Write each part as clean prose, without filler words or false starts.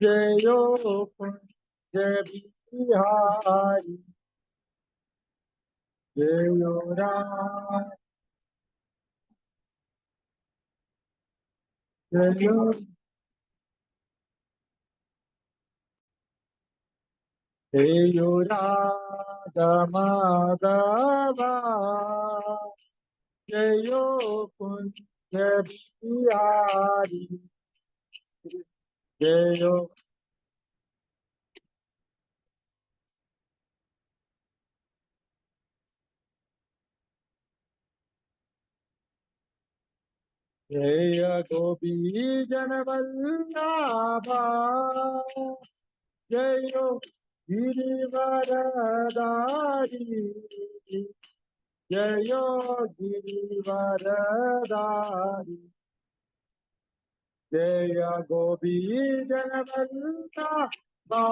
जयो कुंज बिहारी जयो राम जयो जयो राधा माधवा जयो कुंज बिहारी जयो जय गोपी जनवल्लभा जयो गिरिवरदारी जयो गिरिवरदारी जय गोपी जनवल्लभा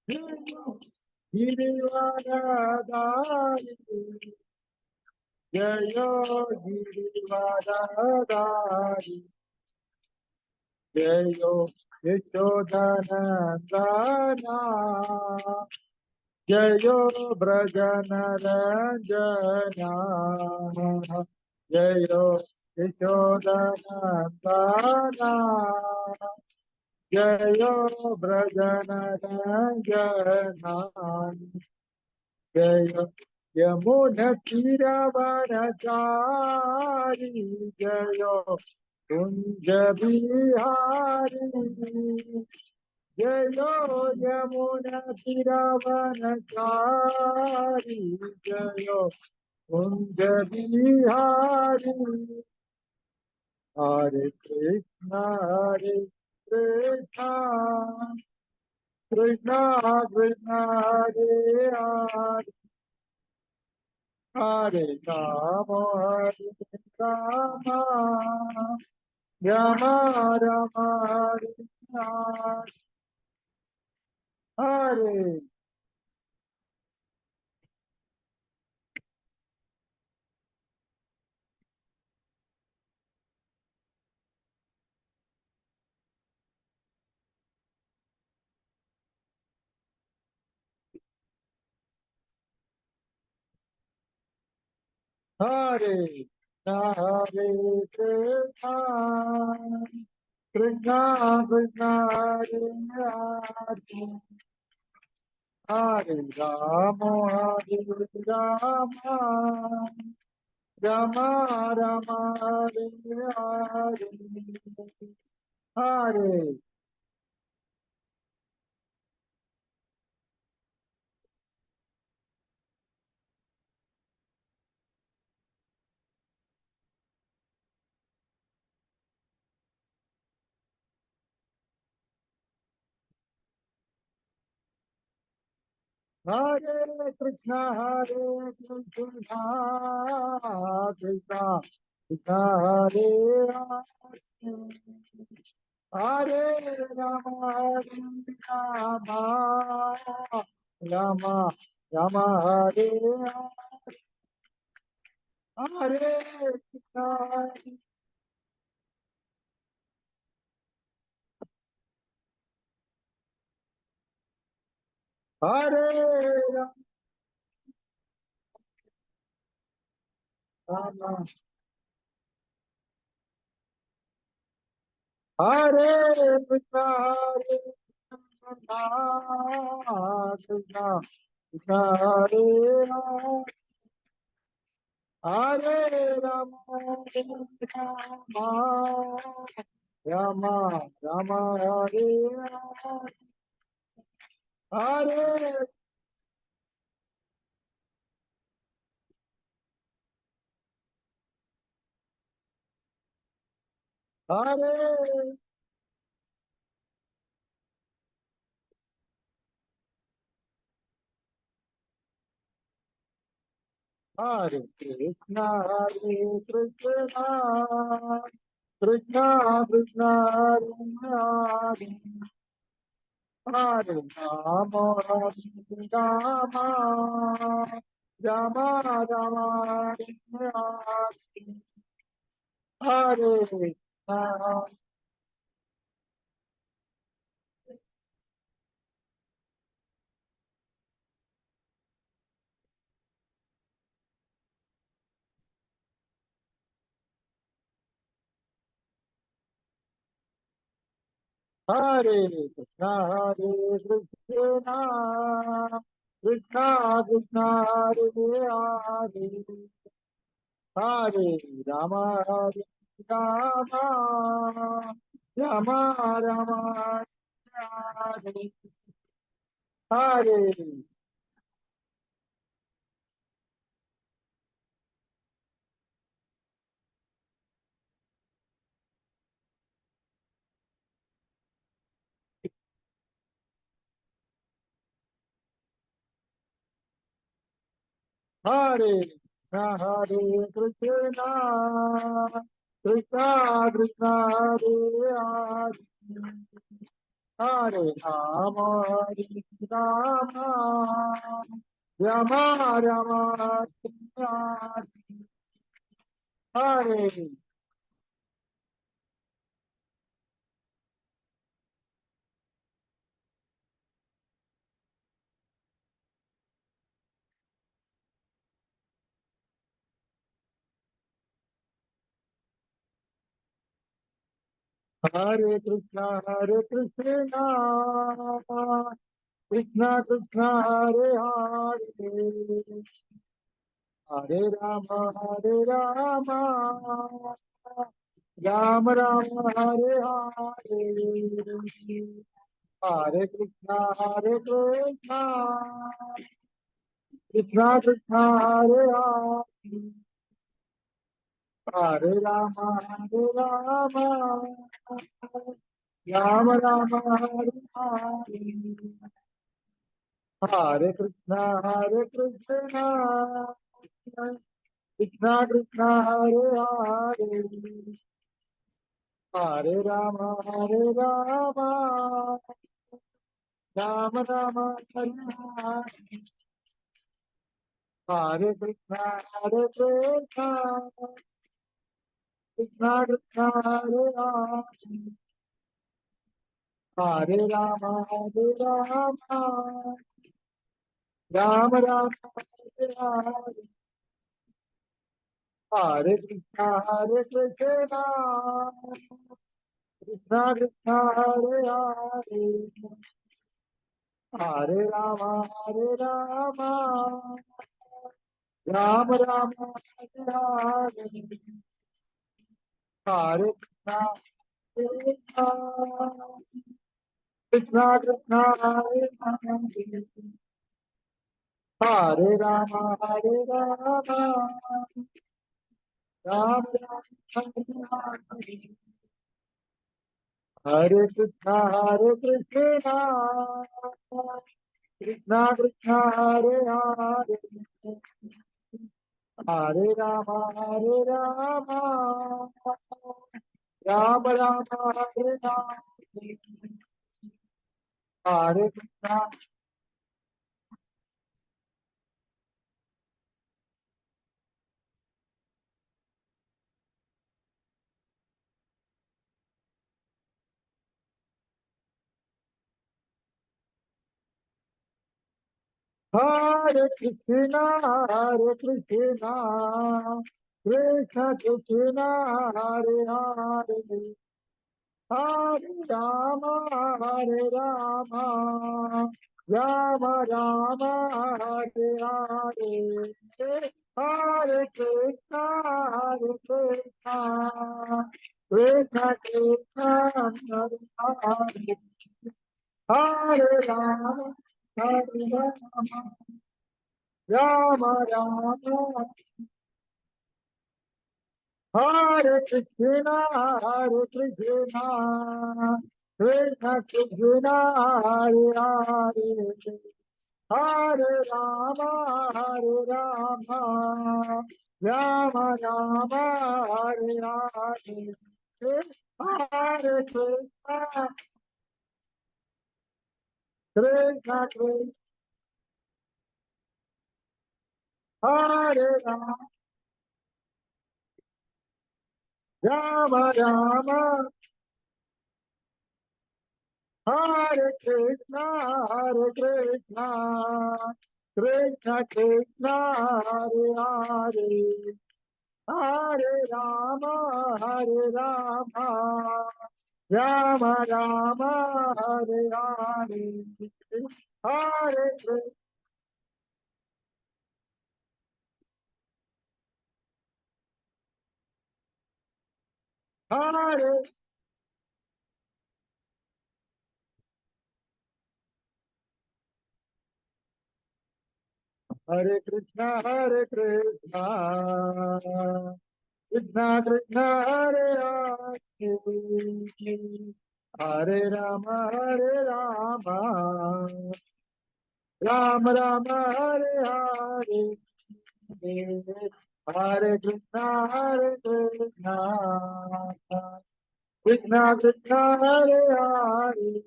जयो गिरिवरदारी जयो गिरिवरदारी जयो यशोधनन्दना जयो व्रजनरञ्जना जयो यशोधनन्दना जयो व्रजनरञ्जना जयो यमुनतीरवनचारी जयो कुंज बिहारी जयो यमुनतीरवनचारी जयो कुंज बिहारी हरे कृष्णा कृष्णा कृष्णा हरे हरे हरे राम राम राम हरे हरे हरे हरे कृष्णा कृष्णा कृष्णा हरे हरे हरे राम राम राम हरे हरे हरे हरे कृष्णा कृष्णा कृष्णा हरे हरे हरे राम राम राम हरे हरे कृष्णा हरे राम हरे Krishna Krishna Krishna Hare Hare Ram Ram Ram Hare Hare Hare Hare Krishna Krishna Krishna Hare Hare Hare Ram Ram Ram Ram Hare Hare Hare Krishna, Hare Krishna, Hare Krishna, Krishna Krishna, Hare Hare, Hare Rama, Hare Rama, Rama Rama, Hare Hare, Hare Krishna, Hare Krishna, Krishna Krishna, Hare Hare, Hare Rama, Hare Rama, Rama Rama, Hare Hare Krishna, Hare Krishna, Krishna Krishna, Hare Hare, Hare Rama, Hare Rama, Rama Rama, Hare Hare, Hare Krishna, Hare Krishna, Krishna Krishna, Hare Hare, Hare Rama, Hare Rama, Rama Rama, Hare Hare, Hare Krishna, Hare Krishna, Krishna Krishna, Hare Hare, Hare Rama, Hare Rama, Rama Rama, Hare Hare, Hare Krishna, Hare Krishna, Krishna Krishna, Hare Hare, Hare Rama, Hare Rama, Rama Rama, Hare Hare, Hare Krishna, Hare Krishna, Krishna Krishna, Hare Hare, Hare Rama, Hare Rama, Rama Rama, Hare Hare, Hare Krishna, Krishna, Krishna Krishna, Hare Hare, Hare Rama, Hare Rama, Rama Rama, Hare Hare, Hare Krishna, Hare Krishna, Krishna Krishna, Hare Hare, Hare Rama, Hare Rama, Rama Rama, Hare Hare, Hare Krishna, Hare Krishna, Hare Krishna, Krishna Krishna, Hare Hare, Hare Rama, Hare Rama, Rama Rama, Hare Hare, Hare Krishna, Hare Krishna, Krishna Krishna, Hare Hare, Hare Rama, Hare Rama, Rama Rama, Hare Krishna, Hare Krishna, Krishna Krishna, Hare Hare, Hare Rama, Hare Rama, Rama Rama, Hare Hare, Hare Krishna, Krishna Krishna, Hare Rama, Rama Rama, Hare Krishna, Hare Krishna, Krishna Krishna, Hare Hare, Hare Rama, Hare Rama, Rama Rama, Hare Hare, Hare Krishna, Hare Hare Krishna, Hare Krishna, Krishna Krishna, Hare Hare, Hare Rama, Hare Rama, Ram Ram, Hare Hare, Hare Krishna, Hare Krishna, Krishna Krishna, Hare Hare,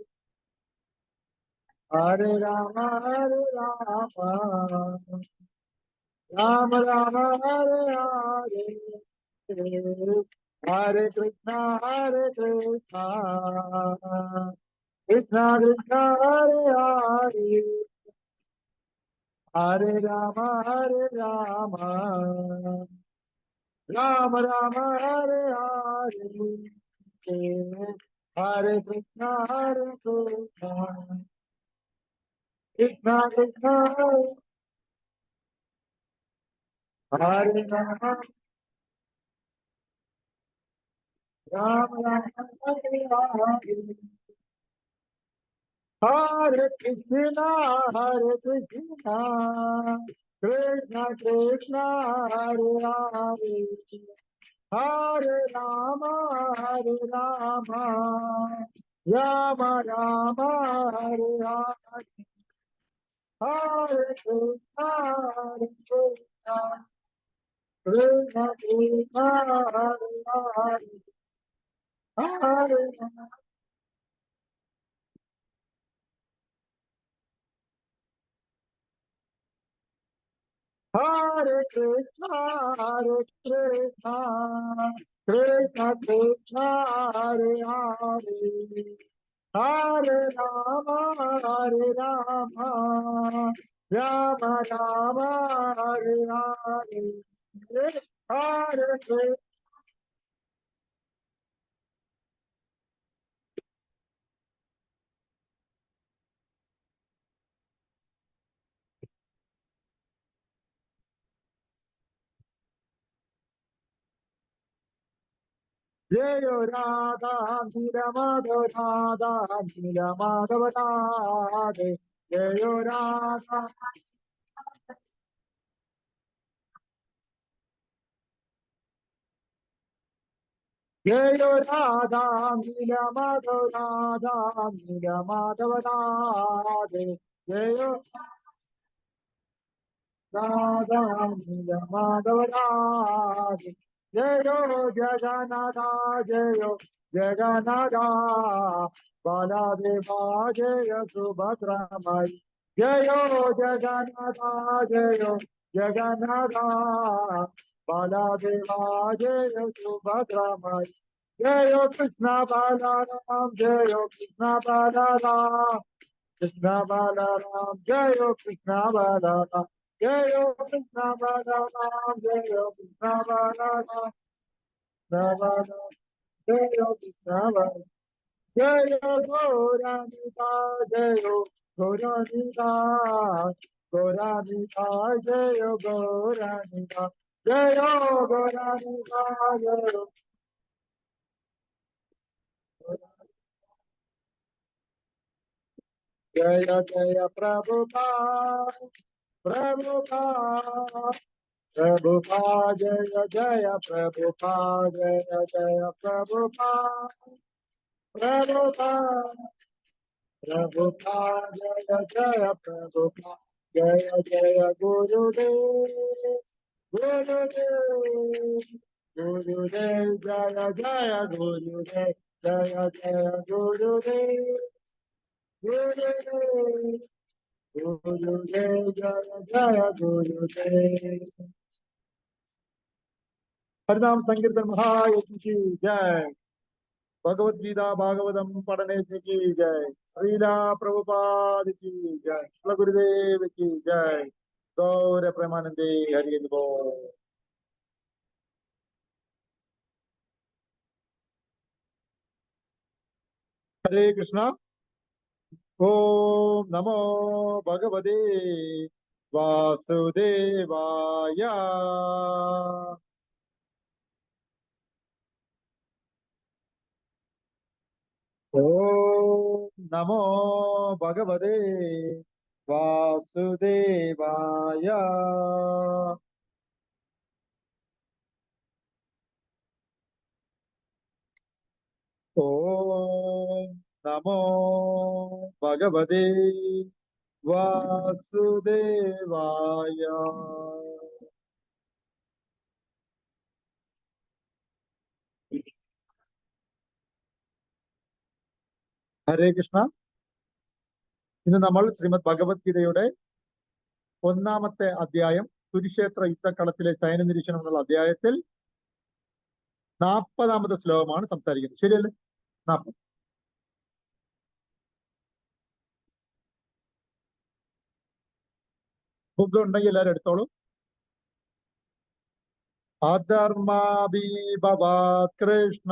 Hare Rama, Hare Rama, Ram Ram, Hare Hare, Hare Krishna, Hare Krishna, Krishna Krishna, Hare Hare, Hare Rama, Hare Rama, Ram Ram, Hare Hare, Hare Krishna, Hare Krishna, Krishna Krishna, Hare Rama, Ram Ram, Hare Hare, Hare Krishna, Hare Krishna, Krishna Krishna, Hare Hare, Hare Rama, Hare Rama, Rama Rama, Hare Hare, Hare Krishna, Hare Krishna, Krishna Krishna, Hare Hare, Hare Rama. Hare Krishna, Hare Krishna, Krishna Krishna, Hare Hare, Hare Rama, Hare Rama, Rama Rama, Hare Hare, Hare Krishna, Jaya Radha, Nila Madhava Radha, Nila Madhava Radha, Jaya Radha. Jai Radha, Nila Madhava Radha, Nila Madhava Radha, Jai Radha, Nila Madhava Radha, Jai Jagannatha, Jai Jagannatha, Baladeva, Jai Subhadra Mai, Jai Jagannatha, Jai Jagannatha, Baladeva, Jai Subhadra Mai, Jai Krishna Balaram, Jai Krishna Balaram, Krishna Balaram, Jai Krishna Balaram, Jai Krishna Balaram, Jai Krishna Balaram, Krishna Balaram, Jai Krishna Balaram, Jai Gauranika, Jai Gauranika, Gauranika, Jai Gauranika, Jai Gauranika, Jai Jaya Prabhupada, Prabhupada, Prabhupada, Jaya Jaya Prabhupada, Jaya Jaya Prabhupada, Prabhupada, Prabhupada, Jaya Jaya Prabhupada, Jaya Jaya Gurudev, Gurudev, Gurudev, Jaya Jaya Gurudev, Jaya Jaya Gurudev, Gurudev, Gurudev, Jaya Jaya Gurudev. हरिनाम संकीर्तन महायज्ञ की जय। भगवत गीता भागवतम पढ़ने की जय। श्रीला प्रभुपाद की जय। श्री गुरुदेव की जय। गौर प्रेमानंदे हरि बोल। हरे कृष्णा। ओम नमो भगवते वासुदेवाय। ओम नमो भगवते वासुदेवाय। ओम नमो भगवते वासुदेवाय। ഹരേ കൃഷ്ണ. ഇന്ന് നമ്മൾ ശ്രീമദ് ഭഗവത്ഗീതയുടെ 1-ാമത്തെ അധ്യായം കുരുക്ഷേത്ര യുദ്ധക്കളത്തിലെ സൈന്യ നിരീക്ഷണം എന്നുള്ള അധ്യായത്തിൽ 40-ാമത്തെ ശ്ലോകമാണ് സംസാരിക്കുന്നത്. ശരിയല്ലേ? 40. ബുക്ക് ഉണ്ടെങ്കിൽ എല്ലാവരും എടുത്തോളൂ. അധർമാഭിഭവാത് കൃഷ്ണ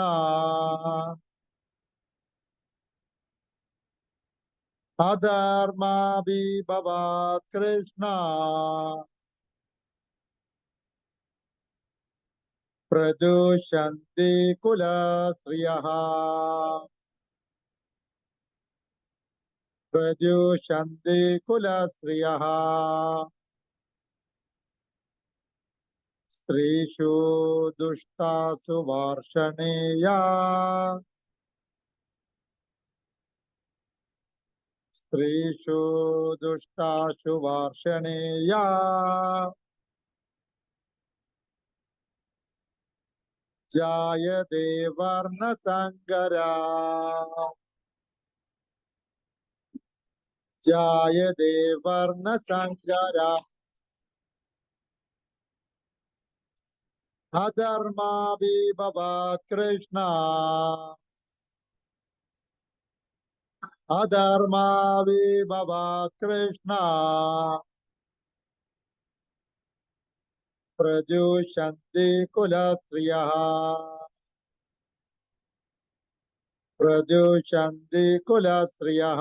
അധർമാഭിഭവാത് കൃഷ്ണ പ്രദുഷന്തി കുലശ്രിയഃ പ്രദുഷന്തി കുലശ്രിയഃ സ്ത്രീഷു ദുഷ്ടാസു വാർഷണേയാ സ്ത്രീഷു ദുഷ്ടാസു വാർഷണേയാ ജായതേ വർണ്ണസങ്കരാ ജായതേ വർണ്ണസങ്കരാ അധർമാഭിഭവാത് കൃഷ്ണ അധർമാഭിഭവാത് കൃഷ്ണ പ്രദുഷന്തി കുലസ്ത്രിയഃ പ്രദുഷന്തി കുലസ്ത്രിയഃ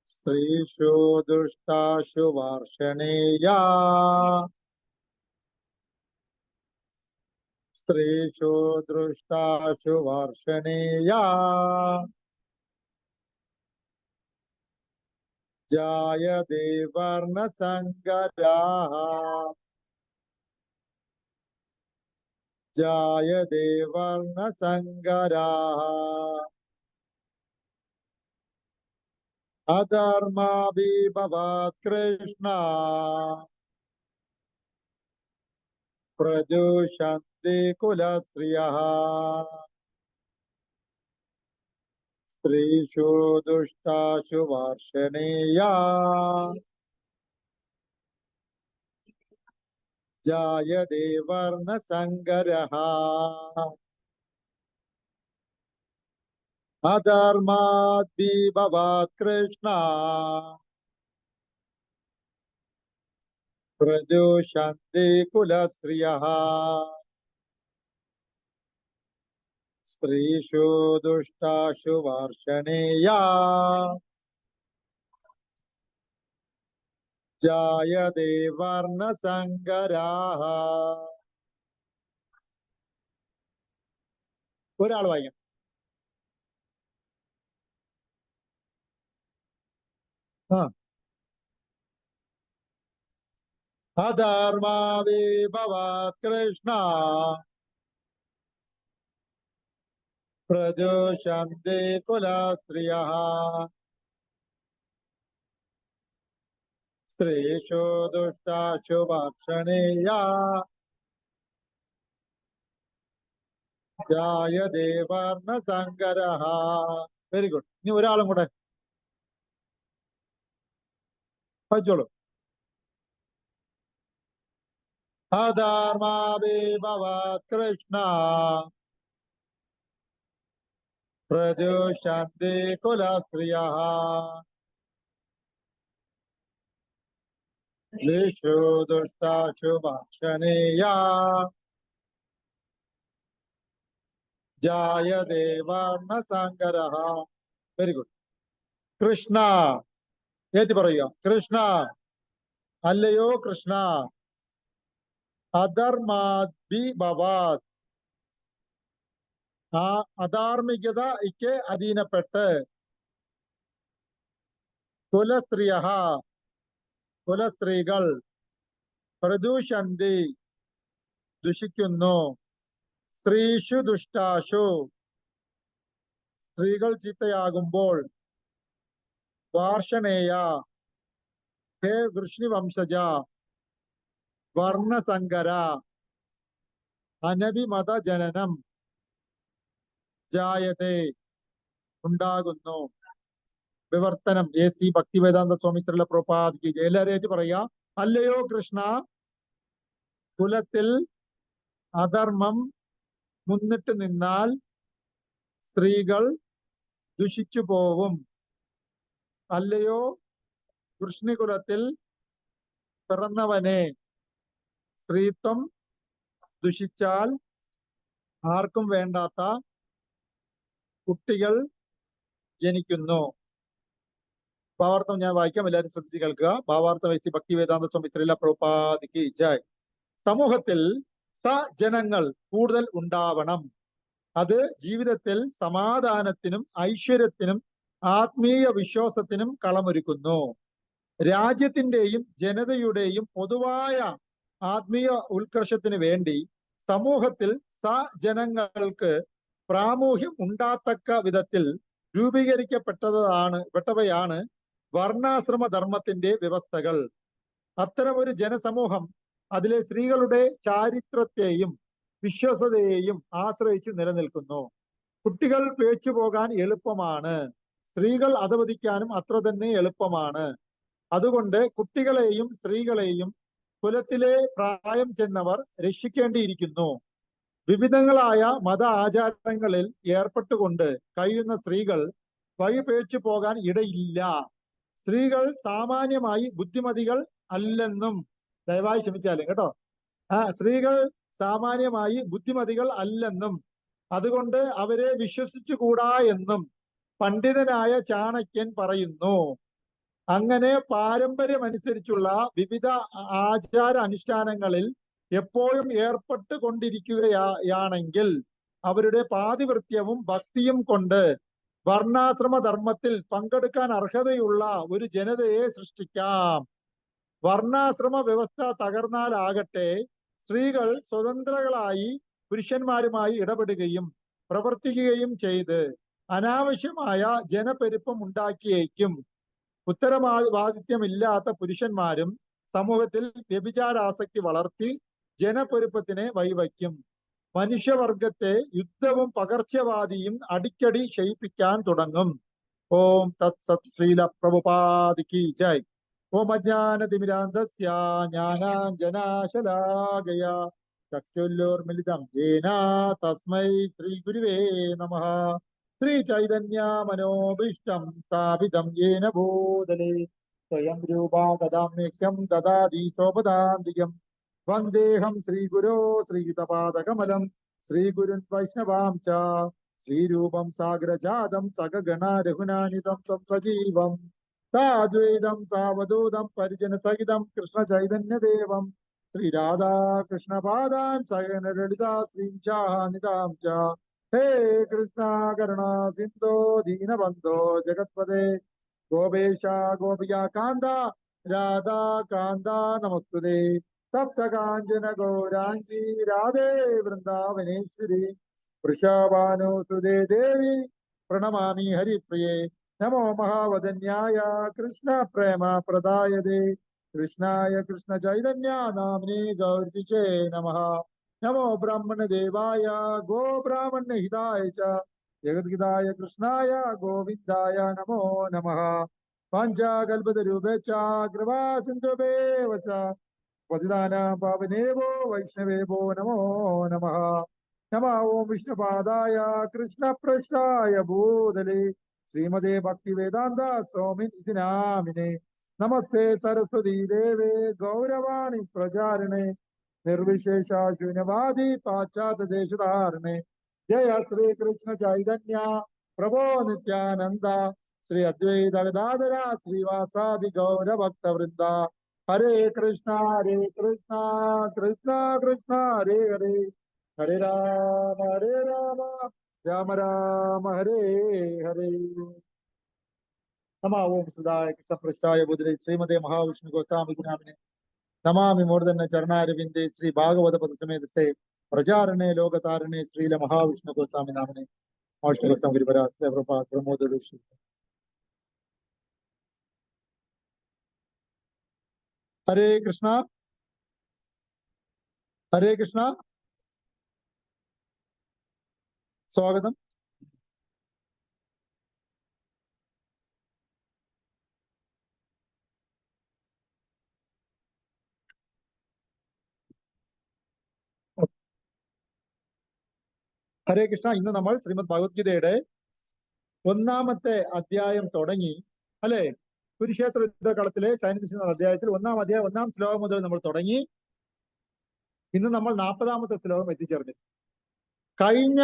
സ്ത്രീഷു ദുഷ്ടാഷു വാർഷണേയാ സ്ത്രീഷു ദുഷ്ടാഷു വാർഷണേയാ ജായതേ വർണ്ണസങ്കരാഃ ജായതേ വർണ്ണസങ്കരാഃ അധർമാഭിഭവാത് കൃഷ്ണ പ്രദുഷന്തി കുലസ്ത്രിയഃ സ്ത്രീഷു ദുഷ്ടാഷു വാർഷണേയാ ജായതേ വർണ്ണസങ്കരഃ അധർമാഭിഭവാത് കൃഷ്ണ പ്രദുഷന്തി കുലസ്ത്രിയഃ സ്ത്രീഷു ദുഷ്ടാഷു വാർഷണേയാ ജായതേ വർണ്ണസങ്കരാഃ. ഒരാൾ വായിക്കണം. അധർമാഭിഭവാത് കൃഷ്ണ പ്രദുഷന്തി കുലസ്ത്രിയഃ സ്ത്രീഷു ദുഷ്ടാഷു വാർഷണേയാ ജായതേ വർണ്ണസങ്കരഃ. Very good. ഇനി ഒരാളും കൂടെ വായിച്ചോളൂ. अधर्माभिभवात् कृष्ण प्रदुष्यन्ते कुलस्त्रियः येषु दुष्टाशु भाषणेया जायते वर्णसङ्करः. Very good. കൃഷ്ണ ഏറ്റി പറയുക. കൃഷ്ണ, അല്ലയോ കൃഷ്ണ, അധർമാഭിഭവാത്, ആ അധാർമികതയ്ക്ക് അധീനപ്പെട്ട്, കുലസ്ത്രീയ, കുലസ്ത്രീകൾ, പ്രദൂഷന്തി, ദുഷിക്കുന്നു, സ്ത്രീഷു ദുഷ്ടാശു, സ്ത്രീകൾ ചീത്തയാകുമ്പോൾ, വാർഷണേയ, ഹേ വൃഷ്ണിവംശജ, വർണ്ണസങ്കര, അനഭിമത ജനനം, ജായതേ, ഉണ്ടാകുന്നു. വിവർത്തനം AC ഭക്തിവേദാന്ത സ്വാമി ശ്രീല പ്രഭുപാദിക്ക് എല്ലാവരും പറയാ. അല്ലയോ കൃഷ്ണ, കുലത്തിൽ അധർമ്മം മുന്നിട്ട് നിന്നാൽ സ്ത്രീകൾ ദുഷിച്ചു പോവും. അല്ലയോ വൃഷ്ണികുലത്തിൽ പിറന്നവനെ, സ്ത്രീത്വം ദുഷിച്ചാൽ ആർക്കും വേണ്ടാത്ത കുട്ടികൾ ജനിക്കുന്നു. ഭാവാർത്ഥം ഞാൻ വായിക്കാം, എല്ലാവരും ശ്രദ്ധിച്ച് കേൾക്കുക. ഭാവാർത്ഥം വെച്ച് ഭക്തിവേദാന്ത സ്വാമി ശ്രീല പ്രഭുപാദിക്ക് ജയ്. സമൂഹത്തിൽ സജനങ്ങൾ കൂടുതൽ ഉണ്ടാവണം. അത് ജീവിതത്തിൽ സമാധാനത്തിനും ഐശ്വര്യത്തിനും ആത്മീയ വിശ്വാസത്തിനും കളമൊരുക്കുന്നു. രാജ്യത്തിന്റെയും ജനതയുടെയും പൊതുവായ ആത്മീയ ഉത്കർഷത്തിന് വേണ്ടി സമൂഹത്തിൽ സജനങ്ങൾക്ക് പ്രാമുഖ്യം ഉണ്ടാത്തക്ക വിധത്തിൽ രൂപീകരിക്കപ്പെട്ടവയാണ് വർണ്ണാശ്രമ ധർമ്മത്തിന്റെ വ്യവസ്ഥകൾ. അത്തരമൊരു ജനസമൂഹം അതിലെ സ്ത്രീകളുടെ ചാരിത്രത്തെയും വിശ്വസതയെയും ആശ്രയിച്ച് നിലനിൽക്കുന്നു. കുട്ടികൾ പേച്ചു പോകാൻ എളുപ്പമാണ്, സ്ത്രീകൾ അധവദിക്കാനും അത്ര തന്നെ എളുപ്പമാണ്. അതുകൊണ്ട് കുട്ടികളെയും സ്ത്രീകളെയും കുലത്തിലെ പ്രായം ചെന്നവർ രക്ഷിക്കേണ്ടിയിരിക്കുന്നു. വിവിധങ്ങളായ മത ആചാരങ്ങളിൽ ഏർപ്പെട്ടുകൊണ്ട് കഴിയുന്ന സ്ത്രീകൾ വഴി പേച്ചു പോകാൻ ഇടയില്ല. സ്ത്രീകൾ സാമാന്യമായി ബുദ്ധിമതികൾ അല്ലെന്നും, ദയവായി ക്ഷമിച്ചാലും കേട്ടോ, സ്ത്രീകൾ സാമാന്യമായി ബുദ്ധിമതികൾ അല്ലെന്നും അതുകൊണ്ട് അവരെ വിശ്വസിച്ചുകൂടാ എന്നും പണ്ഡിതനായ ചാണക്യൻ പറയുന്നു. അങ്ങനെ പാരമ്പര്യമനുസരിച്ചുള്ള വിവിധ ആചാര അനുഷ്ഠാനങ്ങളിൽ എപ്പോഴും ഏർപ്പെട്ടുകൊണ്ടിരിക്കുകയാണെങ്കിൽ അവരുടെ പാതിവൃത്യവും ഭക്തിയും കൊണ്ട് വർണ്ണാശ്രമ ധർമ്മത്തിൽ പങ്കെടുക്കാൻ അർഹതയുള്ള ഒരു ജനതയെ സൃഷ്ടിക്കാം. വർണ്ണാശ്രമ വ്യവസ്ഥ തകർന്നാലാകട്ടെ സ്ത്രീകൾ സ്വതന്ത്രകളായി പുരുഷന്മാരുമായി ഇടപെടുകയും പ്രവർത്തിക്കുകയും ചെയ്ത് അനാവശ്യമായ ജനപ്പെരുപ്പം ഉണ്ടാക്കിയേക്കും. ഉത്തരവാദിത്യമില്ലാത്ത പുരുഷന്മാരും സമൂഹത്തിൽ വ്യഭിചാരാസക്തി വളർത്തി ജനപ്പെരുപ്പത്തിനെ വഴിവയ്ക്കും. മനുഷ്യവർഗത്തെ യുദ്ധവും പകർച്ചവാദിയും അടിക്കടി ക്ഷയിപ്പിക്കാൻ തുടങ്ങും. ഓം തത്സത്. ശ്രീല പ്രഭുപാദിക്ക് ജയ്. ഓം അജ്ഞാനതിമിരാന്തസ്യ ജ്ഞാനാഞ്ജനാശലാകയ ചക്ഷുല്ലോർമിലിതം യേന തസ്മൈ ശ്രീ ഗുരുവേ നമഃ. ശ്രീ ചൈതന്യ മനോഭീഷ്ടം സ്ഥാപിതം യേന ഭൂതലേ സ്വയം രൂപാ ഗദാമ്യഹ്യം ദദാതി സോപദാന്തികം. വന്ദേഹം ശ്രീഗുരോ ശ്രീയുതപാദകമലം ശ്രീഗുരുൻ വൈഷ്ണവാം ച ശ്രീരൂപം സാഗ്രജാതം സഗഗണ രഘുനാനിതം ത്വം സജീവം സാദ്വൈതം സാവധൂതം പരിജന സഹിതം കൃഷ്ണ ചൈതന്യദേവം ശ്രീരാധാകൃഷ്ണപാദാൻ സഹന ലളിതാ ശ്രീംശാനിതാം ച. ഹേ കൃഷ്ണ കരുണാ സിന്ധോ ദീനബന്ധോ ജഗത്പദേ ഗോപേശ ഗോപിയാ കാന്ത രാധാ കാന്ത നമസ്തുതേ. സപ്തകാഞ്ചന ഗൗരാംഗി രാധേ വൃന്ദാവനേശ്വരി വൃഷഭാനുസുതേ ദേവി പ്രണമാമി ഹരിപ്രിയേ. നമോ മഹാവദന്യായ കൃഷ്ണ പ്രേമ പ്രദായതേ കൃഷ്ണായ കൃഷ്ണ ചൈതന്യ നാമ്നേ ഗൗരിചേ നമഃ. നമോ ബ്രാഹ്മണദേവായ ഗോ ബ്രാഹ്മണ്യ ഹിതായ ച ജഗദ്ഗിതായ കൃഷ്ണായ ഗോവിന്ദായ നമോ നമഃ. പാഞ്ചാകൽപതരൂപേച്ഛ കൃപാ സിന്ധുഭേവ ച പതിതാനാം പാവനേവോ വൈഷ്ണവേവോ നമോ നമഃ. നമോ ഓം വിഷ്ണുപാദായ കൃഷ്ണപ്രഷ്ടായ ഭൂതലേ ശ്രീമതേ ഭക്തി വേദാന്ത സ്വാമി ഇതി നാമിനെ. നമസ്തേ സരസ്വതി ദേവേ ഗൗരവാണി പ്രചാരിണേ നിർവിശേഷ ശൂന്യവാദി പാശ്ചാത്യ ദേശധാരണേ. ജയ ശ്രീകൃഷ്ണ ചൈതന്യ പ്രഭോ നിത്യാനന്ദ ശ്രീ അദ്വൈത ഗദാധര ശ്രീവാസാദി ഗൗരഭക്തവൃന്ദ. ഹരേ കൃഷ്ണ കൃഷ്ണ കൃഷ്ണ ഹരേ ഹരേ, ഹരേ രാമ രാമ രാമ ഹരേ ഹരേ. നമ ഓം സുധായ കൃഷ്ണപൃഷ്ഠായ ബുധരെ ശ്രീമതേ മഹാവിഷ്ണു ഗോസ്വാമി നാമിനെ. നമാമി മൂർധന ചരണാരവിന്ദേ ശ്രീ ഭാഗവത പദസമേതസേ പ്രചാരണേ ലോകതാരണേ ശ്രീല മഹാവിഷ്ണു ഗോസ്വാമി നാമിനെ. വിഷ്ണു ഗോസ്വാമി ഗുരുവരാശ്രയ പ്രമോദ ഋഷി. ഹരേ കൃഷ്ണ ഹരേ കൃഷ്ണ. സ്വാഗതം. ഹരേ കൃഷ്ണ. ഇന്ന് നമ്മൾ ശ്രീമദ് ഭഗവത്ഗീതയുടെ 1-ാമത്തെ അധ്യായം തുടങ്ങി അല്ലെ. കുരുക്ഷേത്ര യുദ്ധകളത്തിലെ സൈന്യത്തിൽ അധ്യായത്തിൽ 1-ാം അധ്യായം 1-ാം ശ്ലോകം മുതൽ നമ്മൾ തുടങ്ങി. ഇന്ന് നമ്മൾ 40-ാമത്തെ ശ്ലോകം എത്തിച്ചേർന്നു. കഴിഞ്ഞ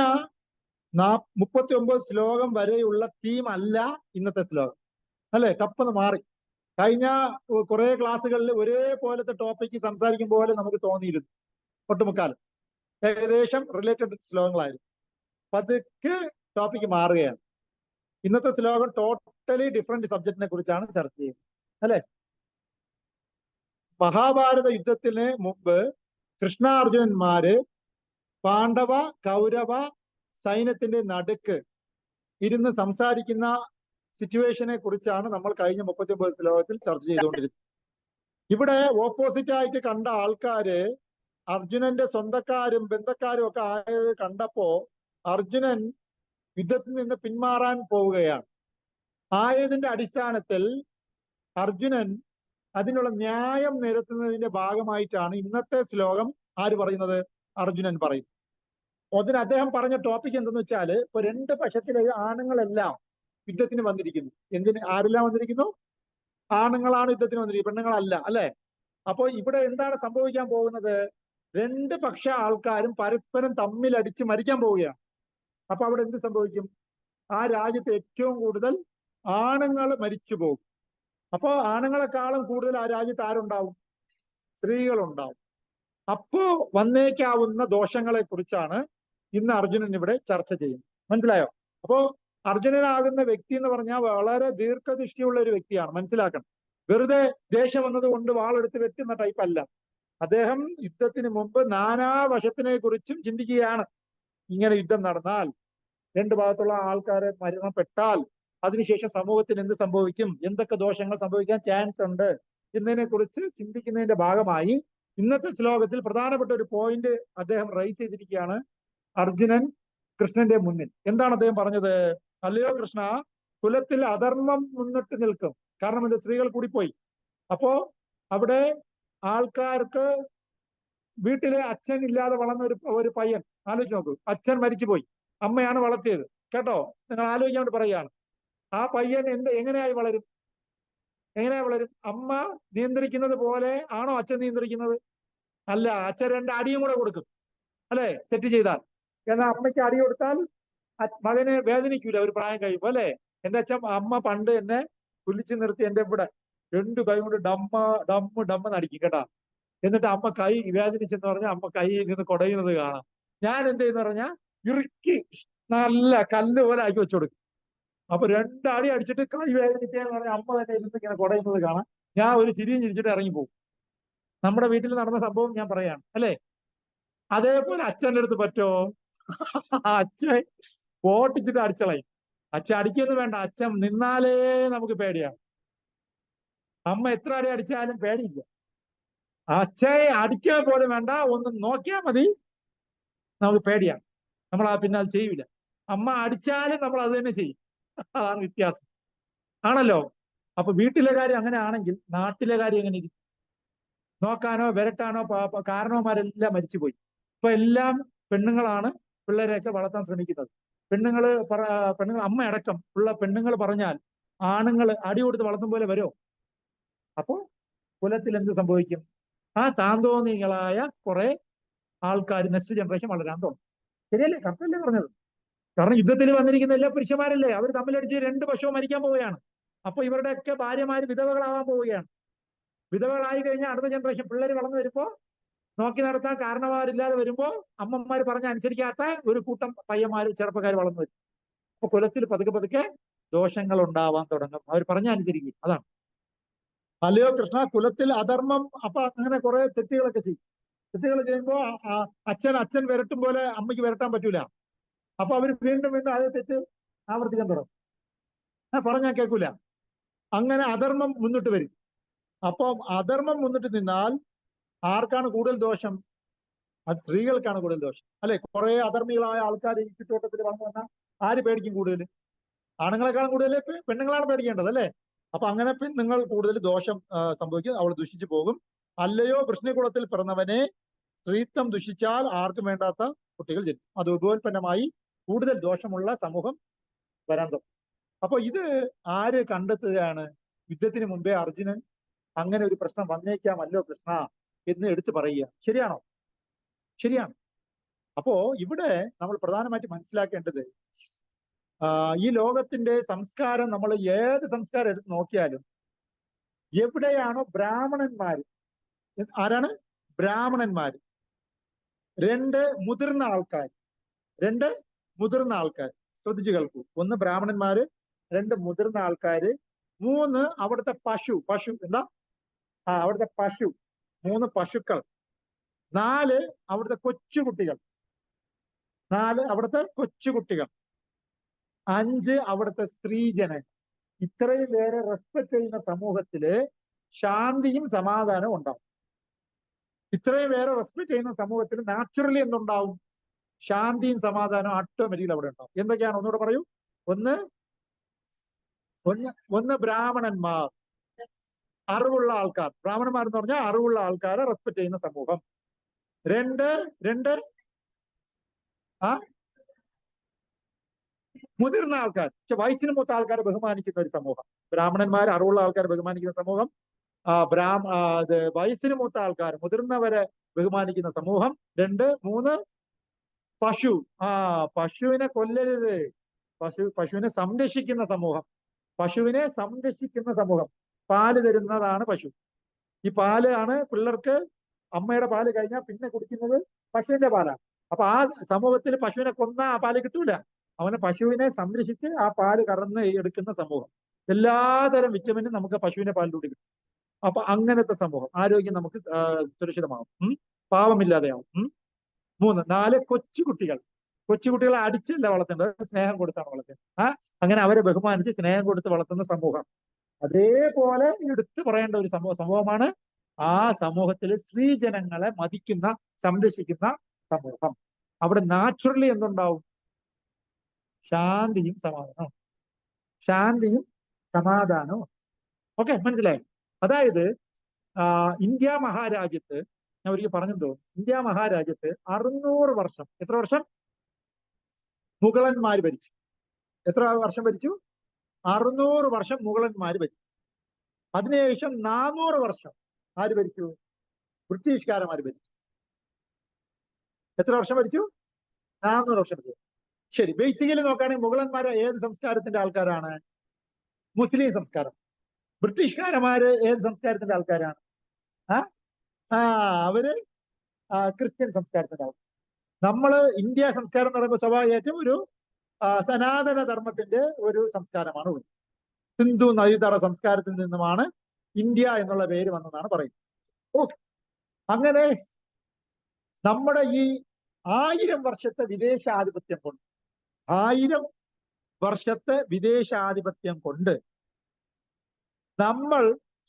39 ശ്ലോകം വരെയുള്ള തീം അല്ല ഇന്നത്തെ ശ്ലോകം അല്ലെ. ടപ്പെന്ന് മാറി. കഴിഞ്ഞ കുറെ ക്ലാസ്സുകളിൽ ഒരേപോലത്തെ ടോപ്പിക്ക് സംസാരിക്കും പോലെ നമുക്ക് തോന്നിയിരുന്നു. ഒട്ടുമുക്കാലും ഏകദേശം റിലേറ്റഡ് ശ്ലോകങ്ങളായിരുന്നു. പതുക്കെ ടോപ്പിക്ക് മാറുകയാണ്. ഇന്നത്തെ ശ്ലോകം ടോട്ടലി ഡിഫറെന്റ് സബ്ജക്റ്റിനെ കുറിച്ചാണ് ചർച്ച ചെയ്യുന്നത് അല്ലെ. മഹാഭാരത യുദ്ധത്തിന് മുമ്പ് കൃഷ്ണാർജുനന്മാര് പാണ്ഡവ കൗരവ സൈന്യത്തിന്റെ നടുക്ക് ഇരുന്ന് സംസാരിക്കുന്ന സിറ്റുവേഷനെ കുറിച്ചാണ് നമ്മൾ കഴിഞ്ഞ 39 ശ്ലോകത്തിൽ ചർച്ച ചെയ്തുകൊണ്ടിരുന്നത്. ഇവിടെ ഓപ്പോസിറ്റ് ആയിട്ട് കണ്ട ആൾക്കാര് അർജുനന്റെ സ്വന്തക്കാരും ബന്ധക്കാരും ഒക്കെ ആയത് കണ്ടപ്പോ അർജുനൻ യുദ്ധത്തിൽ നിന്ന് പിന്മാറാൻ പോവുകയാണ്. ആയതിന്റെ അടിസ്ഥാനത്തിൽ അർജുനൻ അതിനുള്ള ന്യായം നിരത്തുന്നതിന്റെ ഭാഗമായിട്ടാണ് ഇന്നത്തെ ശ്ലോകം ആര് പറയുന്നത്? അർജുനൻ പറയും. അതിന് അദ്ദേഹം പറഞ്ഞ ടോപ്പിക് എന്തെന്ന് വെച്ചാല് ഇപ്പൊ 2 പക്ഷത്തിലെ ആണുങ്ങളെല്ലാം യുദ്ധത്തിന് വന്നിരിക്കുന്നു. ആരെല്ലാം വന്നിരിക്കുന്നു? ആണുങ്ങളാണ് യുദ്ധത്തിന് വന്നിരിക്കുന്നത്, പെണ്ണുങ്ങളല്ല അല്ലെ. അപ്പൊ ഇവിടെ എന്താണ് സംഭവിക്കാൻ പോകുന്നത്? 2 പക്ഷ ആൾക്കാരും പരസ്പരം തമ്മിലടിച്ച് മരിക്കാൻ പോവുകയാണ്. അപ്പൊ അവിടെ എന്ത് സംഭവിക്കും? ആ രാജ്യത്ത് ഏറ്റവും കൂടുതൽ ആണുങ്ങൾ മരിച്ചു പോകും. അപ്പോ ആണുങ്ങളെക്കാളും കൂടുതൽ ആ രാജ്യത്ത് ആരുണ്ടാവും? സ്ത്രീകളുണ്ടാവും. അപ്പോ വന്നേക്കാവുന്ന ദോഷങ്ങളെ കുറിച്ചാണ് ഇന്ന് അർജുനൻ ഇവിടെ ചർച്ച ചെയ്യുന്നത്. മനസ്സിലായോ? അപ്പോ അർജുനനാകുന്ന വ്യക്തി എന്ന് പറഞ്ഞാൽ വളരെ ദീർഘദൃഷ്ടിയുള്ള ഒരു വ്യക്തിയാണ്. മനസ്സിലാക്കണം. വെറുതെ ദേഷ്യം വന്നത് കൊണ്ട് വാളെടുത്ത് വെട്ടുന്ന ടൈപ്പ് അല്ല അദ്ദേഹം. യുദ്ധത്തിന് മുമ്പ് നാനാവശത്തിനെ കുറിച്ചും ചിന്തിക്കുകയാണ്. ഇങ്ങനെ യുദ്ധം നടന്നാൽ, 2 ഭാഗത്തുള്ള ആൾക്കാരെ മരണപ്പെട്ടാൽ അതിനുശേഷം സമൂഹത്തിന് എന്ത് സംഭവിക്കും, എന്തൊക്കെ ദോഷങ്ങൾ സംഭവിക്കാൻ ചാൻസ് ഉണ്ട് എന്നതിനെ കുറിച്ച് ചിന്തിക്കുന്നതിന്റെ ഭാഗമായി ഇന്നത്തെ ശ്ലോകത്തിൽ പ്രധാനപ്പെട്ട ഒരു പോയിന്റ് അദ്ദേഹം റൈസ് ചെയ്തിരിക്കുകയാണ് അർജുനൻ കൃഷ്ണന്റെ മുന്നിൽ. എന്താണ് അദ്ദേഹം പറഞ്ഞത്? അല്ലയോ കൃഷ്ണ, കുലത്തിൽ അധർമ്മം മുന്നിട്ട് നിൽക്കും. കാരണം എന്താ? സ്ത്രീകൾ കൂടിപ്പോയി. അപ്പോ അവിടെ ആൾക്കാർക്ക് വീട്ടിലെ അച്ഛൻ ഇല്ലാതെ വളർന്ന ഒരു പയ്യൻ ആലോചിച്ച് നോക്കൂ. അച്ഛൻ മരിച്ചുപോയി, അമ്മയാണ് വളർത്തിയത്. കേട്ടോ, നിങ്ങൾ ആലോചിക്കാൻ വേണ്ടി പറയുകയാണ്. ആ പയ്യൻ എങ്ങനെയായി വളരും? എങ്ങനെയായി വളരും? അമ്മ നിയന്ത്രിക്കുന്നത് പോലെ ആണോ അച്ഛൻ നിയന്ത്രിക്കുന്നത്? അല്ല. അച്ഛൻ 2 അടിയും കൂടെ കൊടുക്കും അല്ലെ, തെറ്റ് ചെയ്താൽ. എന്നാൽ അമ്മയ്ക്ക് അടി കൊടുത്താൽ മകന് വേദനിക്കൂല ഒരു പ്രായം കഴിയുമ്പോ അല്ലെ. എന്റെ അമ്മ പണ്ട് എന്നെ കുലിച്ചു നിർത്തി എന്റെ ഇവിടെ 2 കൈ കൊണ്ട് ഡമ്മ് നടിക്കും കേട്ടാ. എന്നിട്ട് അമ്മ കൈ വേദനിച്ചെന്ന് പറഞ്ഞാൽ അമ്മ കൈയിൽ നിന്ന് കുടയുന്നത് കാണാം. ഞാൻ എന്ത് ചെയ്യുന്ന പറഞ്ഞാൽ ഇറുക്കി നല്ല കല്ല് പോലെ ആക്കി വെച്ചു കൊടുക്കും. അപ്പൊ 2 അടി അടിച്ചിട്ട് കൈ വേദനിച്ചെന്ന് പറഞ്ഞാൽ അമ്മ തന്നെ ഇരുന്ന് ഇങ്ങനെ കുടയുന്നത് കാണാം. ഞാൻ ഒരു ചിരിയും ചിരിച്ചിട്ട് ഇറങ്ങിപ്പോകും. നമ്മുടെ വീട്ടിൽ നടന്ന സംഭവം ഞാൻ പറയാണ് അല്ലെ. അതേപോലെ അച്ഛൻ്റെ അടുത്ത് പറ്റോ? അച്ഛൻ ഓട്ടിച്ചിട്ട് അടിച്ചളയും. അച്ഛൻ അടിക്കൊന്നും വേണ്ട, അച്ഛൻ നിന്നാലേ നമുക്ക് പേടിയാണ്. അമ്മ എത്ര അടി അടിച്ചാലും പേടിയില്ല. അച്ഛനെ അടിക്കാൻ പോലും വേണ്ട, ഒന്ന് നോക്കിയാൽ മതി, നമുക്ക് പേടിയാണ്. നമ്മൾ പിന്നെ അത് ചെയ്യൂല. അമ്മ അടിച്ചാലും നമ്മൾ അത് തന്നെ ചെയ്യും. അതാണ് വ്യത്യാസം. ആണല്ലോ. അപ്പൊ വീട്ടിലെ കാര്യം അങ്ങനെ ആണെങ്കിൽ നാട്ടിലെ കാര്യം എങ്ങനെ ഇരിക്കും? നോക്കാനോ വിരട്ടാനോ കാരണവന്മാരെല്ലാം മരിച്ചുപോയി. ഇപ്പൊ എല്ലാം പെണ്ണുങ്ങളാണ് പിള്ളേരെയൊക്കെ വളർത്താൻ ശ്രമിക്കുന്നത്. പെണ്ണുങ്ങൾ അമ്മയടക്കം ഉള്ള പെണ്ണുങ്ങൾ പറഞ്ഞാൽ ആണുങ്ങൾ അടി കൊടുത്ത് വളർത്തും പോലെ വരുമോ? അപ്പോ കുലത്തിൽ എന്ത് സംഭവിക്കും? ആ താന്തോന്നികളായ കുറെ ആൾക്കാർ നെക്സ്റ്റ് ജനറേഷൻ വളരാൻ തുടങ്ങും. ശരിയല്ലേ? കറക്റ്റല്ലേ പറഞ്ഞത്? കാരണം യുദ്ധത്തിൽ വന്നിരിക്കുന്ന എല്ലാ പുരുഷന്മാരല്ലേ? അവർ തമ്മിലടിച്ച് 2 പശുവും മരിക്കാൻ പോവുകയാണ്. അപ്പൊ ഇവരുടെയൊക്കെ ഭാര്യമാര് വിധവകളാവാൻ പോവുകയാണ്. വിധവകളായി കഴിഞ്ഞാൽ അടുത്ത ജനറേഷൻ പിള്ളേർ വളർന്നു വരുമ്പോ നോക്കി നടത്താൻ കാരണവന്മാരില്ലാതെ വരുമ്പോ അമ്മമാര് പറഞ്ഞ അനുസരിക്കാത്ത ഒരു കൂട്ടം പയ്യന്മാര് ചെറുപ്പക്കാർ വളർന്നു വരും. അപ്പൊ കുലത്തിൽ പതുക്കെ പതുക്കെ ദോഷങ്ങൾ ഉണ്ടാവാൻ തുടങ്ങും. അവർ പറഞ്ഞ അനുസരിക്കും. അതാണ്. അല്ലയോ കൃഷ്ണ, കുലത്തിൽ അധർമ്മം. അപ്പൊ അങ്ങനെ കുറെ തെറ്റുകളൊക്കെ ചെയ്യും. തെറ്റുകൾ ചെയ്യുമ്പോ അച്ഛൻ വിരട്ടും പോലെ അമ്മയ്ക്ക് വിരട്ടാൻ പറ്റൂല. അപ്പൊ അവർ വീണ്ടും വീണ്ടും അതേ തെറ്റ് ആവർത്തിക്കാൻ തുടങ്ങും. പറഞ്ഞാൽ കേൾക്കൂല. അങ്ങനെ അധർമ്മം മുന്നിട്ട് വരും. അപ്പം അധർമ്മം മുന്നിട്ട് നിന്നാൽ ആർക്കാണ് കൂടുതൽ ദോഷം? അത് സ്ത്രീകൾക്കാണ് കൂടുതൽ ദോഷം, അല്ലെ? കുറെ അധർമ്മികളായ ആൾക്കാർ ഈ ചുറ്റുവട്ടത്തിൽ വളർന്നു വന്നാൽ ആര് പേടിക്കും കൂടുതൽ? ആണുങ്ങളെക്കാളും കൂടുതൽ പെണ്ണുങ്ങളാണ് പേടിക്കേണ്ടത്, അല്ലെ? അപ്പൊ അങ്ങനെ പെണ്ണുങ്ങൾ കൂടുതൽ ദോഷം സംഭവിക്കും. അവൾ ദുഷിച്ചു പോകും. അല്ലയോ വൃഷ്ണികുളത്തിൽ പിറന്നവനെ, സ്ത്രീത്വം ദുഷിച്ചാൽ ആർക്കും വേണ്ടാത്ത കുട്ടികൾ ജനിക്കും. അത് ഉപോൽപ്പന്നമായി കൂടുതൽ ദോഷമുള്ള സമൂഹം വരാൻ തുടങ്ങും. അപ്പൊ ഇത് ആര് കണ്ടെത്തുകയാണ്? യുദ്ധത്തിന് മുമ്പേ അർജുനൻ അങ്ങനെ ഒരു പ്രശ്നം വന്നേക്കാമല്ലോ കൃഷ്ണ എന്ന് എടുത്തു പറയുക. ശരിയാണോ? ശരിയാണ്. അപ്പോ ഇവിടെ നമ്മൾ പ്രധാനമായിട്ട് മനസ്സിലാക്കേണ്ടത്, ഈ ലോകത്തിന്റെ സംസ്കാരം, നമ്മൾ ഏത് സംസ്കാരം എടുത്ത് നോക്കിയാലും എവിടെയാണോ ബ്രാഹ്മണന്മാര്, ആരാണ് ബ്രാഹ്മണന്മാര്? 2 മുതിർന്ന ആൾക്കാർ, 2 മുതിർന്ന ആൾക്കാർ. ശ്രദ്ധിച്ചു കേൾക്കൂ. 1 ബ്രാഹ്മണന്മാര്, 2 മുതിർന്ന ആൾക്കാര്, 3 അവിടുത്തെ പശു എന്താ? അവിടുത്തെ പശു, 3 പശുക്കൾ, 4 അവിടുത്തെ കൊച്ചുകുട്ടികൾ, 4 അവിടുത്തെ കൊച്ചുകുട്ടികൾ, 5 അവിടുത്തെ സ്ത്രീജനങ്ങൾ. ഇത്രയും പേരെ റെസ്പെക്ട് ചെയ്യുന്ന സമൂഹത്തില് ശാന്തിയും സമാധാനവും ഉണ്ടാവും. ഇത്രയും പേരെ റെസ്പെക്ട് ചെയ്യുന്ന സമൂഹത്തിൽ നാച്ചുറലി എന്തുണ്ടാവും? ശാന്തിയും സമാധാനവും ഓട്ടോമാറ്റിക്കലി അവിടെ ഉണ്ടാവും. എന്തൊക്കെയാണ്? ഒന്നുകൂടെ പറയൂ. ഒന്ന് ബ്രാഹ്മണന്മാർ, അറിവുള്ള ആൾക്കാർ. ബ്രാഹ്മണന്മാർ എന്ന് പറഞ്ഞാൽ അറിവുള്ള ആൾക്കാരെ റെസ്പെക്ട് ചെയ്യുന്ന സമൂഹം. 2 മുതിർന്ന ആൾക്കാർ, വയസ്സിന് മൂത്ത ആൾക്കാരെ ബഹുമാനിക്കുന്ന ഒരു സമൂഹം. ബ്രാഹ്മണന്മാർ, അറിവുള്ള ആൾക്കാരെ ബഹുമാനിക്കുന്ന സമൂഹം. വയസ്സിന് മൂത്ത ആൾക്കാർ, മുതിർന്നവരെ ബഹുമാനിക്കുന്ന സമൂഹം. 2, 3 പശു. പശുവിനെ കൊല്ലരുത്. പശുവിനെ സംരക്ഷിക്കുന്ന സമൂഹം. പശുവിനെ സംരക്ഷിക്കുന്ന സമൂഹം. പാല് തരുന്നതാണ് പശു. ഈ പാല് ആണ് പിള്ളേർക്ക്, അമ്മയുടെ പാല് കഴിഞ്ഞാൽ പിന്നെ കുടിക്കുന്നത് പശുവിന്റെ പാലാണ്. അപ്പൊ ആ സമൂഹത്തിൽ പശുവിനെ കൊന്ന ആ പാല് കിട്ടൂല. അവനെ പശുവിനെ സംരക്ഷിച്ച് ആ പാല് കറന്ന് എടുക്കുന്ന സമൂഹം. എല്ലാതരം വിറ്റമിനും നമുക്ക് പശുവിന്റെ പാലിലൂടെ കിട്ടും. അപ്പൊ അങ്ങനത്തെ സമൂഹം. ആരോഗ്യം നമുക്ക് സുരക്ഷിതമാകും, പാവമില്ലാതെയാവും. 3, 4 കൊച്ചുകുട്ടികൾ. കൊച്ചുകുട്ടികളെ അടിച്ചല്ല വളർത്തേണ്ടത്, സ്നേഹം കൊടുത്താണ് വളർത്തേണ്ടത്. അങ്ങനെ അവരെ ബഹുമാനിച്ച് സ്നേഹം കൊടുത്ത് വളർത്തുന്ന സമൂഹം. അതേപോലെ എടുത്തു പറയേണ്ട ഒരു സമൂഹമാണ് ആ സമൂഹത്തിൽ സ്ത്രീജനങ്ങളെ മതിക്കുന്ന, സംരക്ഷിക്കുന്ന സമൂഹം. അവിടെ നാച്ചുറലി എന്തുണ്ടാവും? ശാന്തിയും സമാധാനവും. ശാന്തിയും സമാധാനവും. ഓക്കെ, മനസ്സിലായി? അതായത് ഇന്ത്യ മഹാരാജ്യത്ത്, ഞാൻ ഒരിക്കൽ പറഞ്ഞിട്ടുണ്ടോ, ഇന്ത്യ മഹാരാജ്യത്ത് 600 വർഷം, എത്ര വർഷം മുഗളന്മാർ ഭരിച്ചു? എത്ര വർഷം ഭരിച്ചു? 600 വർഷം മുഗളന്മാർ ഭരിച്ചു. അതിനുശേഷം 400 വർഷം ആര് ഭരിച്ചു? ബ്രിട്ടീഷുകാരന്മാർ ഭരിച്ചു. എത്ര വർഷം ഭരിച്ചു? 400 വർഷം ഭരിച്ചു. ശരി, ബേസിക്കലി നോക്കുകയാണെങ്കിൽ മുഗളന്മാര് ഏത് സംസ്കാരത്തിന്റെ ആൾക്കാരാണ്? മുസ്ലിം സംസ്കാരം. ബ്രിട്ടീഷുകാരന്മാര് ഏത് സംസ്കാരത്തിന്റെ ആൾക്കാരാണ്? അവര് ക്രിസ്ത്യൻ സംസ്കാരത്തിന്റെ ആൾക്കാർ. നമ്മള് ഇന്ത്യ സംസ്കാരം എന്ന് പറയുമ്പോൾ സ്വാഭാവികമായിട്ടും ഒരു സനാതന ധർമ്മത്തിന്റെ ഒരു സംസ്കാരമാണ് ഉള്ളത്. സിന്ധു നദീതട സംസ്കാരത്തിൽ നിന്നുമാണ് ഇന്ത്യ എന്നുള്ള പേര് വന്നതാണ് പറയുന്നത്. ഓക്കെ, അങ്ങനെ നമ്മുടെ ഈ 1000 വർഷത്തെ വിദേശാധിപത്യം കൊണ്ട്, 1000 വർഷത്തെ വിദേശാധിപത്യം കൊണ്ട് നമ്മൾ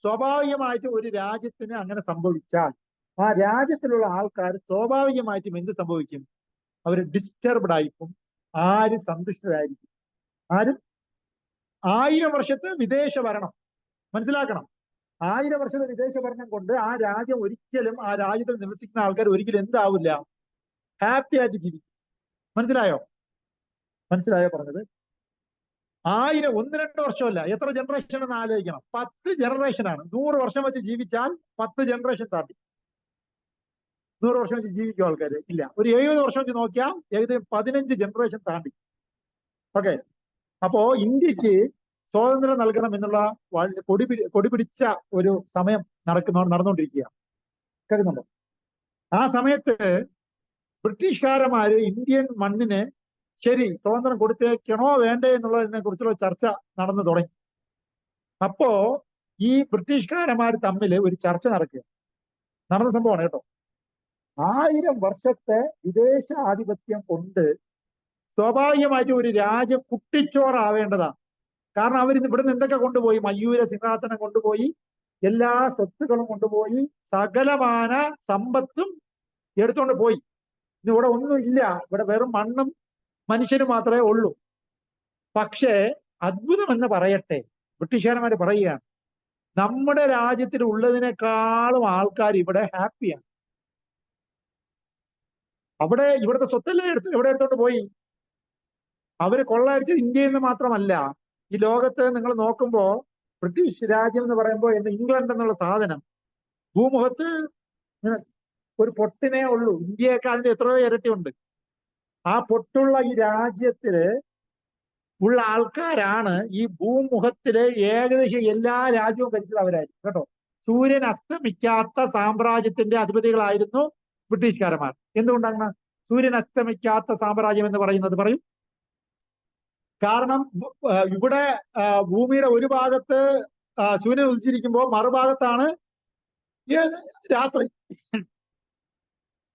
സ്വാഭാവികമായിട്ടും ഒരു രാജ്യത്തിന് അങ്ങനെ സംഭവിച്ചാൽ ആ രാജ്യത്തിലുള്ള ആൾക്കാർ സ്വാഭാവികമായിട്ടും എന്ത് സംഭവിക്കും? അവർ ഡിസ്റ്റർബ്ഡ് ആയിരിക്കും. ആരും സന്തുഷ്ടരായിരിക്കും. ആരും 1000 വർഷത്തെ വിദേശ ഭരണം മനസ്സിലാക്കണം. 1000 വർഷത്തെ വിദേശ ഭരണം കൊണ്ട് ആ രാജ്യം ഒരിക്കലും, ആ രാജ്യത്തിൽ നിവസിക്കുന്ന ആൾക്കാർ ഒരിക്കലും എന്താവില്ല, ഹാപ്പി ആയിട്ട് ജീവിക്കും. മനസ്സിലായോ? മനസ്സിലായോ പറഞ്ഞത്? 1-2 വർഷമല്ല, എത്ര ജനറേഷൻ എന്ന് ആലോചിക്കണം. 10 ജനറേഷനാണ്. 100 വർഷം വെച്ച് ജീവിച്ചാൽ 10 ജനറേഷൻ താണ്ടി. 100 വർഷം വെച്ച് ജീവിക്കും ആൾക്കാർ ഇല്ല. ഒരു 70 വർഷം വെച്ച് നോക്കിയാൽ ഏകദേശം 15 ജനറേഷൻ താണ്ടി. ഓക്കെ. അപ്പോ ഇന്ത്യക്ക് സ്വാതന്ത്ര്യം നൽകണം എന്നുള്ള കൊടിപിടിച്ച ഒരു സമയം നടന്നുകൊണ്ടിരിക്കുകയാണ്. കേൾക്കുന്നുണ്ടോ? ആ സമയത്ത് ബ്രിട്ടീഷുകാരന്മാര് ഇന്ത്യൻ മണ്ണിന് ശരി സ്വാതന്ത്ര്യം കൊടുത്തേക്കണോ വേണ്ടേ എന്നുള്ളതിനെ കുറിച്ചുള്ള ചർച്ച നടന്നു തുടങ്ങി. അപ്പോ ഈ ബ്രിട്ടീഷുകാരന്മാർ തമ്മിൽ ഒരു ചർച്ച നടന്ന സംഭവമാണ് കേട്ടോ. 1000 വർഷത്തെ വിദേശ ആധിപത്യം കൊണ്ട് സ്വാഭാവികമായിട്ട് ഒരു രാജ്യം കുട്ടിച്ചോറാവേണ്ടതാണ്. കാരണം അവർ ഇവിടുന്ന് എന്തൊക്കെ കൊണ്ടുപോയി? മയൂര സിംഹാസനം കൊണ്ടുപോയി, എല്ലാ സ്വത്തുക്കളും കൊണ്ടുപോയി, സകലമാന സമ്പത്തും എടുത്തുകൊണ്ട് പോയി. ഇവിടെ ഒന്നും ഇല്ല, ഇവിടെ വെറും മണ്ണും മനുഷ്യനും മാത്രമേ ഉള്ളൂ. പക്ഷേ അത്ഭുതം എന്ന് പറയട്ടെ, ബ്രിട്ടീഷുകാരന്മാർ പറയുകയാണ്, നമ്മുടെ രാജ്യത്തിൽ ഉള്ളതിനേക്കാളും ആൾക്കാർ ഇവിടെ ഹാപ്പിയാണ്. ഇവിടുത്തെ സ്വത്തെല്ലാം എവിടെ എടുത്തോണ്ട് പോയി? അവര് കൊള്ളയടിച്ചത് ഇന്ത്യയിൽ നിന്ന് മാത്രമല്ല, ഈ ലോകത്ത് നിങ്ങൾ നോക്കുമ്പോ ബ്രിട്ടീഷ് രാജ്യം എന്ന് പറയുമ്പോൾ ഇംഗ്ലണ്ട് എന്നുള്ള സാധനം ഭൂമുഖത്ത് ഒരു പൊട്ടിനേ ഉള്ളൂ. ഇന്ത്യയൊക്കെ അതിന്റെ എത്രയോ ഇരട്ടിയുണ്ട്. ആ പൊട്ടുള്ള ഈ രാജ്യത്തില് ഉള്ള ആൾക്കാരാണ് ഈ ഭൂമുഖത്തിലെ ഏകദേശം എല്ലാ രാജ്യവും ഭരിച്ചത് അവരായിരുന്നു കേട്ടോ. സൂര്യൻ അസ്തമിക്കാത്ത സാമ്രാജ്യത്തിന്റെ അധിപതികളായിരുന്നു ബ്രിട്ടീഷുകാരന്മാർ. എന്തുകൊണ്ടാണ് സൂര്യൻ അസ്തമിക്കാത്ത സാമ്രാജ്യം എന്ന് പറയുന്നത്? പറയും. കാരണം ഇവിടെ ഭൂമിയുടെ ഒരു ഭാഗത്ത് സൂര്യൻ ഉദിച്ചിരിക്കുമ്പോൾ മറുഭാഗത്താണ് രാത്രി.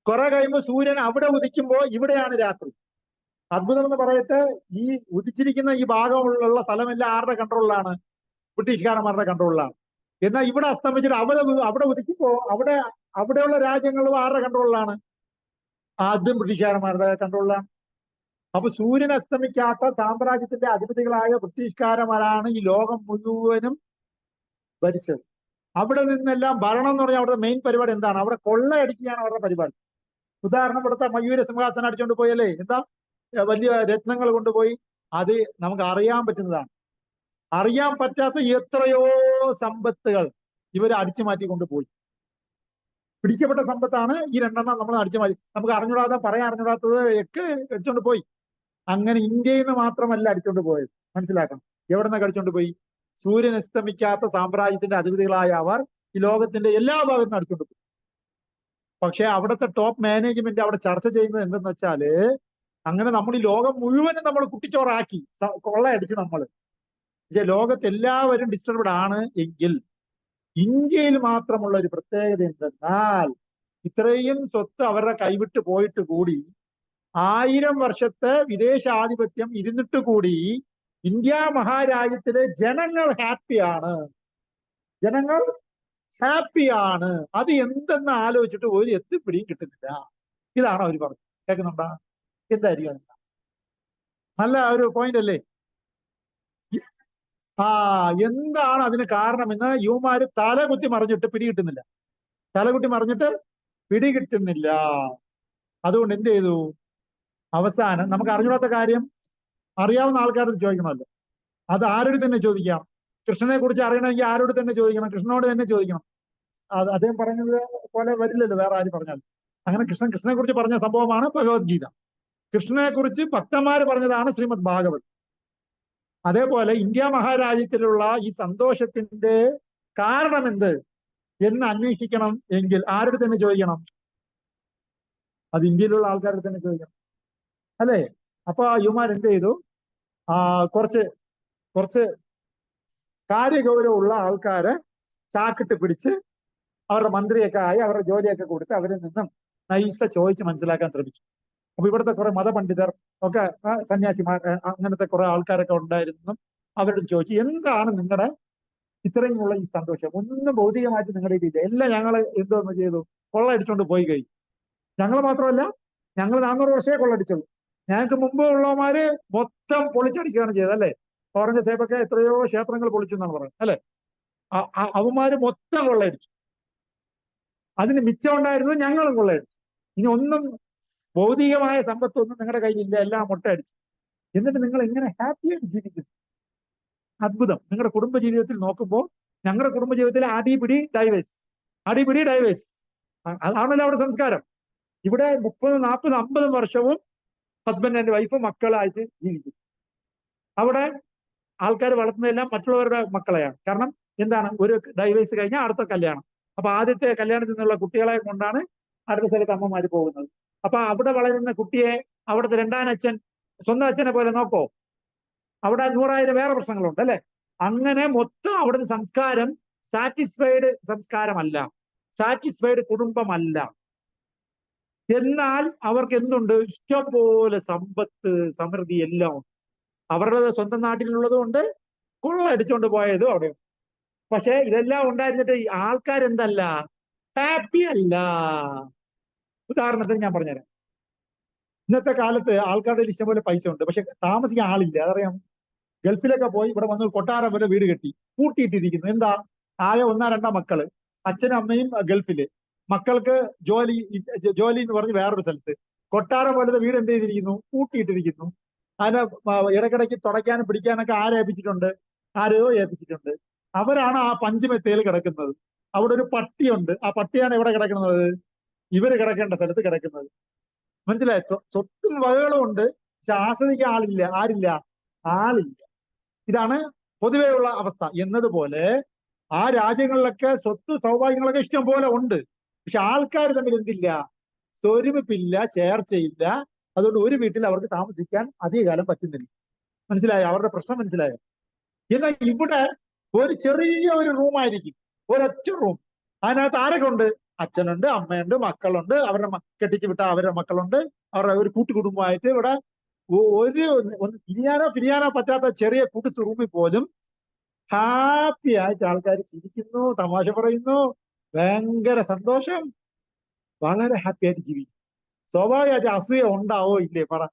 കുറെ കഴിയുമ്പോൾ സൂര്യൻ അവിടെ ഉദിക്കുമ്പോൾ ഇവിടെയാണ് രാത്രി. അത്ഭുതം എന്ന് പറയട്ടെ, ഈ ഉദിച്ചിരിക്കുന്ന ഈ ഭാഗമുള്ള സ്ഥലമെല്ലാം ആരുടെ കൺട്രോളിലാണ്? ബ്രിട്ടീഷുകാരന്മാരുടെ കൺട്രോളിലാണ്. എന്നാൽ ഇവിടെ അസ്തമിച്ചിട്ട് അവിടെ ഉദിക്കുമ്പോൾ അവിടെയുള്ള രാജ്യങ്ങളും ആരുടെ കൺട്രോളിലാണ്? ആദ്യം ബ്രിട്ടീഷുകാരന്മാരുടെ കൺട്രോളിലാണ്. അപ്പൊ സൂര്യൻ അസ്തമിക്കാത്ത സാമ്രാജ്യത്തിന്റെ അധിപതികളായ ബ്രിട്ടീഷുകാരന്മാരാണ് ഈ ലോകം മുഴുവനും ഭരിച്ചത്. അവിടെ നിന്നെല്ലാം ഭരണം എന്ന് പറഞ്ഞാൽ അവിടുത്തെ മെയിൻ പരിപാടി എന്താണ്? അവിടെ കൊള്ളയടിക്കുകയാണ് അവരുടെ പരിപാടി. ഉദാഹരണം, ഇവിടുത്തെ മയൂര സിംഹാസനം അടിച്ചുകൊണ്ട് പോയല്ലേ, എന്താ വലിയ രത്നങ്ങൾ കൊണ്ടുപോയി. അത് നമുക്ക് അറിയാൻ പറ്റുന്നതാണ്. അറിയാൻ പറ്റാത്ത എത്രയോ സമ്പത്തുകൾ ഇവർ അടിച്ചു മാറ്റി കൊണ്ടുപോയി. പിടിക്കപ്പെട്ട സമ്പത്താണ് ഈ 2 നമ്മൾ അടിച്ചു മാറ്റി. നമുക്ക് പറയാൻ അറിഞ്ഞൂടാത്തത് ഒക്കെ അടിച്ചുകൊണ്ട് പോയി. അങ്ങനെ ഇന്ത്യയിൽ നിന്ന് മാത്രമല്ല അടിച്ചുകൊണ്ട് പോയത്, മനസ്സിലാക്കണം. എവിടെ നിന്നൊക്കെ അടിച്ചുകൊണ്ട് പോയി? സൂര്യൻ അസ്തമിക്കാത്ത സാമ്രാജ്യത്തിന്റെ അധിപതികളായ അവർ ഈ ലോകത്തിന്റെ എല്ലാ ഭാഗത്തും അടിച്ചുകൊണ്ട് പോയി. പക്ഷെ അവിടുത്തെ ടോപ്പ് മാനേജ്മെന്റ് അവിടെ ചർച്ച ചെയ്യുന്നത് എന്തെന്ന് വെച്ചാല്, അങ്ങനെ നമ്മൾ ഈ ലോകം മുഴുവനും നമ്മൾ കുട്ടിച്ചോറാക്കി കൊള്ളയടിച്ചു നമ്മൾ. പക്ഷെ ലോകത്ത് എല്ലാവരും ഡിസ്റ്റർബ്ഡ് ആണ് എങ്കിൽ ഇന്ത്യയിൽ മാത്രമുള്ള ഒരു പ്രത്യേകത എന്തെന്നാൽ, ഇത്രയും സ്വത്ത് അവരുടെ കൈവിട്ട് പോയിട്ട് കൂടി 1000 വർഷത്തെ വിദേശാധിപത്യം ഇരുന്നിട്ട് കൂടി ഇന്ത്യ മഹാരാജ്യത്തിലെ ജനങ്ങൾ ഹാപ്പിയാണ്. ജനങ്ങൾ ഹാപ്പിയാണ്. അത് എന്തെന്ന് ആലോചിച്ചിട്ട് ഒരു എത്തിപ്പിടിയും കിട്ടുന്നില്ല. ഇതാണ് അവർ പറഞ്ഞത്. കേൾക്കുന്നുണ്ടാ? എന്തായിരിക്കും അത്? നല്ല ഒരു പോയിന്റ് അല്ലേ? എന്താണ് അതിന് കാരണമെന്ന് യുവമാര് തലകുത്തി മറിഞ്ഞിട്ട് പിടികിട്ടുന്നില്ല. പിടികിട്ടുന്നില്ല. അതുകൊണ്ട് എന്ത് ചെയ്തു? അവസാനം നമുക്ക് അറിഞ്ഞൂടാത്ത കാര്യം അറിയാവുന്ന ആൾക്കാരോട് ചോദിക്കണമല്ലോ. അത് ആരോട് തന്നെ ചോദിക്കാം. കൃഷ്ണനെ കുറിച്ച് അറിയണമെങ്കിൽ ആരോട് തന്നെ ചോദിക്കണം, കൃഷ്ണനോട് തന്നെ ചോദിക്കണം. അത് അദ്ദേഹം പറഞ്ഞത് പോലെ വരില്ലല്ലോ വേറെ ആര് പറഞ്ഞാൽ. അങ്ങനെ കൃഷ്ണനെ കുറിച്ച് പറഞ്ഞ സംഭവമാണ് ഭഗവത്ഗീത. കൃഷ്ണനെ കുറിച്ച് ഭക്തന്മാര് പറഞ്ഞതാണ് ശ്രീമദ് ഭാഗവത്. അതേപോലെ ഇന്ത്യ മഹാരാജ്യത്തിലുള്ള ഈ സന്തോഷത്തിന്റെ കാരണം എന്ത് എന്ന് അന്വേഷിക്കണം എങ്കിൽ ആരോട് തന്നെ ചോദിക്കണം? അത് ഇന്ത്യയിലുള്ള ആൾക്കാരോട് തന്നെ ചോദിക്കണം, അല്ലേ? അപ്പൊ യുവമാർ എന്ത് ചെയ്തു? കുറച്ച് കാര്യഗൗരവമുള്ള ആൾക്കാരെ ചാക്കിട്ട് പിടിച്ച് അവരുടെ മന്ത്രിയൊക്കെ ആയി അവരുടെ ജോലിയൊക്കെ കൊടുത്ത് അവരിൽ നിന്നും നൈസ ചോദിച്ച് മനസ്സിലാക്കാൻ ശ്രമിച്ചു. അപ്പൊ ഇവിടുത്തെ കുറെ മതപണ്ഡിതർ ഒക്കെ, സന്യാസിമാർ, അങ്ങനത്തെ കുറെ ആൾക്കാരൊക്കെ ഉണ്ടായിരുന്നു. അവരോട് ചോദിച്ചു, എന്താണ് നിങ്ങളുടെ ഇത്രയുമുള്ള ഈ സന്തോഷം? ഒന്നും ഭൗതികമായിട്ട് നിങ്ങളുടെ ഇതില്ല, എല്ലാം ഞങ്ങൾ എന്തോന്ന് ചെയ്തു? കൊള്ളയടിച്ചുകൊണ്ട് പോയി കഴിഞ്ഞു. ഞങ്ങൾ മാത്രമല്ല, ഞങ്ങൾ 400 വർഷമേ കൊള്ളടിച്ചുള്ളൂ. ഞങ്ങൾക്ക് മുമ്പ് ഉള്ളവന്മാര് മൊത്തം പൊളിച്ചടിക്കുകയാണ് ചെയ്തത്, അല്ലേ? ഔറംഗസേബൊക്കെ എത്രയോ ക്ഷേത്രങ്ങൾ പൊളിച്ചു എന്നാണ് പറയുന്നത്, അല്ലെ? അവന്മാര് മൊത്തം കൊള്ളയടിച്ചു. അതിന് മിച്ചം ഉണ്ടായിരുന്നത് ഞങ്ങളും കൊള്ളയടിച്ചു. ഇനി ഒന്നും ഭൗതികമായ സമ്പത്തൊന്നും നിങ്ങളുടെ കയ്യിലില്ല, എല്ലാം മുട്ടയടിച്ചു. എന്നിട്ട് നിങ്ങൾ എങ്ങനെ ഹാപ്പിയായിട്ട് ജീവിക്കുന്നു? അത്ഭുതം. നിങ്ങളുടെ കുടുംബ ജീവിതത്തിൽ നോക്കുമ്പോൾ ഞങ്ങളുടെ കുടുംബ ജീവിതത്തിൽ അടിപിടി ഡൈവേഴ്സ്, അടിപിടി ഡൈവേഴ്സ്. അതാണല്ലോ അവിടെ സംസ്കാരം. ഇവിടെ 30, 40, 50 വർഷവും ഹസ്ബൻഡ് ആൻഡ് വൈഫ് മക്കളായിട്ട് ജീവിക്കും. അവിടെ ആൾക്കാർ വളർത്തുന്നതെല്ലാം മറ്റുള്ളവരുടെ മക്കളെയാണ്. കാരണം എന്താണ്, ഒരു ഡൈവേഴ്സ് കഴിഞ്ഞാൽ അടുത്ത കല്യാണം. അപ്പൊ ആദ്യത്തെ കല്യാണത്തിൽ നിന്നുള്ള കുട്ടികളെ കൊണ്ടാണ് അടുത്ത സ്ഥലത്ത് അമ്മമാര് പോകുന്നത്. അപ്പൊ അവിടെ വളരുന്ന കുട്ടിയെ അവിടുത്തെ രണ്ടാം അച്ഛൻ സ്വന്തം അച്ഛനെ പോലെ നോക്കോ? അവിടെ 100,000 വേറെ പ്രശ്നങ്ങളുണ്ട് അല്ലെ? അങ്ങനെ മൊത്തം അവിടുത്തെ സംസ്കാരം സാറ്റിസ്ഫൈഡ് സംസ്കാരമല്ല, സാറ്റിസ്ഫൈഡ് കുടുംബമല്ല. എന്നാൽ അവർക്ക് എന്തുണ്ട്? ഇഷ്ടം പോലെ സമ്പത്ത്, സമൃദ്ധി എല്ലാം ഉണ്ട്. അവരുടെ സ്വന്തം നാട്ടിലുള്ളതും ഉണ്ട്, കൊള്ളയടിച്ചുകൊണ്ട് പോയതും അവിടെ. പക്ഷെ ഇതെല്ലാം ഉണ്ടായിരുന്നിട്ട് ആൾക്കാരെന്തല്ല, ഹാപ്പി അല്ല. ഉദാഹരണത്തിന് ഞാൻ പറഞ്ഞുതരാം. ഇന്നത്തെ കാലത്ത് ആൾക്കാരുടെ ഇഷ്ടം പോലെ പൈസ ഉണ്ട്, പക്ഷെ താമസിക്കാൻ ആളില്ല. അതറിയാം. ഗൾഫിലൊക്കെ പോയി ഇവിടെ വന്ന് കൊട്ടാരം പോലെ വീട് കെട്ടി പൂട്ടിയിട്ടിരിക്കുന്നു. എന്താ? ആകെ 1-2 മക്കള്, അച്ഛനും അമ്മയും ഗൾഫില്, മക്കൾക്ക് ജോലി എന്ന് പറഞ്ഞ് വേറൊരു സ്ഥലത്ത്. കൊട്ടാരം പോലത്തെ വീട് എന്ത് ചെയ്തിരിക്കുന്നു? പൂട്ടിയിട്ടിരിക്കുന്നു. അതിനെ ഇടയ്ക്കിടയ്ക്ക് തുടയ്ക്കാനും പിടിക്കാനൊക്കെ ആരെ ഏൽപ്പിച്ചിട്ടുണ്ട്? ആരെയോ ഏൽപ്പിച്ചിട്ടുണ്ട്. അവരാണ് ആ പഞ്ചുമെത്തയിൽ കിടക്കുന്നത്. അവിടെ ഒരു പട്ടിയുണ്ട്, ആ പട്ടിയാണ് എവിടെ കിടക്കുന്നത്? ഇവര് കിടക്കേണ്ട സ്ഥലത്ത് കിടക്കുന്നത്. മനസ്സിലായോ? സ്വത്തും വകകളും ഉണ്ട്, പക്ഷെ ആസ്വദിക്കാൻ ആളില്ല. ആരില്ല? ആളില്ല. ഇതാണ് പൊതുവെയുള്ള അവസ്ഥ. എന്നതുപോലെ ആ രാജ്യങ്ങളിലൊക്കെ സ്വത്ത് സൗഭാഗ്യങ്ങളൊക്കെ ഇഷ്ടം പോലെ ഉണ്ട്, പക്ഷെ ആൾക്കാർ തമ്മിൽ എന്തില്ല? സ്വരുമിപ്പില്ല, ചേർച്ചയില്ല. അതുകൊണ്ട് ഒരു വീട്ടിൽ അവർക്ക് താമസിക്കാൻ അധികകാലം പറ്റുന്നില്ല. മനസ്സിലായോ? അവരുടെ പ്രശ്നം മനസ്സിലായോ? എന്നാൽ ഇവിടെ ഒരു ചെറിയ ഒരു റൂമായിരിക്കും, ഒരൊറ്റ റൂം. അതിനകത്ത് ആരൊക്കെ ഉണ്ട്? അച്ഛനുണ്ട്, അമ്മയുണ്ട്, മക്കളുണ്ട്, അവരുടെ കെട്ടിച്ചു വിട്ട അവരുടെ മക്കളുണ്ട്. അവരുടെ ഒരു കൂട്ടുകുടുംബമായിട്ട് ഇവിടെ ഒന്ന് പിരിയാനോ പറ്റാത്ത ചെറിയ കുടിസ് റൂമിൽ പോലും ഹാപ്പി ആയിട്ട് ആൾക്കാർ ചിരിക്കുന്നു, തമാശ പറയുന്നു, ഭയങ്കര സന്തോഷം, വളരെ ഹാപ്പി ആയിട്ട് ജീവിക്കും. സ്വാഭാവികമായിട്ട് അസൂയ ഉണ്ടാവോ ഇല്ലേ? പറ.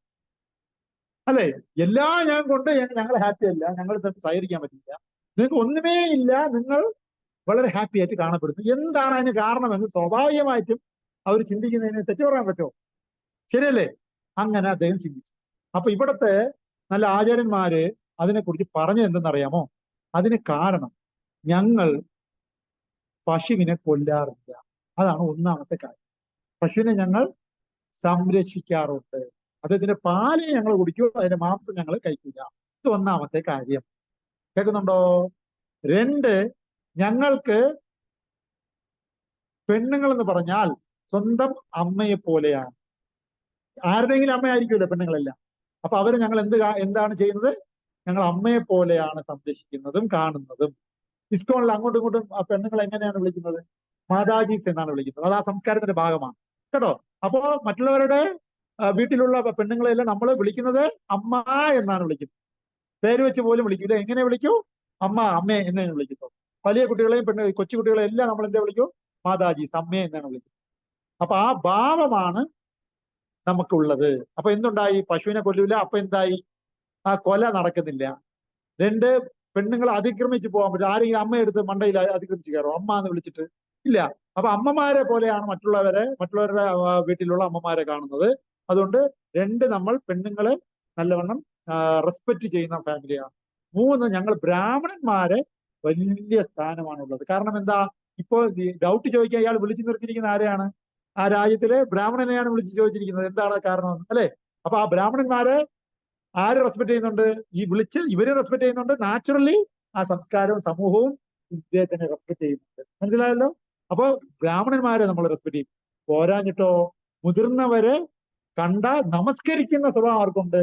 അല്ലെ? എല്ലാം ഞാൻ കൊണ്ട് ഞങ്ങൾ ഹാപ്പി അല്ല, ഞങ്ങൾ സഹകരിക്കാൻ പറ്റില്ല, നിങ്ങൾക്ക് ഒന്നുമേ ഇല്ല, നിങ്ങൾ വളരെ ഹാപ്പി ആയിട്ട് കാണപ്പെടുന്നു. എന്താണ് അതിന് കാരണമെന്ന് സ്വാഭാവികമായിട്ടും അവർ ചിന്തിക്കുന്നതിന് തെറ്റു പറയാൻ പറ്റുമോ? ശരിയല്ലേ? അങ്ങനെ അദ്ദേഹം ചിന്തിച്ചു. അപ്പൊ ഇവിടത്തെ നല്ല ആചാര്യന്മാര് അതിനെക്കുറിച്ച് പറഞ്ഞത് എന്തെന്നറിയാമോ? അതിന് കാരണം, ഞങ്ങൾ പശുവിനെ കൊല്ലാറില്ല. അതാണ് ഒന്നാമത്തെ കാര്യം. പശുവിനെ ഞങ്ങൾ സംരക്ഷിക്കാറുണ്ട്. അതിന്റെ പാല് ഞങ്ങൾ കുടിക്കും, അതിന്റെ മാംസം ഞങ്ങൾ കഴിക്കില്ല. ഇത് ഒന്നാമത്തെ കാര്യം. കേൾക്കുന്നുണ്ടോ? 2, ഞങ്ങൾക്ക് പെണ്ണുങ്ങൾ എന്ന് പറഞ്ഞാൽ സ്വന്തം അമ്മയെ പോലെയാണ്. ആരുടെയെങ്കിലും അമ്മയായിരിക്കുമല്ലോ പെണ്ണുങ്ങളെല്ലാം. അപ്പൊ അവര് ഞങ്ങൾ എന്താണ് ചെയ്യുന്നത്? ഞങ്ങൾ അമ്മയെ പോലെയാണ് സംരക്ഷിക്കുന്നതും കാണുന്നതും. ഇസ്കോണിൽ അങ്ങോട്ടും ഇങ്ങോട്ടും ആ പെണ്ണുങ്ങൾ എങ്ങനെയാണ് വിളിക്കുന്നത്? മാതാജീസ് എന്നാണ് വിളിക്കുന്നത്. അത് ആ സംസ്കാരത്തിന്റെ ഭാഗമാണ് കേട്ടോ. അപ്പോ മറ്റുള്ളവരുടെ വീട്ടിലുള്ള പെണ്ണുങ്ങളെല്ലാം നമ്മൾ വിളിക്കുന്നത് അമ്മ എന്നാണ് വിളിക്കുന്നത്. പേര് വെച്ച് പോലും വിളിക്കില്ല. എങ്ങനെ വിളിക്കൂ? അമ്മ, അമ്മേ എന്നാണ് വിളിക്കുന്നത്. വലിയ കുട്ടികളെയും കൊച്ചു കുട്ടികളെയും എല്ലാം നമ്മൾ എന്താ വിളിക്കൂ? മാതാജീസ്, അമ്മേ എന്നാണ് വിളിക്കുന്നത്. അപ്പൊ ആ ഭാവമാണ് നമുക്കുള്ളത്. അപ്പൊ എന്തുണ്ടായി? പശുവിനെ കൊല്ലൂല. അപ്പൊ എന്തായി? ആ കൊല നടക്കുന്നില്ല. 2, പെണ്ണുങ്ങൾ അതിക്രമിച്ച് പോകാൻ പറ്റും. ആരെങ്കിലും അമ്മയെടുത്ത് മണ്ടയിൽ അതിക്രമിച്ച് കയറും അമ്മ എന്ന് വിളിച്ചിട്ട്? ഇല്ല. അപ്പൊ അമ്മമാരെ പോലെയാണ് മറ്റുള്ളവരുടെ വീട്ടിലുള്ള അമ്മമാരെ കാണുന്നത്. അതുകൊണ്ട് 2, നമ്മൾ പെണ്ണുങ്ങളെ നല്ലവണ്ണം റെസ്പെക്ട് ചെയ്യുന്ന ഫാമിലിയാണ്. 3, ഞങ്ങൾ ബ്രാഹ്മണന്മാരെ വലിയ സ്ഥാനമാണുള്ളത്. കാരണം എന്താ? ഇപ്പോ ഡൗട്ട് ചോദിക്കാൻ ഇയാൾ വിളിച്ചു നിർത്തിയിരിക്കുന്ന ആരെയാണ്? ആ രാജ്യത്തിലെ ബ്രാഹ്മണനെയാണ് വിളിച്ച് ചോദിച്ചിരിക്കുന്നത്. എന്താണ് കാരണം അല്ലെ? അപ്പൊ ആ ബ്രാഹ്മണന്മാരെ ആര് റെസ്പെക്ട് ചെയ്യുന്നുണ്ട്? ഇവര് റെസ്പെക്ട് ചെയ്യുന്നുണ്ട്. നാച്ചുറലി ആ സംസ്കാരവും സമൂഹവും ഇദ്ദേഹത്തിനെ റെസ്പെക്ട് ചെയ്യുന്നുണ്ട്. മനസ്സിലായല്ലോ? അപ്പൊ ബ്രാഹ്മണന്മാരെ നമ്മൾ റെസ്പെക്ട് ചെയ്യും. പോരാഞ്ഞിട്ടോ മുതിർന്നവരെ കണ്ട നമസ്കരിക്കുന്ന സ്വഭാവം ആർക്കുണ്ട്?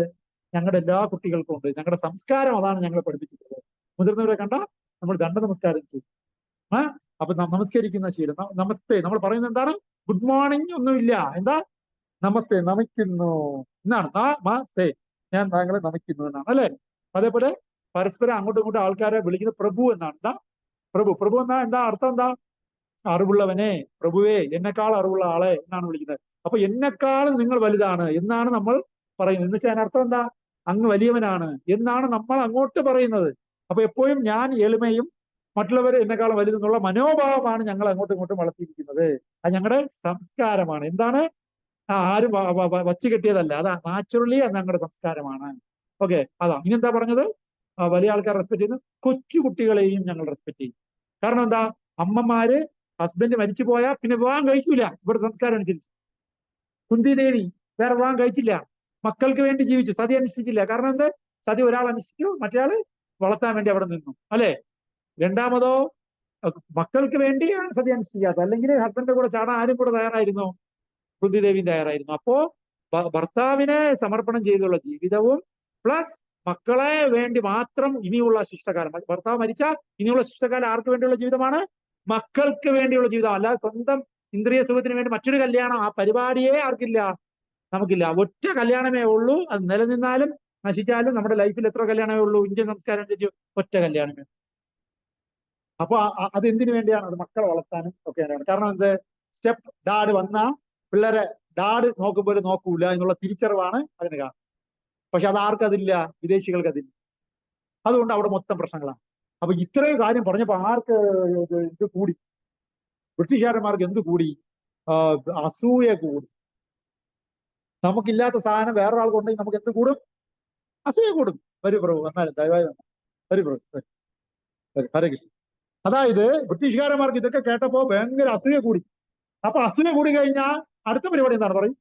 ഞങ്ങളുടെ എല്ലാ കുട്ടികൾക്കും ഉണ്ട്. ഞങ്ങളുടെ സംസ്കാരം അതാണ് ഞങ്ങളെ പഠിപ്പിച്ചിട്ടുള്ളത്. മുതിർന്നവരെ കണ്ട നമ്മൾ ദണ്ഡ നമസ്കാരം ചെയ്യും. അപ്പൊ നമസ്കരിക്കുന്ന ശീലം. നമസ്തേ നമ്മൾ പറയുന്നത് എന്താണ്? ഗുഡ് മോർണിംഗ് ഒന്നുമില്ല. എന്താ? നമസ്തേ, നമിക്കുന്നു എന്നാണ്. നമസ്തേ, ഞാൻ താങ്കളെ നമിക്കുന്നു എന്നാണ് അല്ലെ? അതേപോലെ പരസ്പരം അങ്ങോട്ടും ഇങ്ങോട്ടും ആൾക്കാരെ വിളിക്കുന്നത് പ്രഭു എന്നാണ്. എന്താ? പ്രഭു. പ്രഭു എന്നാ എന്താ അർത്ഥം? എന്താ? അറിവുള്ളവനെ, പ്രഭുവേ, എന്നെക്കാൾ അറിവുള്ള ആളെ എന്നാണ് വിളിക്കുന്നത്. അപ്പൊ എന്നെക്കാളും നിങ്ങൾ വലുതാണ് എന്നാണ് നമ്മൾ പറയുന്നത്. എന്ന് വെച്ചാൽ അതിനർത്ഥം എന്താ? അങ്ങ് വലിയവനാണ് എന്നാണ് നമ്മൾ അങ്ങോട്ട് പറയുന്നത്. അപ്പൊ എപ്പോഴും ഞാൻ എളിമയും മറ്റുള്ളവർ എന്നെക്കാളും വലുതെന്നുള്ള മനോഭാവമാണ് ഞങ്ങൾ അങ്ങോട്ടും ഇങ്ങോട്ടും വളർത്തിയിരിക്കുന്നത്. അത് ഞങ്ങളുടെ സംസ്കാരമാണ്. എന്താണ്? ആരും വച്ചു കെട്ടിയതല്ല, അതാ നാച്ചുറലി അത് ഞങ്ങളുടെ സംസ്കാരമാണ്. ഓക്കെ, അതാ. ഇനി എന്താ പറഞ്ഞത്? വലിയ ആൾക്കാർ റെസ്പെക്ട് ചെയ്യുന്നു, കൊച്ചു കുട്ടികളെയും ഞങ്ങൾ റെസ്പെക്ട് ചെയ്യും. കാരണം എന്താ? അമ്മമാര് ഹസ്ബൻഡ് മരിച്ചു പോയാൽ പിന്നെ വിവാഹം കഴിക്കൂല ഇവരുടെ സംസ്കാരം അനുസരിച്ച്. കുന്തി ദേവി വേറെ വിവാഹം കഴിച്ചില്ല, മക്കൾക്ക് വേണ്ടി ജീവിച്ചു, സതി അനുഷ്ഠിച്ചില്ല. കാരണം എന്ത്? സതി ഒരാൾ അനുഷ്ഠിച്ചു, മറ്റേയാള് വളർത്താൻ വേണ്ടി അവിടെ നിന്നു, അല്ലെ? രണ്ടാമതോ മക്കൾക്ക് വേണ്ടിയാണ് സതി അനുഷ്ഠിക്കാത്തത്. അല്ലെങ്കിൽ ഹസ്ബൻഡിന്റെ കൂടെ ചാടാൻ ആരും കൂടെ തയ്യാറായിരുന്നു? കുന്തി ദേവിയും തയ്യാറായിരുന്നു. അപ്പോ ഭർത്താവിനെ സമർപ്പണം ചെയ്തുള്ള ജീവിതവും പ്ലസ് മക്കളെ വേണ്ടി മാത്രം ഇനിയുള്ള ശിഷ്ടകാലം. ഭർത്താവ് മരിച്ചാൽ ഇനിയുള്ള ശിഷ്ടകാലം ആർക്ക് വേണ്ടിയുള്ള ജീവിതമാണ്? മക്കൾക്ക് വേണ്ടിയുള്ള ജീവിതം. അല്ലാതെ സ്വന്തം ഇന്ദ്രിയ സുഖത്തിന് വേണ്ടി മറ്റൊരു കല്യാണം, ആ പരിപാടിയെ ആർക്കില്ല? നമുക്കില്ല. ഒറ്റ കല്യാണമേ ഉള്ളൂ. അത് നിലനിന്നാലും നശിച്ചാലും നമ്മുടെ ലൈഫിൽ എത്ര കല്യാണമേ ഉള്ളൂ? ഇന്ത്യൻ സംസ്കാരം അനുസരിച്ച് ഒറ്റ കല്യാണമേ. അപ്പൊ അത് എന്തിനു വേണ്ടിയാണ്? അത് മക്കളെ വളർത്താനും ഒക്കെ. കാരണം എന്ത്? സ്റ്റെപ്പ് ഡാഡ് വന്ന പിള്ളേരെ ഡാഡ് നോക്കുമ്പോൾ നോക്കൂല എന്നുള്ള തിരിച്ചറിവാണ് അതിന് കാരണം. പക്ഷെ അത് ആർക്കതില്ല? വിദേശികൾക്ക് അതില്ല. അതുകൊണ്ട് അവിടെ മൊത്തം പ്രശ്നങ്ങളാണ്. അപ്പൊ ഇത്രയും കാര്യം പറഞ്ഞപ്പോ ആർക്ക് ഇത് കൂടി? ബ്രിട്ടീഷുകാരന്മാർക്ക് എന്ത് കൂടി? അസൂയ കൂടി. നമുക്കില്ലാത്ത സാധനം വേറൊരാൾക്ക് ഉണ്ടെങ്കിൽ നമുക്ക് എന്ത് കൂടും? അസൂയ കൂടും. വരൂ പ്രഭു, വന്നാലും ദയവായി വന്നു. വരൂ പ്രഭു, ഹരേ കൃഷ്ണ. അതായത് ബ്രിട്ടീഷുകാരന്മാർക്ക് ഇതൊക്കെ കേട്ടപ്പോ ഭയങ്കര അസൂയ കൂടി. അപ്പൊ അസൂയ കൂടി കഴിഞ്ഞാൽ അടുത്ത പരിപാടി എന്താണ്? പറയും.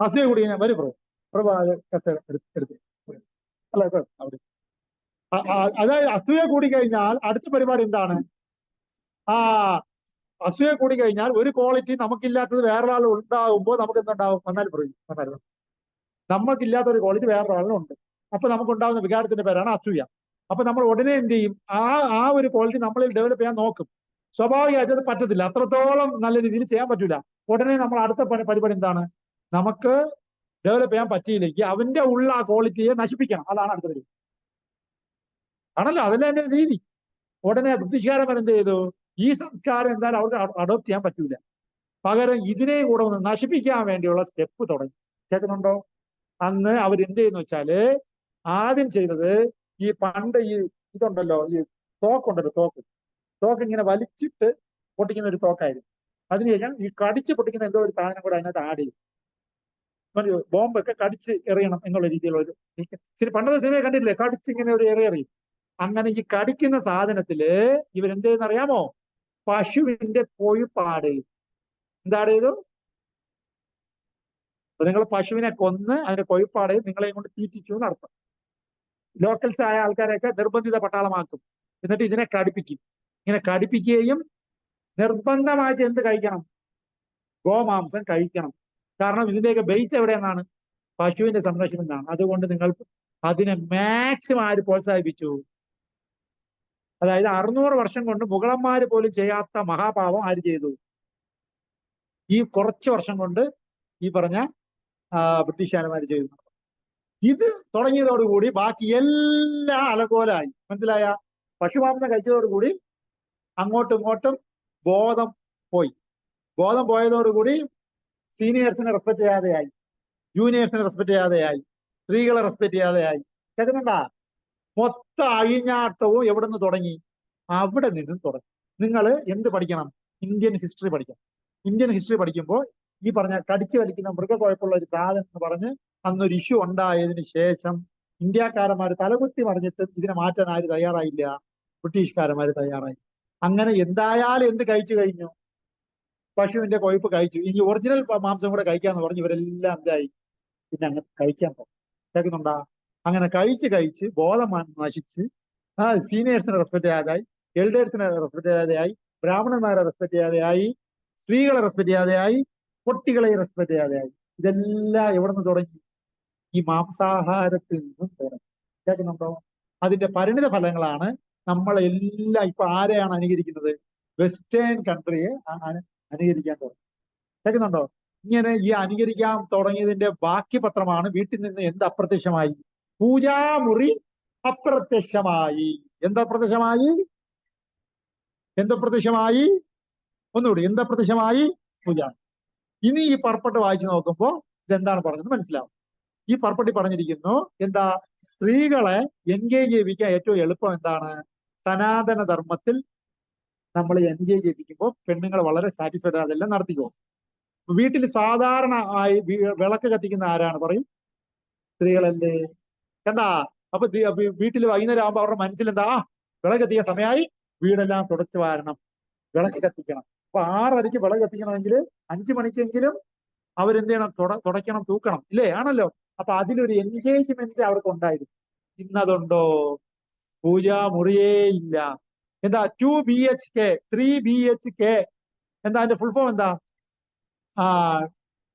അസൂയ കൂടി കഴിഞ്ഞാൽ വരൂ പ്രഭു, പ്രഭു എടുത്ത് അല്ല അവിടെ. അതായത് അസൂയ കൂടി കഴിഞ്ഞാൽ അടുത്ത പരിപാടി എന്താണ്? ആ അസൂയ കൂടി കഴിഞ്ഞാൽ ഒരു ക്വാളിറ്റി നമുക്കില്ലാത്തത് വേറൊരാൾ ഉണ്ടാകുമ്പോൾ നമുക്ക് എന്തുണ്ടാവും? വന്നാൽ പറയും, വന്നാൽ നമുക്കില്ലാത്ത ഒരു ക്വാളിറ്റി വേറൊരാളിനുണ്ട്. അപ്പൊ നമുക്കുണ്ടാകുന്ന വികാരത്തിന്റെ പേരാണ് അസൂയ. അപ്പൊ നമ്മൾ ഉടനെ എന്ത് ചെയ്യും? ആ ഒരു ക്വാളിറ്റി നമ്മളിൽ ഡെവലപ്പ് ചെയ്യാൻ നോക്കും. സ്വാഭാവികമായിട്ട് അത് പറ്റത്തില്ല, അത്രത്തോളം നല്ല രീതിയിൽ ചെയ്യാൻ പറ്റൂല. ഉടനെ നമ്മൾ അടുത്ത പരിപാടി എന്താണ്? നമുക്ക് ഡെവലപ്പ് ചെയ്യാൻ പറ്റിയില്ലെങ്കിൽ അവന്റെ ഉള്ള ആ ക്വാളിറ്റിയെ നശിപ്പിക്കണം. അതാണ് അടുത്ത പരിപാടി. ആണല്ലോ, അതല്ലേ എന്റെ രീതി. ഉടനെ ബ്രിട്ടീഷുകാരന്മാർ എന്ത് ചെയ്തു? ഈ സംസ്കാരം എന്തായാലും അവർക്ക് അഡോപ്റ്റ് ചെയ്യാൻ പറ്റൂല. പകരം ഇതിനെ കൂടെ ഒന്ന് നശിപ്പിക്കാൻ വേണ്ടിയുള്ള സ്റ്റെപ്പ് തുടങ്ങി. കേൾക്കുന്നുണ്ടോ? അന്ന് അവരെന്ത് ചെയ്യുന്നു വെച്ചാല്, ആദ്യം ചെയ്തത് ഈ പണ്ട് ഈ ഇതുണ്ടല്ലോ, ഈ തോക്കുണ്ടല്ലോ, തോക്ക് ഇങ്ങനെ വലിച്ചിട്ട് പൊട്ടിക്കുന്ന ഒരു തോക്കായിരുന്നു. അതിനുശേഷം ഈ കടിച്ച് പൊട്ടിക്കുന്ന എന്തോ ഒരു സാധനം കൂടെ അതിനകത്ത് ആഡ് ചെയ്യും. ബോംബൊക്കെ കടിച്ച് എറിയണം എന്നുള്ള രീതിയിലുള്ള ഒരു ശരി. പണ്ടത്തെ സിനിമയെ കണ്ടിട്ടില്ലേ? കടിച്ചിങ്ങനെ ഒരു എറിയും. അങ്ങനെ ഈ കടിക്കുന്ന സാധനത്തില് ഇവരെന്ത് ചെയ്യുന്ന അറിയാമോ? പശുവിന്റെ കൊഴുപ്പാട് ചെയ്യും. എന്താട് ചെയ്തു? അപ്പൊ നിങ്ങൾ പശുവിനെ കൊന്ന് അതിന്റെ കൊഴുപ്പാട് നിങ്ങളെ കൊണ്ട് തീറ്റിച്ചു എന്നർത്ഥം. ലോക്കൽസ് ആയ ആൾക്കാരെയൊക്കെ നിർബന്ധിത പട്ടാളമാക്കും. എന്നിട്ട് ഇതിനെ കടിപ്പിക്കും. ഇങ്ങനെ കടിപ്പിക്കുകയും നിർബന്ധമായിട്ട് എന്ത് കഴിക്കണം? ഗോമാംസം കഴിക്കണം. കാരണം ഇതിന്റെയൊക്കെ ബേസ് എവിടെയെന്നാണ്? പശുവിന്റെ സംരക്ഷണം എന്നാണ്. അതുകൊണ്ട് നിങ്ങൾ അതിനെ മാക്സിമം ആര് പ്രോത്സാഹിപ്പിച്ചു? അതായത് 600 വർഷം കൊണ്ട് മുഗളന്മാര് പോലും ചെയ്യാത്ത മഹാപാപം ആര് ചെയ്തു? ഈ കുറച്ച് വർഷം കൊണ്ട് ഈ പറഞ്ഞ ബ്രിട്ടീഷുകാരന്മാർ ചെയ്തു. ഇത് തുടങ്ങിയതോടുകൂടി ബാക്കി എല്ലാം അലകോലായി. മനസ്സിലായ? പശുമാംസം കഴിച്ചതോടുകൂടി അങ്ങോട്ടും ഇങ്ങോട്ടും ബോധം പോയി. ബോധം പോയതോടുകൂടി സീനിയേഴ്സിനെ റെസ്പെക്ട് ചെയ്യാതെയായി, ജൂനിയേഴ്സിനെ റെസ്പെക്ട് ചെയ്യാതെയായി, സ്ത്രീകളെ റെസ്പെക്ട് ചെയ്യാതെയായി. കേൾക്കുന്നുണ്ടാ? മൊത്തം അഴിഞ്ഞാട്ടവും എവിടെ നിന്ന് തുടങ്ങി? അവിടെ നിന്നും തുടങ്ങി. നിങ്ങൾ എന്ത് പഠിക്കണം? ഇന്ത്യൻ ഹിസ്റ്ററി പഠിക്കണം. ഇന്ത്യൻ ഹിസ്റ്ററി പഠിക്കുമ്പോൾ ഈ പറഞ്ഞ കടിച്ചു വലിക്കുന്ന മൃഗക്കുഴപ്പമുള്ള ഒരു സാധനം എന്ന് പറഞ്ഞ് അന്നൊരു ഇഷ്യൂ ഉണ്ടായതിനു ശേഷം ഇന്ത്യക്കാരന്മാർ തലകുത്തി മറിഞ്ഞിട്ടും ഇതിനെ മാറ്റാൻ ആര് തയ്യാറായില്ല? ബ്രിട്ടീഷുകാരന്മാർ തയ്യാറായി. അങ്ങനെ എന്തായാലും എന്ത് കഴിച്ചു കഴിഞ്ഞു? പശുവിന്റെ കൊഴുപ്പ് കഴിച്ചു. ഇനി ഒറിജിനൽ മാംസം കൂടെ കഴിക്കാന്ന് പറഞ്ഞ് ഇവരെല്ലാം എന്തായി? പിന്നെ അങ്ങനെ കഴിക്കാൻ പോകും. കേൾക്കുന്നുണ്ടാ? അങ്ങനെ കഴിച്ച് ബോധം നശിച്ച് സീനിയേഴ്സിനെ റെസ്പെക്ട് ചെയ്യാതെയായി, എൽഡേഴ്സിനെ റെസ്പെക്ട് ചെയ്യാതെയായി, ബ്രാഹ്മണന്മാരെ റെസ്പെക്ട് ചെയ്യാതെയായി, സ്ത്രീകളെ റെസ്പെക്ട് ചെയ്യാതെയായി, കുട്ടികളെ റെസ്പെക്ട് ചെയ്യാതെയായി. ഇതെല്ലാം എവിടെ നിന്ന് തുടങ്ങി? ഈ മാംസാഹാരത്തിൽ നിന്നും തുടങ്ങി. കേൾക്കുന്നുണ്ടോ? അതിന്റെ പരിണിത ഫലങ്ങളാണ് നമ്മളെല്ലാം ഇപ്പൊ ആരെയാണ് അനുകരിക്കുന്നത്? വെസ്റ്റേൺ കൺട്രിയെ അനുകരിക്കാൻ തുടങ്ങി. കേൾക്കുന്നുണ്ടോ? ഇങ്ങനെ ഈ അനുകരിക്കാൻ തുടങ്ങിയതിന്റെ ബാക്കി പത്രമാണ് വീട്ടിൽ നിന്ന് എന്ത് അപ്രത്യക്ഷമായി? പൂജാമുറി അപ്രത്യക്ഷമായി. എന്തപ്രത്യക്ഷമായി? എന്തപ്രത്യക്ഷമായി? ഒന്നുകൂടി, എന്തപ്രത്യക്ഷമായി? പൂജ. ഇനി ഈ പർപ്പട്ട് വായിച്ചു നോക്കുമ്പോൾ ഇതെന്താണ് പറഞ്ഞത് മനസ്സിലാവും. ഈ പർപ്പട്ടി പറഞ്ഞിരിക്കുന്നു എന്താ? സ്ത്രീകളെ എൻഗേജ് ചെയ്യിപ്പിക്കാൻ ഏറ്റവും എളുപ്പം എന്താണ്? സനാതന ധർമ്മത്തിൽ നമ്മൾ എൻജോയ് ചെയ്യിപ്പിക്കുമ്പോൾ പെണ്ണുങ്ങൾ വളരെ സാറ്റിസ്ഫൈഡ് അതെല്ലാം നടത്തിക്കോ. വീട്ടിൽ സാധാരണ ആയി വിളക്ക് കത്തിക്കുന്ന ആരാണ് പറയും? സ്ത്രീകളല്ലേ. കണ്ടാ? അപ്പൊ വീട്ടിൽ വൈകുന്നേരം ആകുമ്പോ അവരുടെ മനസ്സിൽ എന്താ? വിളക്ക് കത്തിയ സമയമായി, വീടെല്ലാം തുടച്ചു വാരണം, വിളക്ക് കത്തിക്കണം. അപ്പൊ 6:30 വിളക്ക് കത്തിക്കണമെങ്കിൽ 5 മണിക്കെങ്കിലും അവരെന്ത് ചെയ്യണം? തുടയ്ക്കണം, തൂക്കണം, ഇല്ലേ? ആണല്ലോ. അപ്പൊ അതിലൊരു എൻഗേജ്മെന്റ് അവർക്ക് ഉണ്ടായിരുന്നു. ഇന്നതുണ്ടോ? പൂജാമുറിയേ ഇല്ല. എന്താ 2 BHK 3 BHK? എന്താ അതിന്റെ ഫുൾ ഫോം എന്താ? ആ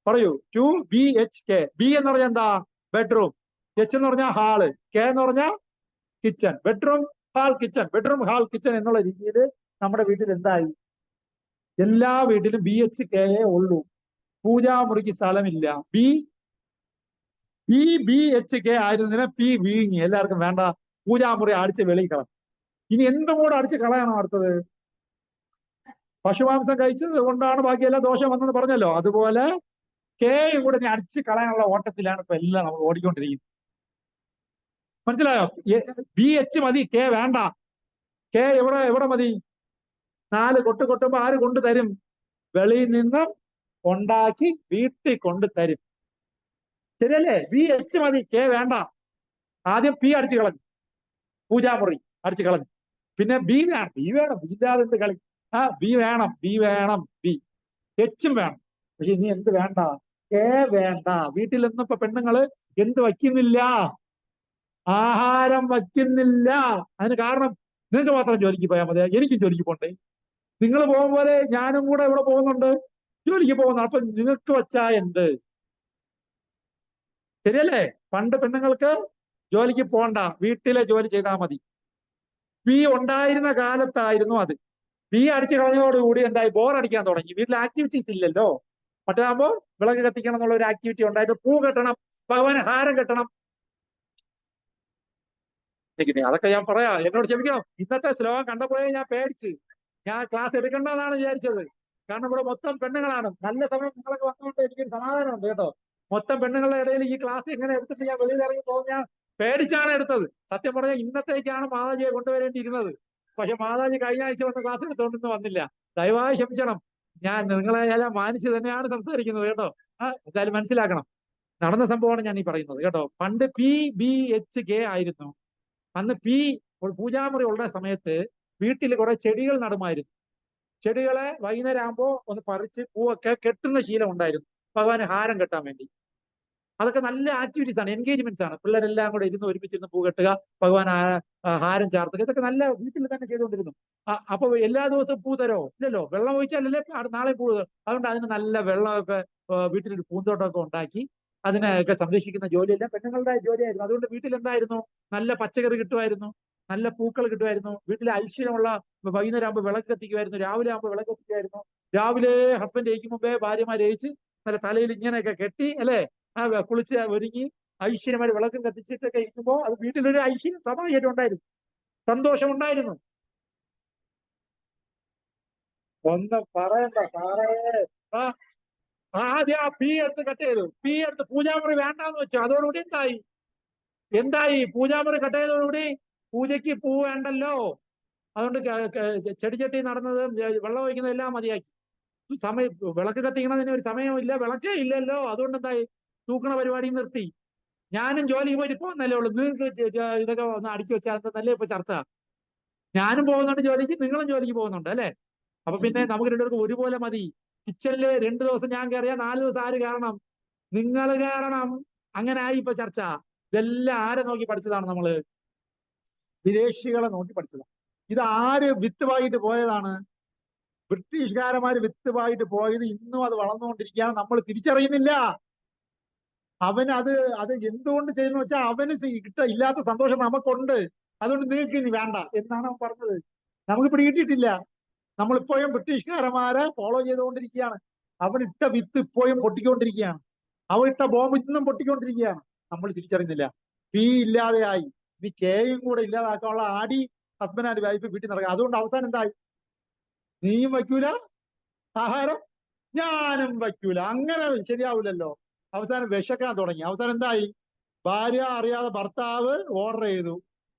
പറയൂ. 2 BHK. ബി എന്ന് പറഞ്ഞാൽ എന്താ? ബെഡ്റൂം. എച്ച് എന്ന് പറഞ്ഞാൽ ഹാള്. കെ എന്ന് പറഞ്ഞാൽ kitchen. Bedroom hall kitchen, bedroom hall kitchen എന്നുള്ള രീതിയിൽ നമ്മുടെ വീട്ടിൽ എന്തായി? എല്ലാ വീട്ടിലും BHK ഉള്ളൂ. പൂജാമുറിക്ക് സ്ഥലമില്ല. BHK ആയിരുന്നതിനെ പി വീങ്ങി. എല്ലാവർക്കും വേണ്ട, പൂജാമുറി അടിച്ച് വെളിയിൽ കളഞ്ഞു. ഇനി എന്തും കൂടെ അടിച്ച് കളയണം അടുത്തത്? പശുമാംസം കഴിച്ചത് കൊണ്ടാണ് ബാക്കിയെല്ലാം ദോഷം വന്നെന്ന് പറഞ്ഞല്ലോ. അതുപോലെ കെയും കൂടെ നീ അടിച്ച് കളയാനുള്ള ഓട്ടത്തിലാണ് ഇപ്പൊ എല്ലാം നമ്മൾ ഓടിക്കൊണ്ടിരിക്കുന്നത്. മനസ്സിലായോ? BH മതി, കെ വേണ്ട. കെ എവിടെ മതി? 4 കൊട്ട് കൊട്ടുമ്പോ ആര് കൊണ്ടു തരും? വെളിയിൽ നിന്നും ഉണ്ടാക്കി വീട്ടിൽ കൊണ്ട് തരും. ശരിയല്ലേ? BH മതി, കെ വേണ്ട. ആദ്യം പി അടിച്ചു കളഞ്ഞു, പൂജാമുറി അടിച്ചു കളഞ്ഞു. പിന്നെ ബി വേണം. ബി ഇല്ലാതെ എന്ത് കളി? ബി വേണം. ബി എച്ചും വേണം. പക്ഷെ ഇനി എന്ത് വേണ്ട? കെ വേണ്ട. വീട്ടിൽ നിന്നും ഇപ്പൊ പെണ്ണുങ്ങള് എന്ത് വയ്ക്കുന്നില്ല? ആഹാരം വയ്ക്കുന്നില്ല. അതിന് കാരണം നിങ്ങൾക്ക് മാത്രം ജോലിക്ക് പോയാൽ മതി, എനിക്കും ജോലിക്ക് പോണ്ടേ? നിങ്ങൾ പോകും പോലെ ഞാനും കൂടെ ഇവിടെ പോകുന്നുണ്ട്, ജോലിക്ക് പോകുന്നു. അപ്പൊ നിങ്ങൾക്ക് വച്ചാ എന്ത്? ശരിയല്ലേ? പണ്ട് പെണ്ണുങ്ങൾക്ക് ജോലിക്ക് പോണ്ട, വീട്ടിലെ ജോലി ചെയ്താൽ മതി. പി ഉണ്ടായിരുന്ന കാലത്തായിരുന്നു അത്. പി അടിച്ചു കളഞ്ഞതോടുകൂടി എന്തായി? ബോറടിക്കാൻ തുടങ്ങി. വീട്ടിൽ ആക്ടിവിറ്റീസ് ഇല്ലല്ലോ. മറ്റാകുമ്പോ വിളക്ക് കത്തിക്കണം എന്നുള്ള ഒരു ആക്ടിവിറ്റി ഉണ്ടായിരുന്നു. പൂ കെട്ടണം, ഭഗവാന് ഹാരം കെട്ടണം. അതൊക്കെ ഞാൻ പറയാം, എന്നോട് ക്ഷമിക്കണം. ഇന്നത്തെ ശ്ലോകം കണ്ടപ്പോഴേ ഞാൻ പേടിച്ച്, ഞാൻ ക്ലാസ് എടുക്കേണ്ടതാണ് വിചാരിച്ചത്. കാരണം ഇവിടെ മൊത്തം പെണ്ണുങ്ങളാണ്. നല്ല സമയം നിങ്ങളൊക്കെ വന്നുകൊണ്ട് എനിക്കൊരു സമാധാനമുണ്ട് കേട്ടോ. മൊത്തം പെണ്ണുങ്ങളുടെ ഇടയിൽ ഈ ക്ലാസ് എങ്ങനെ എടുത്തിട്ട് ഞാൻ വെളിയിൽ ഇറങ്ങി പോകും? ഞാൻ പേടിച്ചാണ് എടുത്തത്. സത്യം പറഞ്ഞാൽ ഇന്നത്തേക്കാണ് മാതാജിയെ കൊണ്ടുവരേണ്ടിയിരുന്നത്. പക്ഷെ മാതാജി കഴിഞ്ഞ ആഴ്ച വന്ന ക്ലാസ് എടുത്തുകൊണ്ടൊന്നും വന്നില്ല. ദയവായി ക്ഷമിക്കണം. ഞാൻ നിങ്ങളെ എല്ലാം മാനിച്ച് തന്നെയാണ് സംസാരിക്കുന്നത് കേട്ടോ. എന്തായാലും മനസ്സിലാക്കണം, നടന്ന സംഭവമാണ് ഞാൻ ഈ പറയുന്നത് കേട്ടോ. പണ്ട് BHK ആയിരുന്നു. അന്ന് പൂജാമുറി ഉള്ള സമയത്ത് വീട്ടിൽ കുറെ ചെടികൾ നടുമായിരുന്നു. ചെടികളെ വൈകുന്നേരം ആകുമ്പോ ഒന്ന് പറിച്ച് പൂവൊക്കെ കെട്ടുന്ന ശീലം ഉണ്ടായിരുന്നു, ഭഗവാന് ഹാരം കെട്ടാൻ വേണ്ടി. അതൊക്കെ നല്ല ആക്ടിവിറ്റീസ് ആണ്, എൻഗേജ്മെന്റ്സ് ആണ്. പിള്ളേരെല്ലാം കൂടെ ഇരുന്ന് ഒരുമിച്ചിരുന്ന് പൂ കെട്ടുക, ഭഗവാൻ ഹാരം ചാർത്തുക, ഇതൊക്കെ നല്ല വീട്ടിൽ തന്നെ ചെയ്തുകൊണ്ടിരുന്നു. അപ്പൊ എല്ലാ ദിവസവും പൂ തരോ? ഇല്ലല്ലോ. വെള്ളം ഒഴിച്ചാലല്ലേ നാളെ പൂ. അതുകൊണ്ട് അതിന് നല്ല വെള്ളമൊക്കെ വീട്ടിലൊരു പൂന്തോട്ടമൊക്കെ ഉണ്ടാക്കി അതിനെയൊക്കെ സംരക്ഷിക്കുന്ന ജോലിയെല്ലാം പെണ്ണുങ്ങളുടെ ജോലിയായിരുന്നു. അതുകൊണ്ട് വീട്ടിൽ എന്തായിരുന്നു? നല്ല പച്ചക്കറി കിട്ടുമായിരുന്നു, നല്ല പൂക്കൾ കിട്ടുമായിരുന്നു. വീട്ടിലെ ഐശ്വര്യമുള്ള വൈകുന്നേരം ആകുമ്പോൾ വിളക്ക് കത്തിക്കുമായിരുന്നു, രാവിലെ ആകുമ്പോൾ വിളക്ക് കത്തിക്കുമായിരുന്നു. രാവിലെ ഹസ്ബൻഡ് ജയിക്കും മുമ്പേ ഭാര്യമാർ ജയിച്ച് നല്ല തലയിൽ ഇങ്ങനെയൊക്കെ കെട്ടി, അല്ലെ, കുളിച്ച് ഒരുങ്ങി ഐശ്വര്യമായി വിളക്കും കത്തിച്ചിട്ടൊക്കെ ഇരിക്കുമ്പോൾ അത് വീട്ടിലൊരു ഐശ്വര്യം സ്വാഭാവികമായിട്ടും ഉണ്ടായിരുന്നു, സന്തോഷം ഉണ്ടായിരുന്നു. ഒന്നും പറയണ്ട സാറേ. ആദ്യം പി എടുത്ത് കട്ട് ചെയ്തു. പി എടുത്ത് പൂജാമുറി വേണ്ടാന്ന് വെച്ചു. അതോടുകൂടി എന്തായി? പൂജാമുറി കട്ട് ചെയ്തതോടുകൂടി പൂജയ്ക്ക് പൂ വേണ്ടല്ലോ. അതുകൊണ്ട് ചെടിച്ചട്ടി നടന്നത്, വെള്ളം ഒഴിക്കുന്നതെല്ലാം മതിയാക്കി. വിളക്ക് കത്തിക്കണതിന് ഒരു സമയമില്ല, വിളക്കേ ഇല്ലല്ലോ. അതുകൊണ്ട് എന്തായി? തൂക്കണ പരിപാടി നിർത്തി. ഞാനും ജോലിക്ക് പോയിട്ട് പോകുന്നല്ലേ ഉള്ളൂ. നിങ്ങൾക്ക് ഇതൊക്കെ ഒന്ന് അടിച്ചു വെച്ചാൽ നല്ല ഇപ്പൊ ചർച്ച. ഞാനും പോകുന്നുണ്ട് ജോലിക്ക്, നിങ്ങളും ജോലിക്ക് പോകുന്നുണ്ട്, അല്ലെ? അപ്പൊ പിന്നെ നമുക്ക് രണ്ടുപേർക്കും ഒരുപോലെ മതി. കിച്ചണില് 2 ദിവസം ഞാൻ കയറിയാൽ 4 ദിവസം ആര് കയറണം? നിങ്ങൾ കയറണം. അങ്ങനെ ആയി ഇപ്പൊ ചർച്ച. ഇതെല്ലാം ആരെ നോക്കി പഠിച്ചതാണ്? നമ്മള് വിദേശികളെ നോക്കി പഠിച്ചതാണ്. ഇത് ആര് വിത്തുവായിട്ട് പോയതാണ്? ബ്രിട്ടീഷുകാരന്മാര് വിത്തുവായിട്ട് പോയത്. ഇന്നും അത് വളർന്നുകൊണ്ടിരിക്കുകയാണ്, നമ്മൾ തിരിച്ചറിയുന്നില്ല. അവന് അത് എന്തുകൊണ്ട് ചെയ്യുന്ന വെച്ചാൽ അവന് ഇല്ലാത്ത സന്തോഷം നമുക്കുണ്ട്. അതുകൊണ്ട് നിങ്ങൾക്ക് ഇനി വേണ്ട എന്നാണ് അവൻ പറഞ്ഞത്. നമുക്ക് പിടികിട്ടിയിട്ടില്ല. നമ്മളിപ്പോഴും ബ്രിട്ടീഷുകാരന്മാരെ ഫോളോ ചെയ്തുകൊണ്ടിരിക്കുകയാണ്. അവനിട്ട വിത്ത് ഇപ്പോഴും പൊട്ടിക്കൊണ്ടിരിക്കുകയാണ്. അവനിട്ട ബോംബ് ഇന്നും പൊട്ടിക്കൊണ്ടിരിക്കുകയാണ്. നമ്മൾ തിരിച്ചറിയുന്നില്ല. പി ഇല്ലാതെയായി. ഇനി കെയും കൂടെ ഇല്ലാതാക്കാനുള്ള ആടി ഹസ്ബൻഡ് ആൻഡ് വൈഫ് വീട്ടിൽ നടക്കുക. അതുകൊണ്ട് അവസാനം എന്തായി? നീയും വയ്ക്കൂല ആഹാരം, ഞാനും വയ്ക്കൂല. അങ്ങനെ ശരിയാവില്ലല്ലോ. അവസാനം വിശക്കാൻ തുടങ്ങി. അവസാനം എന്തായി? ഭാര്യ അറിയാതെ ഭർത്താവ് ഓർഡർ ചെയ്തു,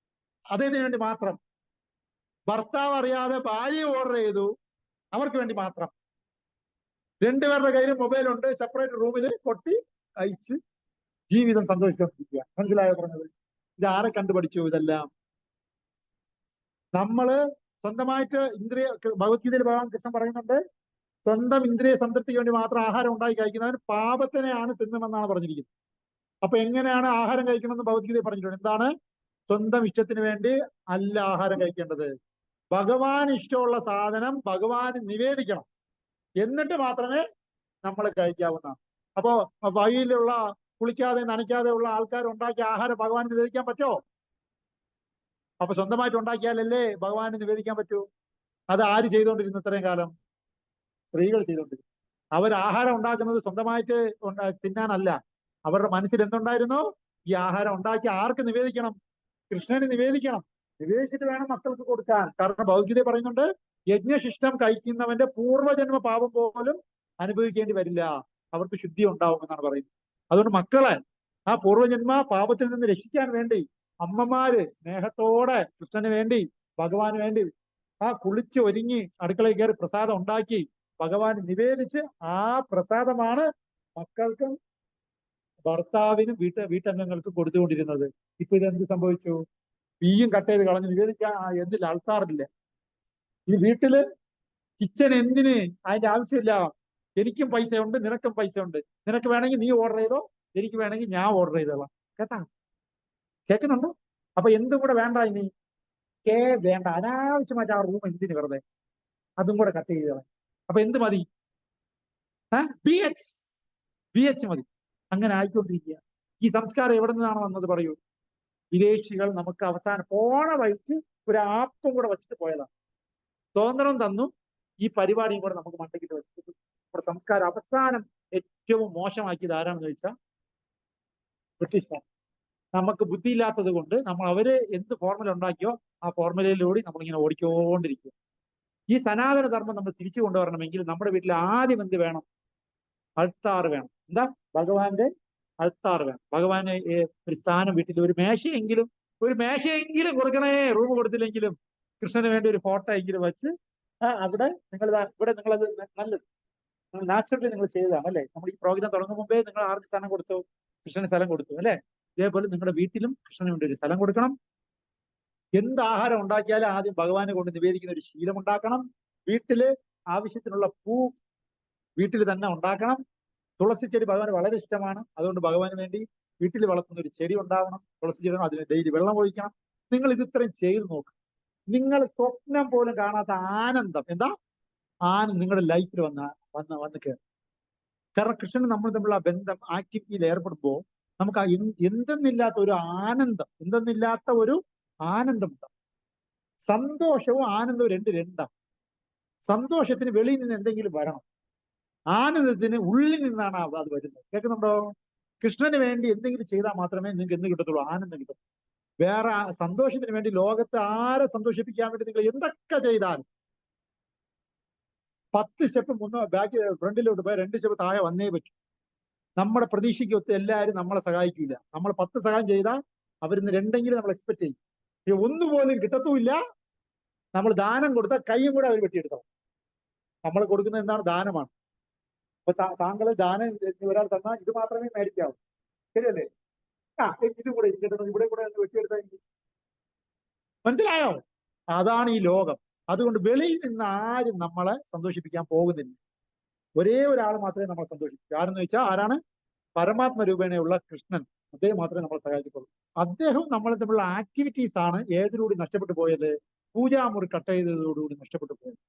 അതിനു വേണ്ടി മാത്രം ഭർത്താവ് അറിയാതെ ഭാര്യ ഓർഡർ ചെയ്തു, അവർക്ക് വേണ്ടി മാത്രം. രണ്ടുപേരുടെ കയ്യിൽ മൊബൈലുണ്ട്, സെപ്പറേറ്റ് റൂമിൽ കൊട്ടി അയച്ച് ജീവിതം സന്തോഷിച്ചുകൊണ്ടിരിക്കുക. മനസ്സിലായോ പറഞ്ഞത്? ഇത് ആരെ കണ്ടുപഠിച്ചു ഇതെല്ലാം? നമ്മള് സ്വന്തമായിട്ട് ഭഗവത്ഗീതയിൽ ഭഗവാൻ കൃഷ്ണൻ പറയുന്നുണ്ട്, സ്വന്തം ഇന്ദ്രിയ സംതൃപ്തിക്ക് വേണ്ടി മാത്രം ആഹാരം ഉണ്ടാക്കി കഴിക്കുന്നവൻ പാപത്തിനെയാണ് തിന്നുമെന്നാണ് പറഞ്ഞിരിക്കുന്നത്. അപ്പൊ എങ്ങനെയാണ് ആഹാരം കഴിക്കണമെന്ന് ഭഗവത്ഗീതയിൽ പറഞ്ഞിട്ടുണ്ട്. എന്താണ്? സ്വന്തം ഇഷ്ടത്തിന് വേണ്ടി അല്ല ആഹാരം കഴിക്കേണ്ടത്. ഭഗവാൻ ഇഷ്ടമുള്ള സാധനം ഭഗവാന് നിവേദിക്കണം, എന്നിട്ട് മാത്രമേ നമ്മൾ കഴിക്കാവുന്നതാണ്. അപ്പോ വഴിയിലുള്ള കുളിക്കാതെ നനയ്ക്കാതെ ഉള്ള ആൾക്കാർ ഉണ്ടാക്കിയ ആഹാരം ഭഗവാന് നിവേദിക്കാൻ പറ്റുമോ? അപ്പൊ സ്വന്തമായിട്ട് ഉണ്ടാക്കിയാലല്ലേ ഭഗവാന് നിവേദിക്കാൻ പറ്റൂ. അത് ആര് ചെയ്തുകൊണ്ടിരുന്നു ഇത്രയും കാലം? സ്ത്രീകൾ ചെയ്തുകൊണ്ടിരുന്നു. അവർ ആഹാരം ഉണ്ടാക്കുന്നത് സ്വന്തമായിട്ട് തിന്നാനല്ല. അവരുടെ മനസ്സിൽ എന്തുണ്ടായിരുന്നു? ഈ ആഹാരം ഉണ്ടാക്കി ആർക്ക് നിവേദിക്കണം? കൃഷ്ണന് നിവേദിക്കണം. നിവേദിച്ചിട്ട് വേണം മക്കൾക്ക് കൊടുക്കാൻ. കാരണം ഭഗവത്ഗീത പറയുന്നുണ്ട്, യജ്ഞശിഷ്ടം കഴിക്കുന്നവന്റെ പൂർവ്വജന്മ പാപം പോലും അനുഭവിക്കേണ്ടി വരില്ല, അവർക്ക് ശുദ്ധി ഉണ്ടാവും എന്നാണ് പറയുന്നത്. അതുകൊണ്ട് മക്കളെ ആ പൂർവ്വജന്മ പാപത്തിൽ നിന്ന് രക്ഷിക്കാൻ വേണ്ടി അമ്മമാര് സ്നേഹത്തോടെ കൃഷ്ണന് വേണ്ടി, ഭഗവാന് വേണ്ടി ആ കുളിച്ച് ഒരുങ്ങി അടുക്കളയിൽ കയറി പ്രസാദം ഉണ്ടാക്കി ഭഗവാന് നിവേദിച്ച് ആ പ്രസാദമാണ് മക്കൾക്കും ഭർത്താവിനും വീട്ടംഗങ്ങൾക്കും കൊടുത്തുകൊണ്ടിരുന്നത്. ഇപ്പൊ ഇതെന്ത് സംഭവിച്ചു? തീയും കട്ട് ചെയ്ത് കളഞ്ഞ് നിവേദിക്കാൻ എന്തില്ല ആൾക്കാറില്ല. ഈ വീട്ടില് കിച്ചൺ എന്തിന്? അതിന്റെ ആവശ്യമില്ല. എനിക്കും പൈസ ഉണ്ട്, നിനക്കും പൈസ ഉണ്ട്. നിനക്ക് വേണമെങ്കിൽ നീ ഓർഡർ ചെയ്തോ, എനിക്ക് വേണമെങ്കിൽ ഞാൻ ഓർഡർ ചെയ്തോളാം. കേട്ടാ? കേൾക്കുന്നുണ്ടോ? അപ്പൊ എന്തും കൂടെ വേണ്ട ഇനി. വേണ്ട, അനാവശ്യമായിട്ട് ആ റൂം എന്തിന് വെറുതെ? അതും കൂടെ കട്ട് ചെയ്ത് കളയാം. അപ്പൊ എന്ത് മതി? BH മതി. അങ്ങനെ ആയിക്കൊണ്ടിരിക്കുക. ഈ സംസ്കാരം എവിടെ നിന്നാണ് വന്നത് പറയൂ? വിദേശികൾ നമുക്ക് അവസാനം പോണ വഴിക്ക് ഒരു ആപ്പും കൂടെ വെച്ചിട്ട് പോയതാണ്. സ്വാതന്ത്ര്യം തന്നു, ഈ പരിപാടിയും കൂടെ നമുക്ക് മണ്ടയ്ക്കിട്ട് വെച്ചിട്ട് നമ്മുടെ സംസ്കാരം അവസാനം ഏറ്റവും മോശമാക്കിയത് ആരാണെന്ന് ചോദിച്ചാൽ ബ്രിട്ടീഷുകാർ. നമുക്ക് ബുദ്ധിയില്ലാത്തത് കൊണ്ട് നമ്മൾ അവര് എന്ത് ഫോർമുല ഉണ്ടാക്കിയോ ആ ഫോർമുലയിലൂടെ നമ്മളിങ്ങനെ ഓടിക്കൊണ്ടിരിക്കുക. ഈ സനാതന ധർമ്മം നമ്മൾ തിരിച്ചു കൊണ്ടുവരണമെങ്കിൽ നമ്മുടെ വീട്ടിൽ ആദ്യം എന്ത് വേണം? അൾത്താർ വേണം. എന്താ? ഭഗവാന്റെ അൾത്താർ വേണം. ഭഗവാന് ഒരു സ്ഥാനം, വീട്ടിൽ ഒരു മേശയെങ്കിലും കൊടുക്കണേ. റൂം കൊടുത്തില്ലെങ്കിലും കൃഷ്ണന് വേണ്ടി ഒരു ഫോട്ടോ എങ്കിലും വെച്ച് അവിടെ നിങ്ങളത് നല്ലത് നാച്ചുറലി നിങ്ങൾ ചെയ്തതാണ് അല്ലേ? നമ്മൾ ഈ പ്രോഗ്രാം തുടങ്ങും മുമ്പേ നിങ്ങൾ ആർക്ക് സ്ഥലം കൊടുത്തു? കൃഷ്ണന് സ്ഥലം കൊടുത്തു അല്ലെ? ഇതേപോലെ നിങ്ങളുടെ വീട്ടിലും കൃഷ്ണന് വേണ്ടി ഒരു സ്ഥലം കൊടുക്കണം. എന്ത് ആഹാരം ഉണ്ടാക്കിയാലും ആദ്യം ഭഗവാനെ കൊണ്ട് നിവേദിക്കുന്ന ഒരു ശീലം ഉണ്ടാക്കണം. വീട്ടില് ആവശ്യത്തിനുള്ള പൂ വീട്ടിൽ തന്നെ ഉണ്ടാക്കണം. തുളസി ചെടി ഭഗവാന് വളരെ ഇഷ്ടമാണ്. അതുകൊണ്ട് ഭഗവാന് വേണ്ടി വീട്ടിൽ വളർത്തുന്ന ഒരു ചെടി ഉണ്ടാവണം. തുളസി ചെടി, അതിന് ഡെയിലി വെള്ളം ഒഴിക്കണം. നിങ്ങൾ ഇത് ഇത്രയും ചെയ്തു നോക്ക്. നിങ്ങൾ സ്വപ്നം പോലും കാണാത്ത ആനന്ദം, എന്താ ആനന്ദം നിങ്ങളുടെ ലൈഫിൽ വന്ന് കയറും. കാരണം കൃഷ്ണന് നമ്മൾ തമ്മിലുള്ള ബന്ധം, ആക്ടിവിറ്റിയിൽ ഏർപ്പെടുമ്പോൾ നമുക്ക് എന്തെന്നില്ലാത്ത ഒരു ആനന്ദമുണ്ട്. സന്തോഷവും ആനന്ദവും രണ്ടാണ്. സന്തോഷത്തിന് വെളിയിൽ നിന്ന് എന്തെങ്കിലും വരണം, ആനന്ദത്തിന് ഉള്ളിൽ നിന്നാണ് അത് വരുന്നത്. കേൾക്കുന്നുണ്ടോ? കൃഷ്ണന് വേണ്ടി എന്തെങ്കിലും ചെയ്താൽ മാത്രമേ നിങ്ങൾക്ക് എന്ത് കിട്ടത്തുള്ളൂ? ആനന്ദം കിട്ടും. വേറെ സന്തോഷത്തിന് വേണ്ടി ലോകത്ത് ആരെ സന്തോഷിപ്പിക്കാൻ വേണ്ടി നിങ്ങൾ എന്തൊക്കെ ചെയ്താലും 10 സ്റ്റെപ്പ് ഫ്രണ്ടിലോട്ട് പോയി 2 സ്റ്റെപ്പ് താഴെ വന്നേ പറ്റും. നമ്മുടെ പ്രതീക്ഷയ്ക്ക് ഒത്ത് എല്ലാവരും നമ്മളെ സഹായിക്കില്ല. നമ്മൾ 10 സഹായം ചെയ്താൽ അവരിന്ന് 2 നമ്മൾ എക്സ്പെക്ട് ചെയ്യും. ഒന്നുപോലും കിട്ടത്തുമില്ല. നമ്മൾ ദാനം കൊടുത്താൽ കൈയും കൂടെ അവർ വെട്ടിയെടുത്തോ. നമ്മൾ കൊടുക്കുന്നത് എന്താണ്? ദാനമാണ്. അപ്പൊ താങ്കൾ ദാനം ഒരാൾ തന്നാൽ ഇത് മാത്രമേ മേടിക്കാവൂ, ശരിയല്ലേ? ഇതും കൂടെ ഇരിക്കട്ടെ, ഇവിടെ കൂടെ വെട്ടിയെടുത്താൽ മനസ്സിലായോ? അതാണ് ഈ ലോകം. അതുകൊണ്ട് വെളിയിൽ നിന്ന് ആരും നമ്മളെ സന്തോഷിപ്പിക്കാൻ പോകുന്നില്ല. ഒരേ ഒരാൾ മാത്രമേ നമ്മളെ സന്തോഷിപ്പിക്കൂ. ആരെന്ന് വെച്ചാൽ ആരാണ്? പരമാത്മ രൂപേണയുള്ള കൃഷ്ണൻ. അദ്ദേഹം മാത്രമേ നമ്മളെ സഹായിക്കത്തുള്ളൂ. അദ്ദേഹം നമ്മളെ തമ്മിലുള്ള ആക്ടിവിറ്റീസ് ആണ് ഏതിലൂടെ നഷ്ടപ്പെട്ടു പോയത്? പൂജാമുറി കട്ട് ചെയ്തതോടുകൂടി നഷ്ടപ്പെട്ടു പോയത്.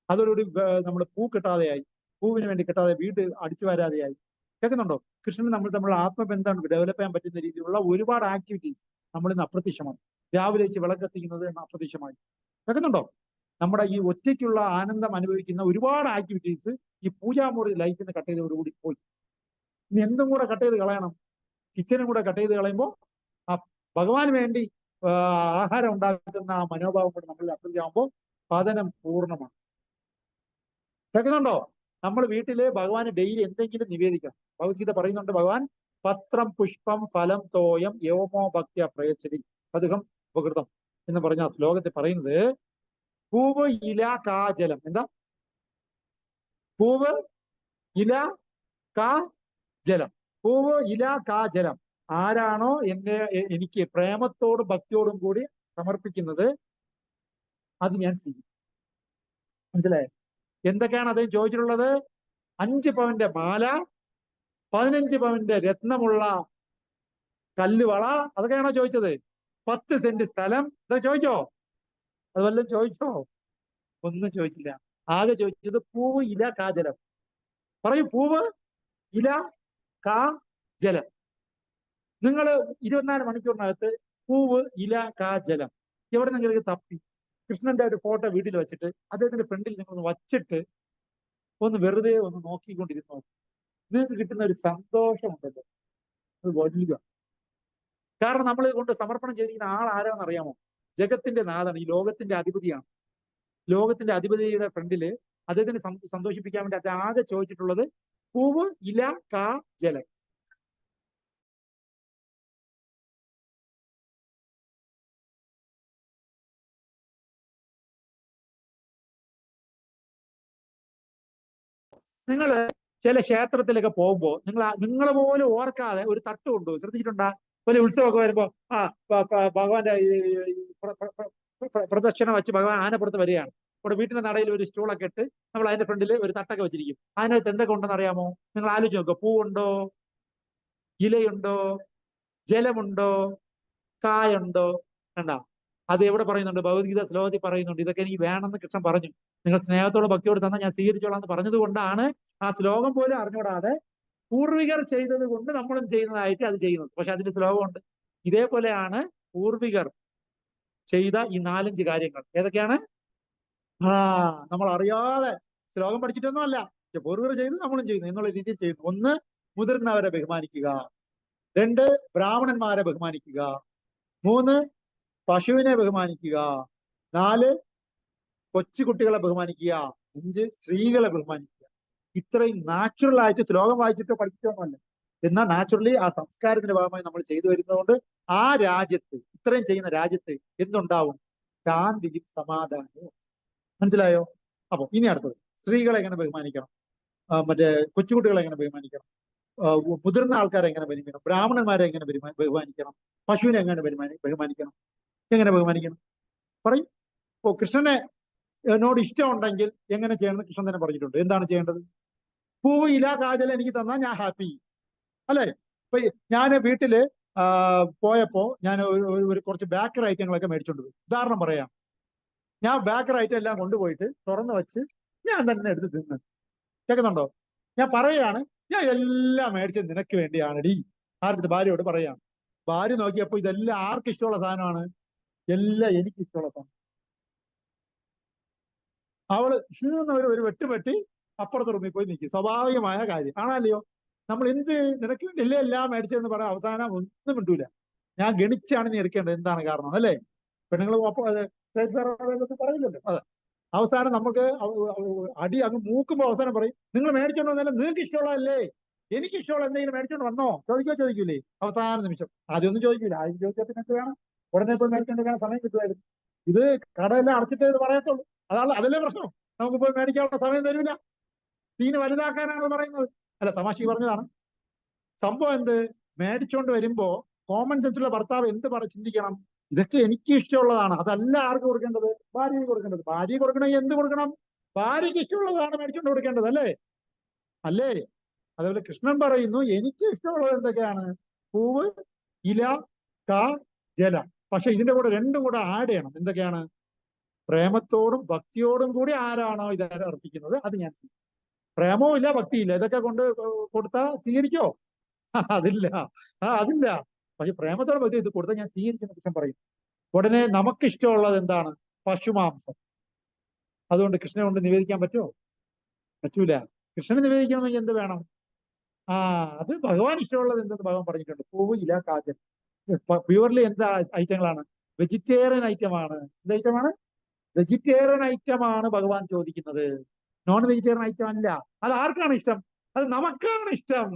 അതോടുകൂടി നമ്മൾ പൂ കിട്ടാതെയായി, പൂവിന് വേണ്ടി കിട്ടാതെ വീട് അടിച്ചു വരാതെയായി. കേൾക്കുന്നുണ്ടോ? കൃഷ്ണന് നമ്മൾ തമ്മിലുള്ള ആത്മബന്ധം ഡെവലപ്പ് ചെയ്യാൻ പറ്റുന്ന രീതിയിലുള്ള ഒരുപാട് ആക്ടിവിറ്റീസ് നമ്മളിന്ന് അപ്രത്യക്ഷമാണ്. രാവിലെ വെച്ച് വിളക്കെത്തിക്കുന്നത് അപ്രത്യക്ഷമായി. കേൾക്കുന്നുണ്ടോ? നമ്മുടെ ഈ ഒറ്റയ്ക്കുള്ള ആനന്ദം അനുഭവിക്കുന്ന ഒരുപാട് ആക്ടിവിറ്റീസ് ഈ പൂജാമുറി ലൈഫിൽ നിന്ന് കട്ട് ചെയ്തതോടുകൂടി പോയി. ഇനി എന്തും കൂടെ കട്ട് ചെയ്ത് കളയണം. കിച്ചനും കൂടെ കട്ട് ചെയ്ത് കളയുമ്പോൾ ആ ഭഗവാന് വേണ്ടി ആഹാരം ഉണ്ടാക്കുന്ന ആ മനോഭാവം കൂടെ നമ്മൾ അപ്രത്യമാകുമ്പോൾ പതനം പൂർണ്ണമാണ്. കേൾക്കുന്നുണ്ടോ? നമ്മൾ വീട്ടില് ഭഗവാന് ഡെയിലി എന്തെങ്കിലും നിവേദിക്കണം. ഭഗവത്ഗീത പറയുന്നുണ്ട്, ഭഗവാൻ പത്രം പുഷ്പം ഫലം തോയം യോമോ ഭക്ത്യ പ്രയച്ഛതി തദുഹം ഉപകൃതം. എന്ന് പറഞ്ഞ ആ ശ്ലോകത്തിൽ പറയുന്നത് പൂവ് ഇല കാ ജലം. എന്താ? പൂവ് ഇല കാ ജലം. പൂവ് ഇല കാ ജലം. ആരാണോ എനിക്ക് പ്രേമത്തോടും ഭക്തിയോടും കൂടി സമർപ്പിക്കുന്നത് അത് ഞാൻ സ്വീകരിക്കും. മനസ്സിലായോ? എന്തൊക്കെയാണ് അദ്ദേഹം ചോദിച്ചിട്ടുള്ളത്? 5 പവന്റെ മാല, 15 പവന്റെ രത്നമുള്ള കല്ലുവള, അതൊക്കെയാണോ ചോദിച്ചത്? 10 സെന്റ് സ്ഥലം, ഇതൊക്കെ ചോദിച്ചോ? അത് വല്ലതും ചോദിച്ചോ? ഒന്നും ചോദിച്ചില്ല. ആകെ ചോദിച്ചത് പൂവ് ഇല കാ ജലം. പറയൂ, പൂവ് ഇല കാ ജലം. നിങ്ങൾ 24 മണിക്കൂറിനകത്ത് പൂവ് ഇല കാ ജലം എവിടെ നിങ്ങൾക്ക് തപ്പി കൃഷ്ണന്റെ ഒരു ഫോട്ടോ വീട്ടിൽ വെച്ചിട്ട് അദ്ദേഹത്തിന്റെ ഫ്രണ്ടിൽ നിങ്ങൾ ഒന്ന് വച്ചിട്ട് ഒന്ന് വെറുതെ ഒന്ന് നോക്കിക്കൊണ്ടിരുന്നു. നിങ്ങൾക്ക് കിട്ടുന്ന ഒരു സന്തോഷമുണ്ടല്ലോ, അത് വലിയ. കാരണം നമ്മൾ കൊണ്ട് സമർപ്പണം ചെയ്തിരിക്കുന്ന ആൾ ആരാന്ന് അറിയാമോ? ജഗത്തിന്റെ നാഥാണ്, ഈ ലോകത്തിന്റെ അധിപതിയാണ്. ലോകത്തിന്റെ അധിപതിയുടെ ഫ്രണ്ടില് അദ്ദേഹത്തിനെ സന്തോഷിപ്പിക്കാൻ വേണ്ടി അദ്ദേഹം ആകെ ചോദിച്ചിട്ടുള്ളത് പൂവ് ഇല കാ ജലം. നിങ്ങൾ ചില ക്ഷേത്രത്തിലൊക്കെ പോകുമ്പോൾ നിങ്ങൾ പോലും ഓർക്കാതെ ഒരു തട്ട് കൊണ്ടുപോകും. ശ്രദ്ധിച്ചിട്ടുണ്ടാ? വലിയ ഉത്സവമൊക്കെ വരുമ്പോ ഭഗവാന്റെ പ്രദക്ഷിണം വെച്ച് ഭഗവാൻ ആനപ്പുറത്ത് വരികയാണ്. ഇവിടെ വീട്ടിന്റെ നടയിൽ ഒരു സ്റ്റൂളൊക്കെ ഇട്ട് നമ്മൾ അതിന്റെ ഫ്രണ്ടിൽ ഒരു തട്ടൊക്കെ വെച്ചിരിക്കും. അതിനകത്ത് എന്തൊക്കെ ഉണ്ടെന്ന് അറിയാമോ? നിങ്ങൾ ആലോചിച്ച് നോക്കുക. പൂവുണ്ടോ, ഇലയുണ്ടോ, ജലമുണ്ടോ, കായുണ്ടോ? കണ്ടാ? അത് എവിടെ പറയുന്നുണ്ട്? ഭഗവത്ഗീത ശ്ലോകത്തിൽ പറയുന്നുണ്ട്. ഇതൊക്കെ എനിക്ക് വേണമെന്ന് കൃഷ്ണൻ പറഞ്ഞു. നിങ്ങൾ സ്നേഹത്തോടെ ഭക്തിയോട് തന്നാൽ ഞാൻ സ്വീകരിച്ചോളാം എന്ന് പറഞ്ഞത് കൊണ്ടാണ് ആ ശ്ലോകം പോലും അറിഞ്ഞുകൂടാതെ പൂർവികർ ചെയ്തത് കൊണ്ട് നമ്മളും ചെയ്യുന്നതായിട്ട് അത് ചെയ്യുന്നത്. പക്ഷെ അതിന്റെ ശ്ലോകമുണ്ട്. ഇതേപോലെയാണ് പൂർവികർ ചെയ്ത ഈ 4-5 കാര്യങ്ങൾ. ഏതൊക്കെയാണ്? നമ്മൾ അറിയാതെ ശ്ലോകം പഠിച്ചിട്ടൊന്നും അല്ല, പൂർവികർ ചെയ്ത് നമ്മളും ചെയ്യുന്നു എന്നുള്ള രീതിയിൽ ചെയ്യുന്നു. 1, മുതിർന്നവരെ ബഹുമാനിക്കുക. 2, ബ്രാഹ്മണന്മാരെ ബഹുമാനിക്കുക. 3, പശുവിനെ ബഹുമാനിക്കുക. 4, കൊച്ചുകുട്ടികളെ ബഹുമാനിക്കുക. 5, സ്ത്രീകളെ ബഹുമാനിക്കുക. ഇത്രയും നാച്ചുറൽ ആയിട്ട് ശ്ലോകം വായിച്ചിട്ടോ പഠിച്ചിട്ടൊന്നുമല്ല. എന്നാൽ നാച്ചുറലി ആ സംസ്കാരത്തിന്റെ ഭാഗമായി നമ്മൾ ചെയ്തു വരുന്നതുകൊണ്ട് ആ രാജ്യത്ത്, ഇത്രയും ചെയ്യുന്ന രാജ്യത്ത് എന്തുണ്ടാവും? ശാന്തിയും സമാധാനവും. മനസ്സിലായോ? അപ്പൊ ഇനി അടുത്തത്, സ്ത്രീകളെ എങ്ങനെ ബഹുമാനിക്കണം, മറ്റേ കൊച്ചുകുട്ടികളെ എങ്ങനെ ബഹുമാനിക്കണം, മുതിർന്ന ആൾക്കാരെ എങ്ങനെ ബഹുമാനിക്കണം, ബ്രാഹ്മണന്മാരെ എങ്ങനെ ബഹുമാനിക്കണം, പശുവിനെ എങ്ങനെ ബഹുമാനിക്കണം, എങ്ങനെ ബഹുമാനിക്കണം പറയും. ഓ, കൃഷ്ണനെ എന്നോട് ഇഷ്ടം ഉണ്ടെങ്കിൽ എങ്ങനെ ചെയ്യണമെന്ന് കൃഷ്ണൻ തന്നെ പറഞ്ഞിട്ടുണ്ട്. എന്താണ് ചെയ്യേണ്ടത്? പൂവ് ഇല കാജലം എനിക്ക് തന്നാൽ ഞാൻ ഹാപ്പി, അല്ലെ? ഇപ്പൊ ഞാൻ വീട്ടില് പോയപ്പോ ഞാൻ ഒരു കുറച്ച് ബേക്കറി ഐറ്റങ്ങളൊക്കെ മേടിച്ചോണ്ട് പോയി. ഉദാഹരണം പറയാം, ഞാൻ ബേക്കറി ഐറ്റം എല്ലാം കൊണ്ടുപോയിട്ട് തുറന്നു വെച്ച് ഞാൻ തന്നെ എടുത്ത് തിന്ന്. കേൾക്കുന്നുണ്ടോ? ഞാൻ പറയാണ്, ഞാൻ എല്ലാം മേടിച്ചത് നിനക്ക് വേണ്ടിയാണെടി. ആരുടെ? ഭാര്യയോട് പറയാണ്. ഭാര്യ നോക്കിയപ്പോ ഇതെല്ലാം ആർക്ക് ഇഷ്ടമുള്ള സാധനമാണ്? എല്ലാം എനിക്ക് ഇഷ്ടമുള്ള സാധനം. അവള് ഒരു വെട്ടുപെട്ടി അപ്പുറത്തെ റൂമിൽ പോയി നിൽക്കും. സ്വാഭാവികമായ കാര്യം ആണല്ലയോ? നമ്മൾ എന്ത് നിനക്ക് വേണ്ടിയല്ലേ എല്ലാം മേടിച്ചതെന്ന് പറയാം, അവസാനം ഒന്നും മിണ്ടൂല. ഞാൻ ഗണിച്ചാണ് നീ എടുക്കേണ്ടത്, എന്താണ് കാരണം, അല്ലേ? പെണ്ണുങ്ങൾ പറയില്ലല്ലോ. അതെ, അവസാനം നമുക്ക് അടി അങ്ങ് മൂക്കുമ്പോ അവസാനം പറയും, നിങ്ങൾ മേടിച്ചോണ്ട് വന്നല്ലേ, നിങ്ങൾക്ക് ഇഷ്ടമുള്ളതല്ലേ, എനിക്ക് ഇഷ്ടമുള്ള എന്തെങ്കിലും മേടിച്ചോണ്ട് വന്നോ? ചോദിക്കൂലേ അവസാന നിമിഷം? ആദ്യമൊന്നും ചോദിക്കൂല. ആദ്യം ചോദിച്ചാൽ പിന്നെ വേണം, ഉടനെ പോയി മേടിച്ചോണ്ട് വേണം, സമയം കിട്ടുമായിരുന്നു. ഇത് കടയെല്ലാം അടച്ചിട്ടേ ഇത് പറയത്തുള്ളൂ. അതല്ലേ പ്രശ്നം. നമുക്ക് പോയി മേടിക്കാനുള്ള സമയം തരൂല. തീനെ വലുതാക്കാനാണ് പറയുന്നത്. അല്ല, തമാശ പറഞ്ഞതാണ്. സംഭവം എന്ത്? മേടിച്ചോണ്ട് വരുമ്പോ കോമൺ സെൻസുള്ള ഭർത്താവ് എന്ത് ചിന്തിക്കണം? ഇതൊക്കെ എനിക്ക് ഇഷ്ടമുള്ളതാണ്, അതല്ല ആർക്ക് കൊടുക്കേണ്ടത്? ഭാര്യയ്ക്ക് കൊടുക്കേണ്ടത്. ഭാര്യയ്ക്ക് കൊടുക്കണമെങ്കിൽ എന്ത് കൊടുക്കണം? ഭാര്യയ്ക്ക് ഇഷ്ടമുള്ളതാണ് മേടിച്ചോണ്ട് കൊടുക്കേണ്ടത്, അല്ലേ? അല്ലേ? അതേപോലെ കൃഷ്ണൻ പറയുന്നു, എനിക്ക് ഇഷ്ടമുള്ളത് എന്തൊക്കെയാണ്? പൂവ്, ഇല, കാ, ജലം. പക്ഷെ ഇതിന്റെ കൂടെ രണ്ടും കൂടെ ആഡ് ചെയ്യണം. എന്തൊക്കെയാണ്? പ്രേമത്തോടും ഭക്തിയോടും കൂടി ആരാണോ ഇത് അർപ്പിക്കുന്നത് അത് ഞാൻ സ്വീകരിക്കും. പ്രേമവും ഇല്ല, ഭക്തിയില്ല, ഇതൊക്കെ കൊണ്ട് കൊടുത്താൽ സ്വീകരിക്കോ? അതില്ല. അതില്ല. പക്ഷെ പ്രേമത്തോടെ ഭക്തി ഇത് കൊടുത്താൽ ഞാൻ സ്വീകരിക്കുന്ന കൃഷ്ണൻ പറയും. ഉടനെ നമുക്കിഷ്ടമുള്ളത് എന്താണ്? പശുമാംസം. അതുകൊണ്ട് കൃഷ്ണനെ കൊണ്ട് നിവേദിക്കാൻ പറ്റുമോ? പറ്റൂല. കൃഷ്ണനെ നിവേദിക്കണമെങ്കിൽ എന്ത് വേണം? അത് ഭഗവാൻ ഇഷ്ടമുള്ളത് എന്തെന്ന് ഭഗവാൻ പറഞ്ഞിട്ടുണ്ട്. പൂവ്, ഇല, കാജൽ. പ്യൂർലി എന്താ ഐറ്റങ്ങളാണ്? വെജിറ്റേറിയൻ ഐറ്റമാണ്. എന്ത് ഐറ്റമാണ്? വെജിറ്റേറിയൻ ഐറ്റമാണ് ഭഗവാൻ ചോദിക്കുന്നത്. നോൺ വെജിറ്റേറിയൻ ഐറ്റം അല്ല. അത് ആർക്കാണ് ഇഷ്ടം? അത് നമുക്കാണ് ഇഷ്ടം.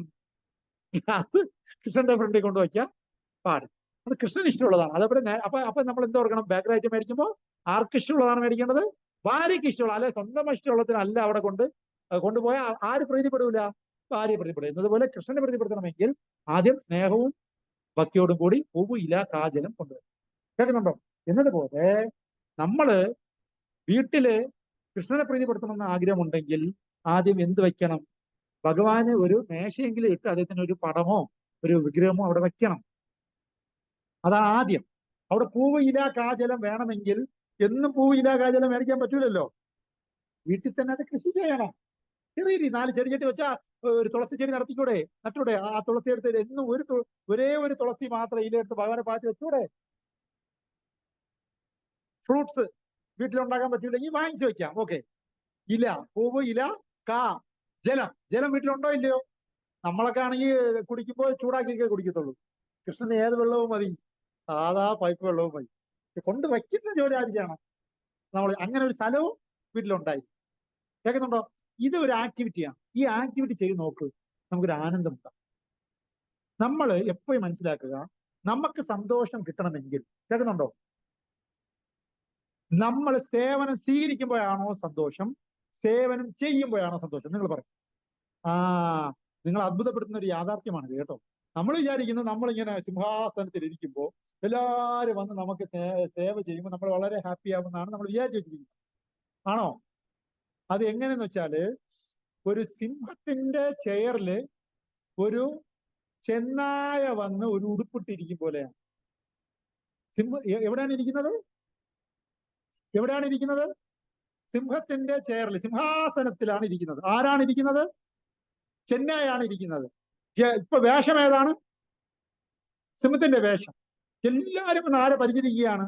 അത് കൃഷ്ണന്റെ ഫ്രണ്ടിൽ കൊണ്ടുവയ്ക്കാൻ പാടില്ല. അത് കൃഷ്ണന് ഇഷ്ടമുള്ളതാണ്. അതേപോലെ അപ്പൊ നമ്മൾ എന്ത് ഓർക്കണം? ബേക്കറി ഐറ്റം മേടിക്കുമ്പോൾ ആർക്ക് ഇഷ്ടമുള്ളതാണ് മേടിക്കേണ്ടത്? ഭാര്യയ്ക്ക് ഇഷ്ടമുള്ള, അല്ലെ സ്വന്തം ഇഷ്ടമുള്ളതിനല്ല അവിടെ കൊണ്ടുപോയാൽ ആര് പ്രീതിപ്പെടൂല? ഭാര്യ പ്രീതിപ്പെടും. എന്നതുപോലെ കൃഷ്ണനെ പ്രീതിപ്പെടുത്തണമെങ്കിൽ ആദ്യം സ്നേഹവും ഭക്തിയോടും കൂടി പൂവ്, ഇല, കാജലം കൊണ്ടുവരും. കേൾക്കുന്നുണ്ടോ? എന്നതുപോലെ നമ്മള് വീട്ടില് കൃഷ്ണനെ പ്രീതിപ്പെടുത്തണമെന്ന് ആഗ്രഹമുണ്ടെങ്കിൽ ആദ്യം എന്ത് വെക്കണം? ഭഗവാന് ഒരു മേശയെങ്കിലും ഇട്ട് അദ്ദേഹത്തിന് ഒരു പടമോ ഒരു വിഗ്രഹമോ അവിടെ വെക്കണം. അതാണ് ആദ്യം. അവിടെ പൂവ്, ഇല, കാജലം വേണമെങ്കിൽ എന്നും പൂവ്, ഇല, കാജലം മേടിക്കാൻ പറ്റൂലല്ലോ. വീട്ടിൽ തന്നെ അത് കൃഷി ചെയ്യണം. ചെറിയ 4 ചെടി വെച്ചാ ഒരു തുളസി ചെടി നട്ടൂടെ? ആ തുളസി എടുത്ത് എന്നും ഒരേ ഒരു തുളസി മാത്രം ഇലയെടുത്ത് ഭഗവാനെ പാത്തി വെച്ചൂടെ? ഫ്രൂട്ട്സ് വീട്ടിലുണ്ടാക്കാൻ പറ്റൂലെങ്കിൽ വാങ്ങിച്ചു വെക്കാം. ഓക്കെ. ഇല, പൂവ്, ഇല, കാ, ജലം വീട്ടിലുണ്ടോ ഇല്ലയോ? നമ്മളൊക്കെ ആണെങ്കിൽ കുടിക്കുമ്പോൾ ചൂടാക്കിയൊക്കെ കുടിക്കത്തുള്ളൂ. കൃഷ്ണന് ഏത് വെള്ളവും മതി, സാധാ പൈപ്പ് വെള്ളവും മതി. കൊണ്ട് വയ്ക്കുന്ന ജോലി ആയിരിക്കണം. നമ്മൾ അങ്ങനെ ഒരു സ്ഥലവും വീട്ടിലുണ്ടായി. കേൾക്കുന്നുണ്ടോ? ഇത് ഒരു ആക്ടിവിറ്റിയാണ്. ഈ ആക്ടിവിറ്റി ചെയ്ത് നോക്ക്, നമുക്കൊരു ആനന്ദം ഉണ്ടാകും. നമ്മൾ എപ്പോഴും മനസ്സിലാക്കുക, നമുക്ക് സന്തോഷം കിട്ടണമെങ്കിൽ, കേൾക്കുന്നുണ്ടോ, നമ്മൾ സേവനം സ്വീകരിക്കുമ്പോഴാണോ സന്തോഷം, സേവനം ചെയ്യുമ്പോഴാണോ സന്തോഷം? നിങ്ങൾ പറയും. നിങ്ങൾ അത്ഭുതപ്പെടുത്തുന്ന ഒരു യാഥാർത്ഥ്യമാണിത് കേട്ടോ. നമ്മൾ വിചാരിക്കുന്നു നമ്മളിങ്ങനെ സിംഹാസനത്തിൽ ഇരിക്കുമ്പോൾ എല്ലാവരും വന്ന് നമുക്ക് സേവ ചെയ്യുമ്പോൾ നമ്മൾ വളരെ ഹാപ്പി ആവുമെന്നാണ് നമ്മൾ വിചാരിച്ചു വെച്ചിരിക്കുന്നത്. ആണോ? അത് എങ്ങനെയെന്ന് വെച്ചാല്, ഒരു സിംഹത്തിന്റെ ചെയറില് ഒരു ചെന്നായ വന്ന് ഒരു ഉടുപ്പിട്ടിരിക്കും പോലെയാണ്. എവിടെയാണ് ഇരിക്കുന്നത്? സിംഹത്തിന്റെ ചെയറിൽ, സിംഹാസനത്തിലാണ് ഇരിക്കുന്നത്. ആരാണ് ഇരിക്കുന്നത്? ചെന്നായാണ് ഇരിക്കുന്നത്. ഇപ്പൊ വേഷം ഏതാണ്? സിംഹത്തിന്റെ വേഷം. എല്ലാവരും ഒന്ന് ആരെ പരിചരിക്കുകയാണ്?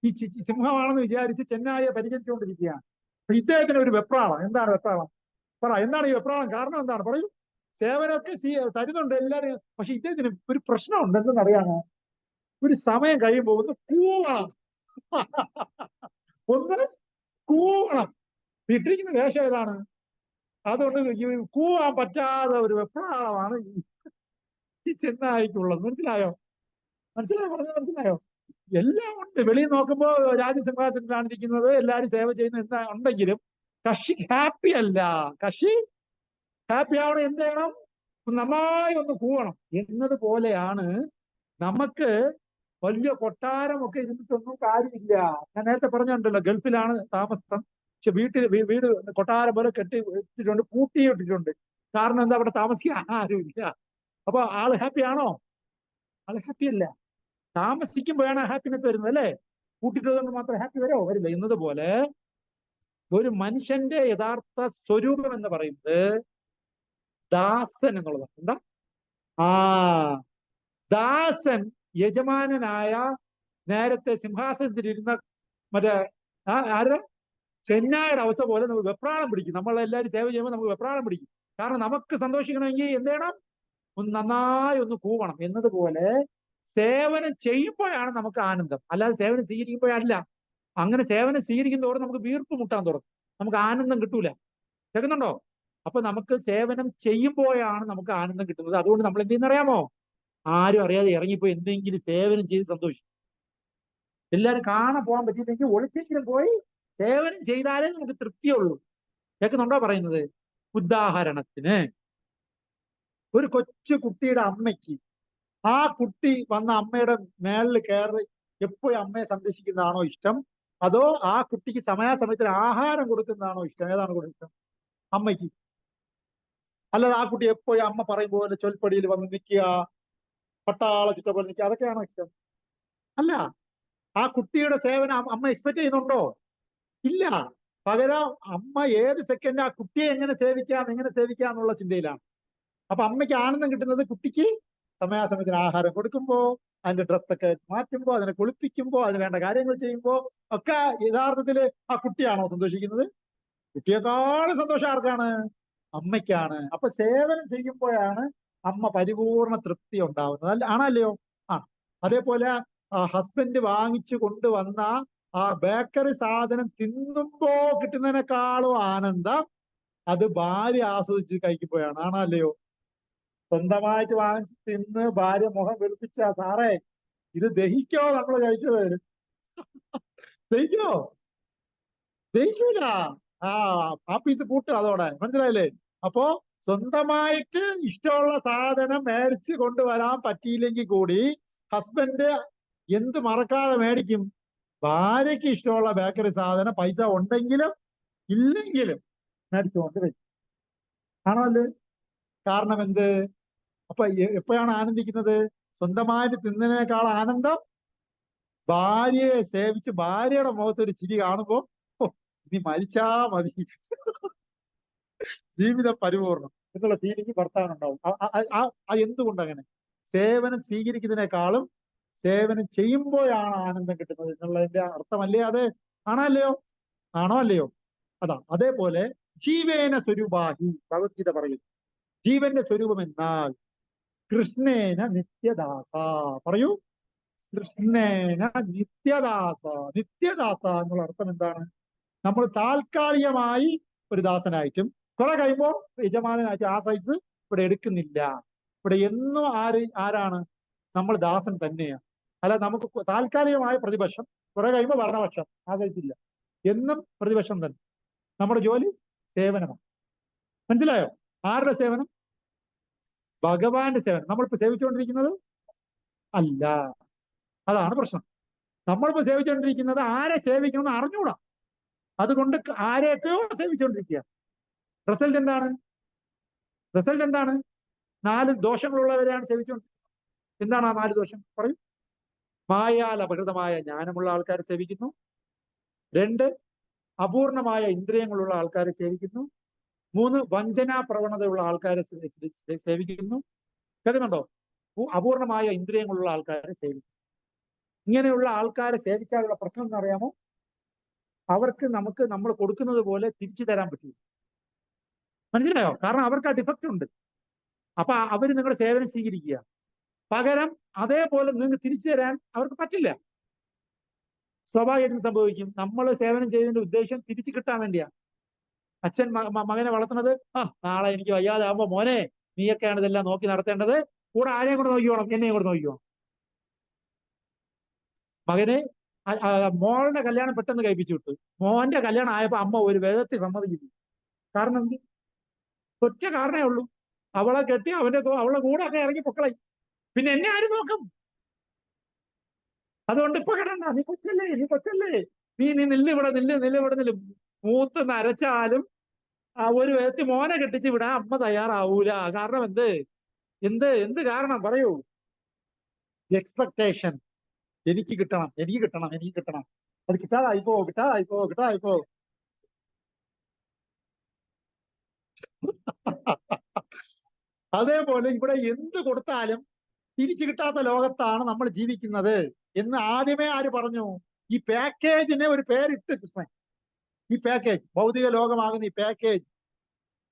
ഈ സിംഹമാണെന്ന് വിചാരിച്ച് ചെന്നായെ പരിചരിച്ചുകൊണ്ടിരിക്കുകയാണ്. അപ്പൊ ഇദ്ദേഹത്തിന് ഒരു വെപ്രാളം. എന്താണ് വെപ്രാളം? എന്താണ് ഈ വെപ്രാളം? കാരണം എന്താണ്? പറയൂ. സേവനമൊക്കെ തരുന്നുണ്ട് എല്ലാരും. പക്ഷെ ഇദ്ദേഹത്തിന് ഒരു പ്രശ്നമുണ്ട്. എന്തെന്നറിയാമോ? ഒരു സമയം കഴിയുമ്പോൾ ഒന്ന് കൂവണം. ഇട്ടിരിക്കുന്ന വേഷം ഏതാണ്? അതുകൊണ്ട് കൂവാൻ പറ്റാതെ ഒരു വെപ്രാളമാണ് ഈ ചെന്നായിക്കുള്ളത്. മനസ്സിലായോ? മനസ്സിലായോ? എല്ലാം ഉണ്ട്. വെളിയിൽ നോക്കുമ്പോ രാജസിംഹാസനത്തിലാണ് ഇരിക്കുന്നത്, എല്ലാരും സേവ ചെയ്യുന്നു എന്താ ഉണ്ടെങ്കിലും കക്ഷി ഹാപ്പി അല്ല. കക്ഷി ഹാപ്പി ആവണം. എന്ത് ചെയ്യണം? നന്നായി ഒന്ന് കൂവണം. എന്നതുപോലെയാണ് നമുക്ക് വലിയ കൊട്ടാരമൊക്കെ ഇരുന്നിട്ടൊന്നും കാര്യമില്ല. ഞാൻ നേരത്തെ പറഞ്ഞിട്ടുണ്ടല്ലോ, ഗൾഫിലാണ് താമസം. പക്ഷെ വീട് കൊട്ടാരം പോലെ ഇട്ടിട്ടുണ്ട്, പൂട്ടിയിട്ടിട്ടുണ്ട്. കാരണം എന്താ? അവിടെ താമസിക്കാൻ ആരുമില്ല. അപ്പൊ ആള് ഹാപ്പി ആണോ? ആള് ഹാപ്പി അല്ല. താമസിക്കുമ്പോഴാണ് ഹാപ്പിനെസ് വരുന്നത്, അല്ലേ? കൂട്ടിട്ടതുകൊണ്ട് മാത്രം ഹാപ്പി വരില്ല. എന്നതുപോലെ ഒരു മനുഷ്യന്റെ യഥാർത്ഥ സ്വരൂപം എന്ന് പറയുന്നത് ദാസൻ എന്നുള്ളതാണ്. എന്താ? ദാസൻ യജമാനനായ, നേരത്തെ സിംഹാസനത്തിലിരുന്ന ആരുടെ? ചെന്നായുടെ അവസ്ഥ പോലെ നമ്മൾ വെപ്രാളം പിടിക്കും. നമ്മളെല്ലാവരും സേവ ചെയ്യുമ്പോൾ നമുക്ക് വെപ്രാളം പിടിക്കും. കാരണം നമുക്ക് സന്തോഷിക്കണമെങ്കിൽ എന്ത് ചെയ്യണം? നന്നായി ഒന്ന് കൂവണം. എന്നതുപോലെ സേവനം ചെയ്യുമ്പോഴാണ് നമുക്ക് ആനന്ദം, അല്ലാതെ സേവനം സ്വീകരിക്കുമ്പോഴല്ല. അങ്ങനെ സേവനം സ്വീകരിക്കുന്നതോടെ നമുക്ക് വീർപ്പ് മുട്ടാൻ തുടങ്ങും, നമുക്ക് ആനന്ദം കിട്ടൂല. കേൾക്കുന്നുണ്ടോ? അപ്പൊ നമുക്ക് സേവനം ചെയ്യുമ്പോഴാണ് നമുക്ക് ആനന്ദം കിട്ടുന്നത്. അതുകൊണ്ട് നമ്മൾ എന്ത് ചെയ്യുന്നറിയാമോ? ആരും അറിയാതെ ഇറങ്ങിപ്പോയി എന്തെങ്കിലും സേവനം ചെയ്ത് സന്തോഷിക്കും. എല്ലാവരും കാണാൻ പോകാൻ പറ്റിയില്ലെങ്കിൽ ഒളിച്ചെങ്കിലും പോയി സേവനം ചെയ്താലേ നമുക്ക് തൃപ്തിയുള്ളൂ. കേൾക്കുന്നുണ്ടോ പറയുന്നത്? ഉദാഹരണത്തിന്, ഒരു കൊച്ചു കുട്ടിയുടെ അമ്മയ്ക്ക് ആ കുട്ടി വന്ന അമ്മയുടെ മേളിൽ കയറി എപ്പോഴും അമ്മയെ സംരക്ഷിക്കുന്നതാണോ ഇഷ്ടം, അതോ ആ കുട്ടിക്ക് സമയാസമയത്തിന് ആഹാരം കൊടുക്കുന്നതാണോ ഇഷ്ടം? ഏതാണ് കൂടുതൽ ഇഷ്ടം? അമ്മയ്ക്ക്. അല്ലാതെ ആ കുട്ടി എപ്പോഴും അമ്മ പറയും പോലെ ചൊൽപ്പടിയിൽ വന്ന് നിൽക്കുക, പട്ടാള ചിട്ട പോലെ നിൽക്കുക, അതൊക്കെയാണോ ഇഷ്ടം? അല്ല. ആ കുട്ടിയുടെ സേവനം അമ്മ എക്സ്പെക്ട് ചെയ്യുന്നുണ്ടോ? ഇല്ല. പകരം അമ്മ ഏത് സെക്കൻഡ് ആ കുട്ടിയെ എങ്ങനെ സേവിക്കാം എന്നുള്ള ചിന്തയിലാണ്. അപ്പൊ അമ്മയ്ക്ക് ആനന്ദം കിട്ടുന്നത് കുട്ടിക്ക് സമയാസമയത്തിന് ആഹാരം കൊടുക്കുമ്പോ, അതിന്റെ ഡ്രസ്സൊക്കെ മാറ്റുമ്പോ, അതിനെ കുളിപ്പിക്കുമ്പോ, അതിന് വേണ്ട കാര്യങ്ങൾ ചെയ്യുമ്പോ ഒക്കെ യഥാർത്ഥത്തില് ആ കുട്ടിയാണോ സന്തോഷിക്കുന്നത്? കുട്ടിയെക്കാളും സന്തോഷം ആർക്കാണ്? അമ്മയ്ക്കാണ്. അപ്പൊ സേവനം ചെയ്യുമ്പോഴാണ് അമ്മ പരിപൂർണ തൃപ്തി ഉണ്ടാവുന്നത്. ആണല്ലയോ? അതേപോലെ ഹസ്ബൻഡ് വാങ്ങിച്ചു കൊണ്ടുവന്ന ആ ബേക്കറി സാധനം തിന്നുമ്പോ കിട്ടുന്നതിനേക്കാളും ആനന്ദം അത് ഭാര്യ ആസ്വദിച്ച് കഴിക്കുമ്പോഴാണ്. ആണല്ലയോ? സ്വന്തമായിട്ട് വാങ്ങിച്ച് തിന്ന് ഭാര്യ മുഖം വെളുപ്പിച്ച സാറേ ഇത് ദഹിക്കോ നമ്മൾ കഴിച്ചത്? ദഹിക്കോ? ദഹിക്കൂല. ആ പീസ് കൂട്ടുക അതോടെ, മനസ്സിലായില്ലേ? അപ്പോ സ്വന്തമായിട്ട് ഇഷ്ടമുള്ള സാധനം മേടിച്ച് കൊണ്ടുവരാൻ പറ്റിയില്ലെങ്കിൽ കൂടി ഹസ്ബൻഡ് എന്ത് മറക്കാതെ മേടിക്കും? ഭാര്യയ്ക്ക് ഇഷ്ടമുള്ള ബേക്കറി സാധനം പൈസ ഉണ്ടെങ്കിലും ഇല്ലെങ്കിലും മേടിച്ചുകൊണ്ട് വരും. ആണോ അല്ലേ? കാരണം എന്ത്? അപ്പൊ എപ്പോഴാണ് ആനന്ദിക്കുന്നത്? സ്വന്തമായിട്ട് തിന്നതിനേക്കാൾ ആനന്ദം ഭാര്യയെ സേവിച്ച് ഭാര്യയുടെ മുഖത്ത് ഒരു ചിരി കാണുമ്പോ ഇനി മരിച്ചാ മതി, ജീവിതം പരിപൂർണം എന്നുള്ള ഫീലിംഗ് ഭർത്താവിനുണ്ടാവും. എന്തുകൊണ്ട് അങ്ങനെ? സേവനം സ്വീകരിക്കുന്നതിനേക്കാളും സേവനം ചെയ്യുമ്പോഴാണ് ആനന്ദം കിട്ടുന്നത് എന്നുള്ളതിന്റെ അർത്ഥമല്ലേ അത്? ആണോ അല്ലയോ? ആണോ അല്ലയോ? അതാ. അതേപോലെ ജീവേന സ്വരൂപാഹി, ഭഗവത്ഗീത പറയും, ജീവന്റെ സ്വരൂപം എന്നാൽ കൃഷ്ണേന നിത്യദാസ. പറയൂ, കൃഷ്ണേന നിത്യദാസ. നിത്യദാസ എന്നുള്ള അർത്ഥം എന്താണ്? നമ്മൾ താൽക്കാലികമായി ഒരു ദാസനായിട്ടും കുറെ കഴിയുമ്പോൾ യജമാനായിട്ട് ആ സൈസ് ഇവിടെ എടുക്കുന്നില്ല. ഇവിടെ എന്നും ആരാണ്? നമ്മൾ ദാസൻ തന്നെയാണ്. അല്ല, നമുക്ക് താൽക്കാലികമായ പ്രതിപക്ഷം, കുറെ കഴിയുമ്പോൾ ഭരണപക്ഷം, ആ സൈസില്ല. എന്നും പ്രതിപക്ഷം തന്നെ. നമ്മുടെ ജോലി സേവനമാണ്. മനസ്സിലായോ? ആരുടെ സേവനം? ഭഗവാന്റെ സേവനം. നമ്മളിപ്പോ സേവിച്ചുകൊണ്ടിരിക്കുന്നത് അല്ല. അതാണ് പ്രശ്നം. നമ്മളിപ്പോ സേവിച്ചുകൊണ്ടിരിക്കുന്നത് ആരെ സേവിക്കണമെന്ന് അറിഞ്ഞൂടാ. അതുകൊണ്ട് ആരെയൊക്കെയോ സേവിച്ചുകൊണ്ടിരിക്കുക. റിസൾട്ട് എന്താണ്? റിസൾട്ട് എന്താണ്? 4 ദോഷങ്ങളുള്ളവരെയാണ് സേവിച്ചുകൊണ്ടിരിക്കുന്നത്. എന്താണ് ആ 4 ദോഷം? പറയും. മായാൽ അപകൃതമായ ജ്ഞാനമുള്ള ആൾക്കാരെ സേവിക്കുന്നു. 2, അപൂർണമായ ഇന്ദ്രിയങ്ങളുള്ള ആൾക്കാരെ സേവിക്കുന്നു. 3, വഞ്ചനാ പ്രവണതയുള്ള ആൾക്കാരെ സേവിക്കുന്നു. കേൾക്കുന്നുണ്ടോ? അപൂർണമായ ഇന്ദ്രിയങ്ങളുള്ള ആൾക്കാരെ സേവിക്കുന്നു. ഇങ്ങനെയുള്ള ആൾക്കാരെ സേവിച്ചാലുള്ള പ്രശ്നം എന്ന് അറിയാമോ? അവർക്ക് നമ്മൾ കൊടുക്കുന്നത് പോലെ തിരിച്ചു തരാൻ പറ്റില്ല. മനസ്സിലായോ? കാരണം അവർക്ക് ആ ഡിഫക്റ്റ് ഉണ്ട്. അപ്പൊ അവര് നിങ്ങളുടെ സേവനം സ്വീകരിക്കുക, പകരം അതേപോലെ നിങ്ങൾക്ക് തിരിച്ചു തരാൻ അവർക്ക് പറ്റില്ല. സ്വാഭാവികമായിട്ടും സംഭവിക്കും. നമ്മൾ സേവനം ചെയ്തതിന്റെ ഉദ്ദേശം തിരിച്ചു കിട്ടാൻ വേണ്ടിയാ. അച്ഛൻ മകനെ വളർത്തുന്നത്, നാളെ എനിക്ക് വയ്യാതെ ആകുമ്പോ മോനെ നീയൊക്കെയാണ് ഇതെല്ലാം നോക്കി നടത്തേണ്ടത്, കൂടെ ആരെയും കൂടെ നോക്കിക്കോണം, എന്നെയും കൂടെ നോക്കിക്കോണം. മകന് മോളുടെ കല്യാണം പെട്ടെന്ന് കഴിപ്പിച്ചു വിട്ടു. മോന്റെ കല്യാണം ആയപ്പോ അമ്മ ഒരു വേഗത്തിൽ സമ്മതിക്കുന്നു. കാരണം എന്ത്? ഒറ്റ കാരണമേ ഉള്ളൂ, അവളെ കെട്ടി അവളുടെ കൂടെ ഒക്കെ ഇറങ്ങി പൊക്കളായി. പിന്നെ എന്നെ ആര് നോക്കും? അതുകൊണ്ട് ഇപ്പൊ കിടണ്ട, നീ കൊച്ചല്ലേ, നീ നില്ലിവിടെ നില്ല്. മൂത്ത് നരച്ചാലും ഒരു വിധത്തിൽ മോനെ കെട്ടിച്ച് വിടാൻ അമ്മ തയ്യാറാവൂല. കാരണം എന്ത് കാരണം പറയൂ? എക്സ്പെക്ടേഷൻ. എനിക്ക് കിട്ടണം. അത് കിട്ടാതായിപ്പോ. അതേപോലെ ഇവിടെ എന്ത് കൊടുത്താലും തിരിച്ചു കിട്ടാത്ത ലോകത്താണ് നമ്മൾ ജീവിക്കുന്നത് എന്ന് ആദ്യമേ ആര് പറഞ്ഞു? ഈ പാക്കേജിനെ ഒരു പേരിട്ട് കൃഷ്ണൻ. ഈ പാക്കേജ്, ഭൗതിക ലോകമാകുന്ന ഈ പാക്കേജ്.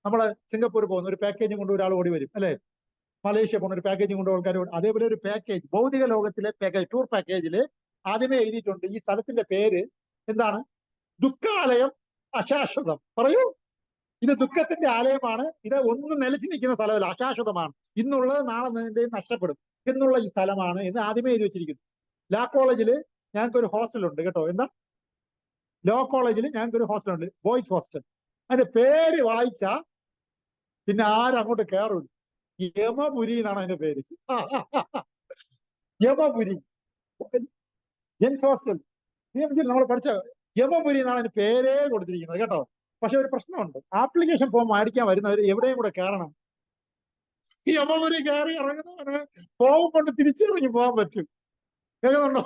നമ്മള് സിംഗപ്പൂർ പോകുന്ന ഒരു പാക്കേജും കൊണ്ട് ഒരാൾ ഓടി വരും, അല്ലെ? മലേഷ്യ പോകുന്ന ഒരു പാക്കേജും കൊണ്ട് ആൾക്കാർ. അതേപോലെ ഒരു പാക്കേജ്, ഭൗതിക ലോകത്തിലെ പാക്കേജ്, ടൂർ പാക്കേജിൽ ആദ്യമേ എഴുതിയിട്ടുണ്ട് ഈ സ്ഥലത്തിന്റെ പേര് എന്താണ്? ദുഃഖാലയം അശാശ്വതം. പറയൂ, ഇത് ദുഃഖത്തിന്റെ ആലയമാണ്. ഇത് ഒന്നും നിലച്ചു നിൽക്കുന്ന സ്ഥലമല്ല, അശാശ്വതമാണ്. ഇന്നുള്ളത് നാളെ നഷ്ടപ്പെടും എന്നുള്ള ഈ സ്ഥലമാണ് എന്ന് ആദ്യമേ എഴുതി വെച്ചിരിക്കുന്നു. ലാ കോളേജില് ഞങ്ങൾക്ക് ഒരു ഹോസ്റ്റലുണ്ട് കേട്ടോ. എന്താ? ലോ കോളേജിൽ ഞങ്ങൾക്ക് ഒരു ഹോസ്റ്റലുണ്ട്, ബോയ്സ് ഹോസ്റ്റൽ. അതിന്റെ പേര് വായിച്ച പിന്നെ ആരങ്ങോട്ട് കയറൂല. യമപുരി എന്നാണ് അതിന്റെ പേര്. യമപുരി ജെൻസ് ഹോസ്റ്റൽ. നമ്മൾ പഠിച്ച യമപുരി എന്നാണ് അതിന്റെ പേരേ കൊടുത്തിരിക്കുന്നത് കേട്ടോ. പക്ഷെ ഒരു പ്രശ്നമുണ്ട്, ആപ്ലിക്കേഷൻ ഫോം മേടിക്കാൻ വരുന്നവർ എവിടെയും കൂടെ കയറണം. ഈ യമപുരി കയറി ഇറങ്ങുന്നവന് ഫോം കൊണ്ട് തിരിച്ചിറങ്ങി പോകാൻ പറ്റും. കേൾക്കുന്നുണ്ടോ?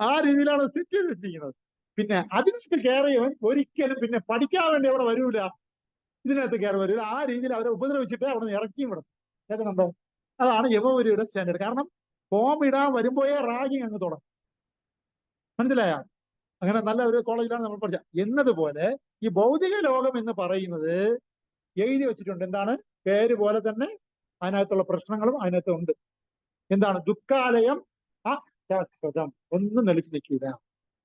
ആ രീതിയിലാണ് സെറ്റ് ചെയ്ത് വെച്ചിരിക്കുന്നത്. പിന്നെ അതിനകത്ത് കയറിയവൻ ഒരിക്കലും പിന്നെ പഠിക്കാൻ വേണ്ടി അവിടെ വരൂല, ഇതിനകത്ത് കയറി വരൂല. ആ രീതിയിൽ അവരെ ഉപദ്രവിച്ചിട്ട് അവിടെ നിന്ന് ഇറക്കിയും വിടും. കേൾക്കുന്നുണ്ടോ? അതാണ് യമപുരിയുടെ സ്റ്റാൻഡേർഡ്. കാരണം ഫോം ഇടാൻ വരുമ്പോഴേ റാഗിങ് അങ്ങ് തുടങ്ങും. മനസ്സിലായ? അങ്ങനെ നല്ല ഒരു കോളേജിലാണ് നമ്മൾ പഠിച്ച. എന്നതുപോലെ ഈ ഭൗതിക ലോകം എന്ന് പറയുന്നത് എഴുതി വെച്ചിട്ടുണ്ട്. എന്താണ്? പേര് പോലെ തന്നെ അതിനകത്തുള്ള പ്രശ്നങ്ങളും അതിനകത്ത് ഉണ്ട്. എന്താണ്? ദുഃഖാലയം അശാശ്വതം, ഒന്നും നിലച്ചു നിൽക്കില്ല,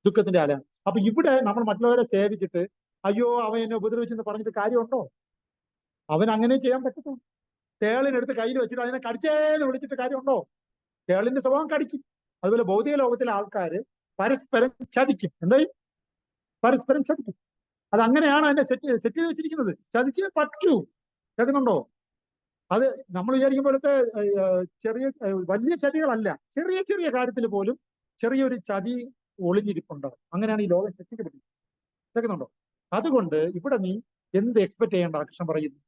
ദുഃഖത്തിന്റെ ആലയം. അപ്പൊ ഇവിടെ നമ്മൾ മറ്റുള്ളവരെ സേവിച്ചിട്ട് അയ്യോ അവൻ എന്നെ ഉപദ്രവിച്ചെന്ന് പറഞ്ഞിട്ട് കാര്യമുണ്ടോ? അവൻ അങ്ങനെ ചെയ്യാൻ പറ്റത്തുള്ളൂ. തേളിനെടുത്ത് കയ്യിൽ വെച്ചിട്ട് അതിനെ കടിച്ചേന്ന് വിളിച്ചിട്ട് കാര്യമുണ്ടോ? തേളിന്റെ സ്വഭാവം കടിക്കും. അതുപോലെ ഭൗതിക ലോകത്തിലെ ആൾക്കാർ പരസ്പരം ചതിക്കും. എന്തായി? പരസ്പരം ചതിക്കും. അത് അങ്ങനെയാണ് അതിനെ സെറ്റ് ചെയ്ത് വെച്ചിരിക്കുന്നത്. ചതിച്ചേ പറ്റൂ. കേൾക്കുന്നുണ്ടോ? അത് നമ്മൾ വിചാരിക്കും പോലത്തെ ചെറിയ വലിയ ചതികളല്ല, ചെറിയ ചെറിയ കാര്യത്തിൽ പോലും ചെറിയൊരു ചതി ഒളിഞ്ഞിരിപ്പുണ്ടാവും. അങ്ങനെയാണ് ഈ ലോകം സൃഷ്ടിക്കപ്പെട്ടത്. കേൾക്കുന്നുണ്ടോ? അതുകൊണ്ട് ഇവിടെ നീ എന്ത് എക്സ്പെക്ട് ചെയ്യേണ്ട? കൃഷ്ണൻ പറയുന്നു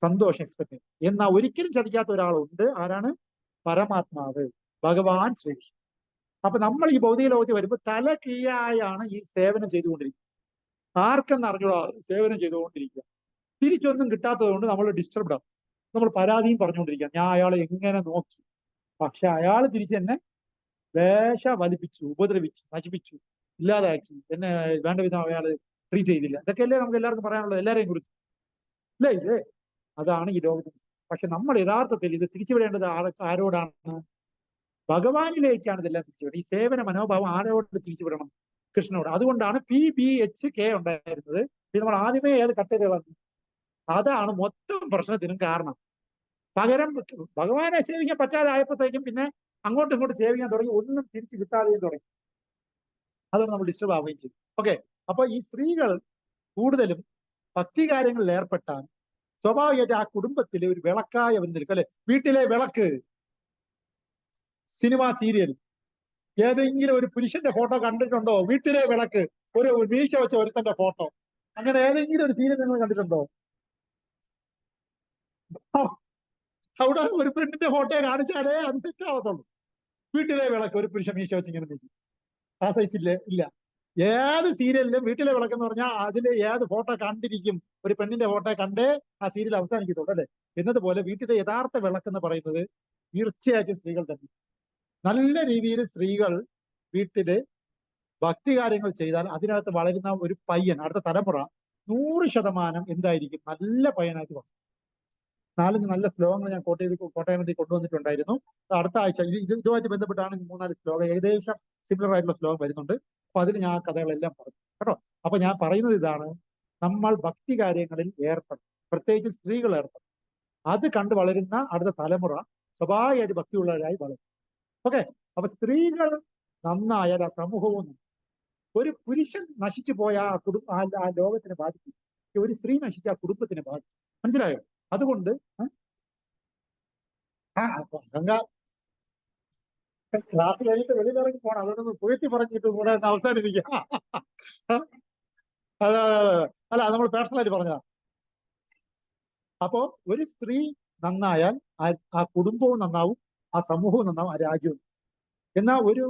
സന്തോഷം എക്സ്പെക്ട് ചെയ്യും. എന്നാൽ ഒരിക്കലും ചതിക്കാത്ത ഒരാളുണ്ട്. ആരാണ്? പരമാത്മാവ്, ഭഗവാൻ ശ്രീകൃഷ്ണൻ. അപ്പൊ നമ്മൾ ഈ ഭൗതിക ലോകത്തിൽ വരുമ്പോൾ തല കീഴായാണ് ഈ സേവനം ചെയ്തുകൊണ്ടിരിക്കുക. ആർക്കെന്ന് അറിഞ്ഞൂടാ സേവനം ചെയ്തുകൊണ്ടിരിക്കുക. തിരിച്ചൊന്നും കിട്ടാത്തത് കൊണ്ട് നമ്മൾ ഡിസ്റ്റർബ്ഡ് ആണ്. നമ്മൾ പരാതിയും പറഞ്ഞുകൊണ്ടിരിക്കുക, ഞാൻ അയാളെ എങ്ങനെ നോക്കി, പക്ഷെ അയാൾ തിരിച്ച് എന്നെ വലിപ്പിച്ചു, ഉപദ്രവിച്ചു, നശിപ്പിച്ചു, ഇല്ലാതാക്കി, എന്നെ വേണ്ട വിധം അയാൾ ട്രീറ്റ് ചെയ്തില്ല. ഇതൊക്കെയല്ലേ നമുക്ക് എല്ലാവർക്കും പറയാനുള്ളത്, എല്ലാവരെയും കുറിച്ച്. ഇല്ലേ? അതാണ് ഈ ലോകത്തിന്. പക്ഷെ നമ്മൾ യഥാർത്ഥത്തിൽ ഇത് തിരിച്ചുവിടേണ്ടത് ആരോടാണ്? ഭഗവാനിലേക്കാണ് ഇതെല്ലാം തിരിച്ചുവിടുന്നത്. ഈ സേവന മനോഭാവം ആരോട് തിരിച്ചുവിടണം? കൃഷ്ണനോട്. അതുകൊണ്ടാണ് PBHK ഉണ്ടായിരുന്നത്. ഇത് നമ്മൾ ആദ്യമേ ഏത് കട്ട് ചെയ്ത് കളഞ്ഞു? അതാണ് മൊത്തം പ്രശ്നത്തിനും കാരണം. പകരം ഭഗവാനെ സേവിക്കാൻ പറ്റാതെ ആയപ്പോഴത്തേക്കും പിന്നെ അങ്ങോട്ടും ഇങ്ങോട്ടും സേവിക്കാൻ തുടങ്ങി, ഒന്നും തിരിച്ചു കിട്ടാതെയും തുടങ്ങി. അതാണ് നമ്മൾ ഡിസ്റ്റർബ് ആവുകയും ചെയ്യും. ഓക്കെ, അപ്പൊ ഈ സ്ത്രീകൾ കൂടുതലും ഭക്തി കാര്യങ്ങളിൽ ഏർപ്പെട്ടാൽ സ്വാഭാവികമായിട്ട് ആ കുടുംബത്തിൽ ഒരു വിളക്കായ വന്നിരിക്കും. അല്ലെ? വീട്ടിലെ വിളക്ക്. സിനിമ, സീരിയൽ, ഏതെങ്കിലും ഒരു പുരുഷന്റെ ഫോട്ടോ കണ്ടിട്ടുണ്ടോ? വീട്ടിലെ വിളക്ക്, ഒരു മീശ വെച്ച ഒരുത്തന്റെ ഫോട്ടോ, അങ്ങനെ ഏതെങ്കിലും ഒരു സീരിയൽ നിങ്ങൾ കണ്ടിട്ടുണ്ടോ? അവിടെ ഒരു പെണ്ണിന്റെ ഫോട്ടോ കാണിച്ചാലേ അത് തെറ്റാവത്തുള്ളൂ. വീട്ടിലെ വിളക്ക്, ഒരു പുരുഷൻ മീശ വെച്ച് ഇങ്ങനെ നിൽക്കും. ആ സൈസില്ലേ? ഇല്ല. ഏത് സീരിയലിലും വീട്ടിലെ വിളക്ക് എന്ന് പറഞ്ഞാൽ അതിൽ ഏത് ഫോട്ടോ കണ്ടിരിക്കും? ഒരു പെണ്ണിന്റെ ഫോട്ടോ കണ്ടേ ആ സീരിയൽ അവസാനിക്കത്തുള്ളൂ. അല്ലെ? എന്നതുപോലെ വീട്ടിലെ യഥാർത്ഥ വിളക്ക് എന്ന് പറയുന്നത് തീർച്ചയായിട്ടും സ്ത്രീകൾ തന്നെ. നല്ല രീതിയിൽ സ്ത്രീകൾ വീട്ടില് ഭക്തി കാര്യങ്ങൾ ചെയ്താൽ അതിനകത്ത് വളരുന്ന ഒരു പയ്യൻ, അടുത്ത തലമുറ 100% എന്തായിരിക്കും? നല്ല പയ്യനായിട്ട് വന്നു. 4 നല്ല ശ്ലോകങ്ങൾ ഞാൻ കോട്ടയം വേണ്ടി കൊണ്ടുവന്നിട്ടുണ്ടായിരുന്നു. അടുത്ത ആഴ്ച ഇതുമായിട്ട് ബന്ധപ്പെട്ടാണ് 3-4 ശ്ലോകം, ഏകദേശം സിമിലർ ആയിട്ടുള്ള ശ്ലോകം വരുന്നുണ്ട്. അപ്പൊ അതിൽ ഞാൻ ആ കഥകളെല്ലാം പറഞ്ഞു കേട്ടോ. അപ്പൊ ഞാൻ പറയുന്നത് ഇതാണ്, നമ്മൾ ഭക്തി കാര്യങ്ങളിൽ ഏർപ്പെടണം, പ്രത്യേകിച്ച് സ്ത്രീകൾ ഏർപ്പെടണം. അത് കണ്ട് വളരുന്ന അടുത്ത തലമുറ സ്വാഭാവികമായിട്ട് ഭക്തിയുള്ളവരായി വളരും. ഓക്കെ, അപ്പൊ സ്ത്രീകൾ നന്നായാൽ ആ സമൂഹവും. ഒരു പുരുഷൻ നശിച്ചു പോയ ആ ലോകത്തിനെ ബാധിക്കും. ഒരു സ്ത്രീ നശിച്ച ആ കുടുംബത്തിനെ ബാധിക്കും. മനസ്സിലായോ? അതുകൊണ്ട് ക്ലാസ് കഴിഞ്ഞിട്ട് വെളിയിലിറങ്ങി പോണം. അതുകൊണ്ടൊന്ന് പുകഴ്ത്തി പറഞ്ഞിട്ട് കൂടെ അവസാനിപ്പിക്കാം. അല്ല, നമ്മൾ പേഴ്സണലായിട്ട് പറഞ്ഞതാ. അപ്പോ ഒരു സ്ത്രീ നന്നായാൽ ആ കുടുംബവും നന്നാവും, ആ സമൂഹവും നന്നാവും, ആ രാജ്യവും. എന്നാൽ ഒരു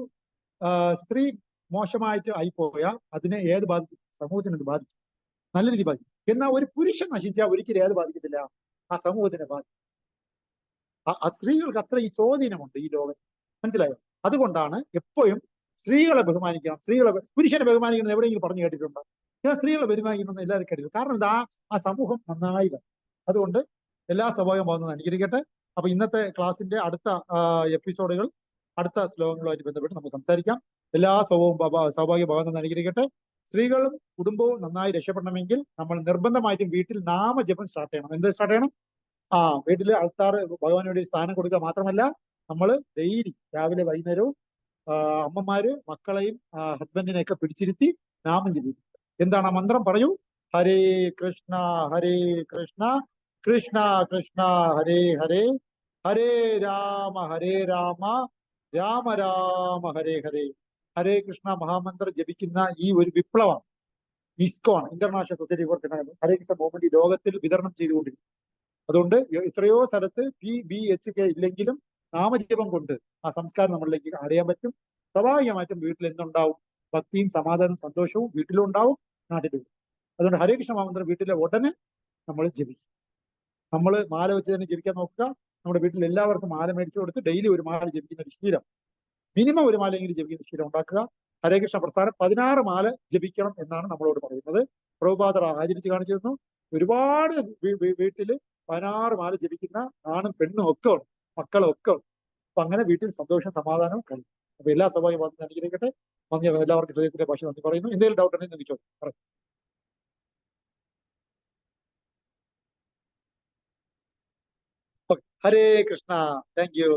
സ്ത്രീ മോശമായിട്ട് ആയിപ്പോയാൽ അതിനെ ഏത് ബാധിക്കും? സമൂഹത്തിന് അത് ബാധിക്കും, നല്ല രീതി ബാധിക്കും. എന്നാൽ ഒരു പുരുഷൻ നശിച്ചാൽ ഒരിക്കലും ഏത് ബാധിക്കത്തില്ല? ആ സമൂഹത്തിനെ ബാധിക്കും. ആ സ്ത്രീകൾക്ക് അത്ര ഈ സ്വാധീനമുണ്ട് ഈ ലോകത്ത്. മനസ്സിലായോ? അതുകൊണ്ടാണ് എപ്പോഴും സ്ത്രീകളെ ബഹുമാനിക്കണം. പുരുഷനെ ബഹുമാനിക്കണം എവിടെയെങ്കിലും പറഞ്ഞു കേട്ടിട്ടുണ്ടോ? ഞാൻ സ്ത്രീകളെ ബഹുമാനിക്കണം എല്ലാവരും കേട്ടിട്ടുണ്ട്. കാരണം എന്താ? ആ സമൂഹം നന്നായി വരും. അതുകൊണ്ട് എല്ലാ സ്വഭാവം പോകുന്നത് അനുകരിക്കട്ടെ. അപ്പൊ ഇന്നത്തെ ക്ലാസ്സിന്റെ അടുത്ത എപ്പിസോഡുകൾ അടുത്ത ശ്ലോകങ്ങളുമായിട്ട് ബന്ധപ്പെട്ട് നമുക്ക് സംസാരിക്കാം. എല്ലാ സൗഭാഗ്യ ഭഗവാൻ അനുകരിക്കട്ടെ. സ്ത്രീകളും കുടുംബവും നന്നായി രക്ഷപ്പെടണമെങ്കിൽ നമ്മൾ നിർബന്ധമായിട്ടും വീട്ടിൽ നാമജപം സ്റ്റാർട്ട് ചെയ്യണം. എന്ത് സ്റ്റാർട്ട് ചെയ്യണം? വീട്ടില് ആൾക്കാർ ഭഗവാന് വേണ്ടി സ്ഥാനം കൊടുക്കുക മാത്രമല്ല, നമ്മൾ ഡെയിലി രാവിലെ വൈകുന്നേരവും അമ്മമാര് മക്കളെയും ഹസ്ബൻഡിനെയൊക്കെ പിടിച്ചിരുത്തി നാമം ജപിക്കും. എന്താണ് ആ മന്ത്രം? പറയൂ. ഹരേ കൃഷ്ണ ഹരേ കൃഷ്ണ കൃഷ്ണ കൃഷ്ണ ഹരേ ഹരേ ഹരേ രാമ രാമ രാമ ഹരേ ഹരേ. ഹരേ കൃഷ്ണ മഹാമന്ത്രം ജപിക്കുന്ന ഈ ഒരു വിപ്ലവം ISKCON, international society for Hare Krishna movement ലോകത്തിൽ വിതരണം ചെയ്തുകൊണ്ടിരിക്കും. അതുകൊണ്ട് എത്രയോ സ്ഥലത്ത് PBHK ഇല്ലെങ്കിലും നാമജപം കൊണ്ട് ആ സംസ്കാരം നമ്മളിലേക്ക് അറിയാൻ പറ്റും. സ്വാഭാവികമായിട്ടും വീട്ടിൽ എന്തുണ്ടാവും? ഭക്തിയും സമാധാനവും സന്തോഷവും വീട്ടിലും ഉണ്ടാവും, നാട്ടിലും. അതുകൊണ്ട് ഹരേ കൃഷ്ണ മഹാമന്ത്രം വീട്ടിലെ ഉടനെ നമ്മൾ ജപിക്കും. നമ്മൾ മാല വെച്ച് തന്നെ ജപിക്കാൻ നോക്കുക. നമ്മുടെ വീട്ടിൽ എല്ലാവർക്കും മാല മേടിച്ചു കൊടുത്ത് ഡെയിലി ഒരു മാല ജപിക്കുന്ന ഒരു ശീലം, മിനിമം ഒരു മാലയെങ്കിലും ജപിക്കുന്ന ശീലം ഉണ്ടാക്കുക. ഹരേ കൃഷ്ണ പ്രസ്ഥാനം 16 മാല ജപിക്കണം എന്നാണ് നമ്മളോട് പറയുന്നത്. പ്രഭുപാദർ ആചരിച്ച് കാണിച്ചു തന്നു. ഒരുപാട് വീട്ടില് 16 മാല ജപിക്കുന്ന ആണും പെണ്ണും ഒക്കെ ഉണ്ട്, മക്കളും ഒക്കെ ഉണ്ട്. അപ്പൊ അങ്ങനെ വീട്ടിൽ സന്തോഷം സമാധാനവും കഴിയും. അപ്പൊ എല്ലാ സ്വാഭാവിക ഭാഗത്തും അനുഗ്രഹിക്കട്ടെ. എല്ലാവർക്കും ഹൃദയത്തിന്റെ ഭാഷ നന്ദി പറയുന്നു. എന്തെങ്കിലും ഡൗട്ട് ഉണ്ടെങ്കിൽ ചോദിച്ചോ. ഹരേ കൃഷ്ണ. Thank U.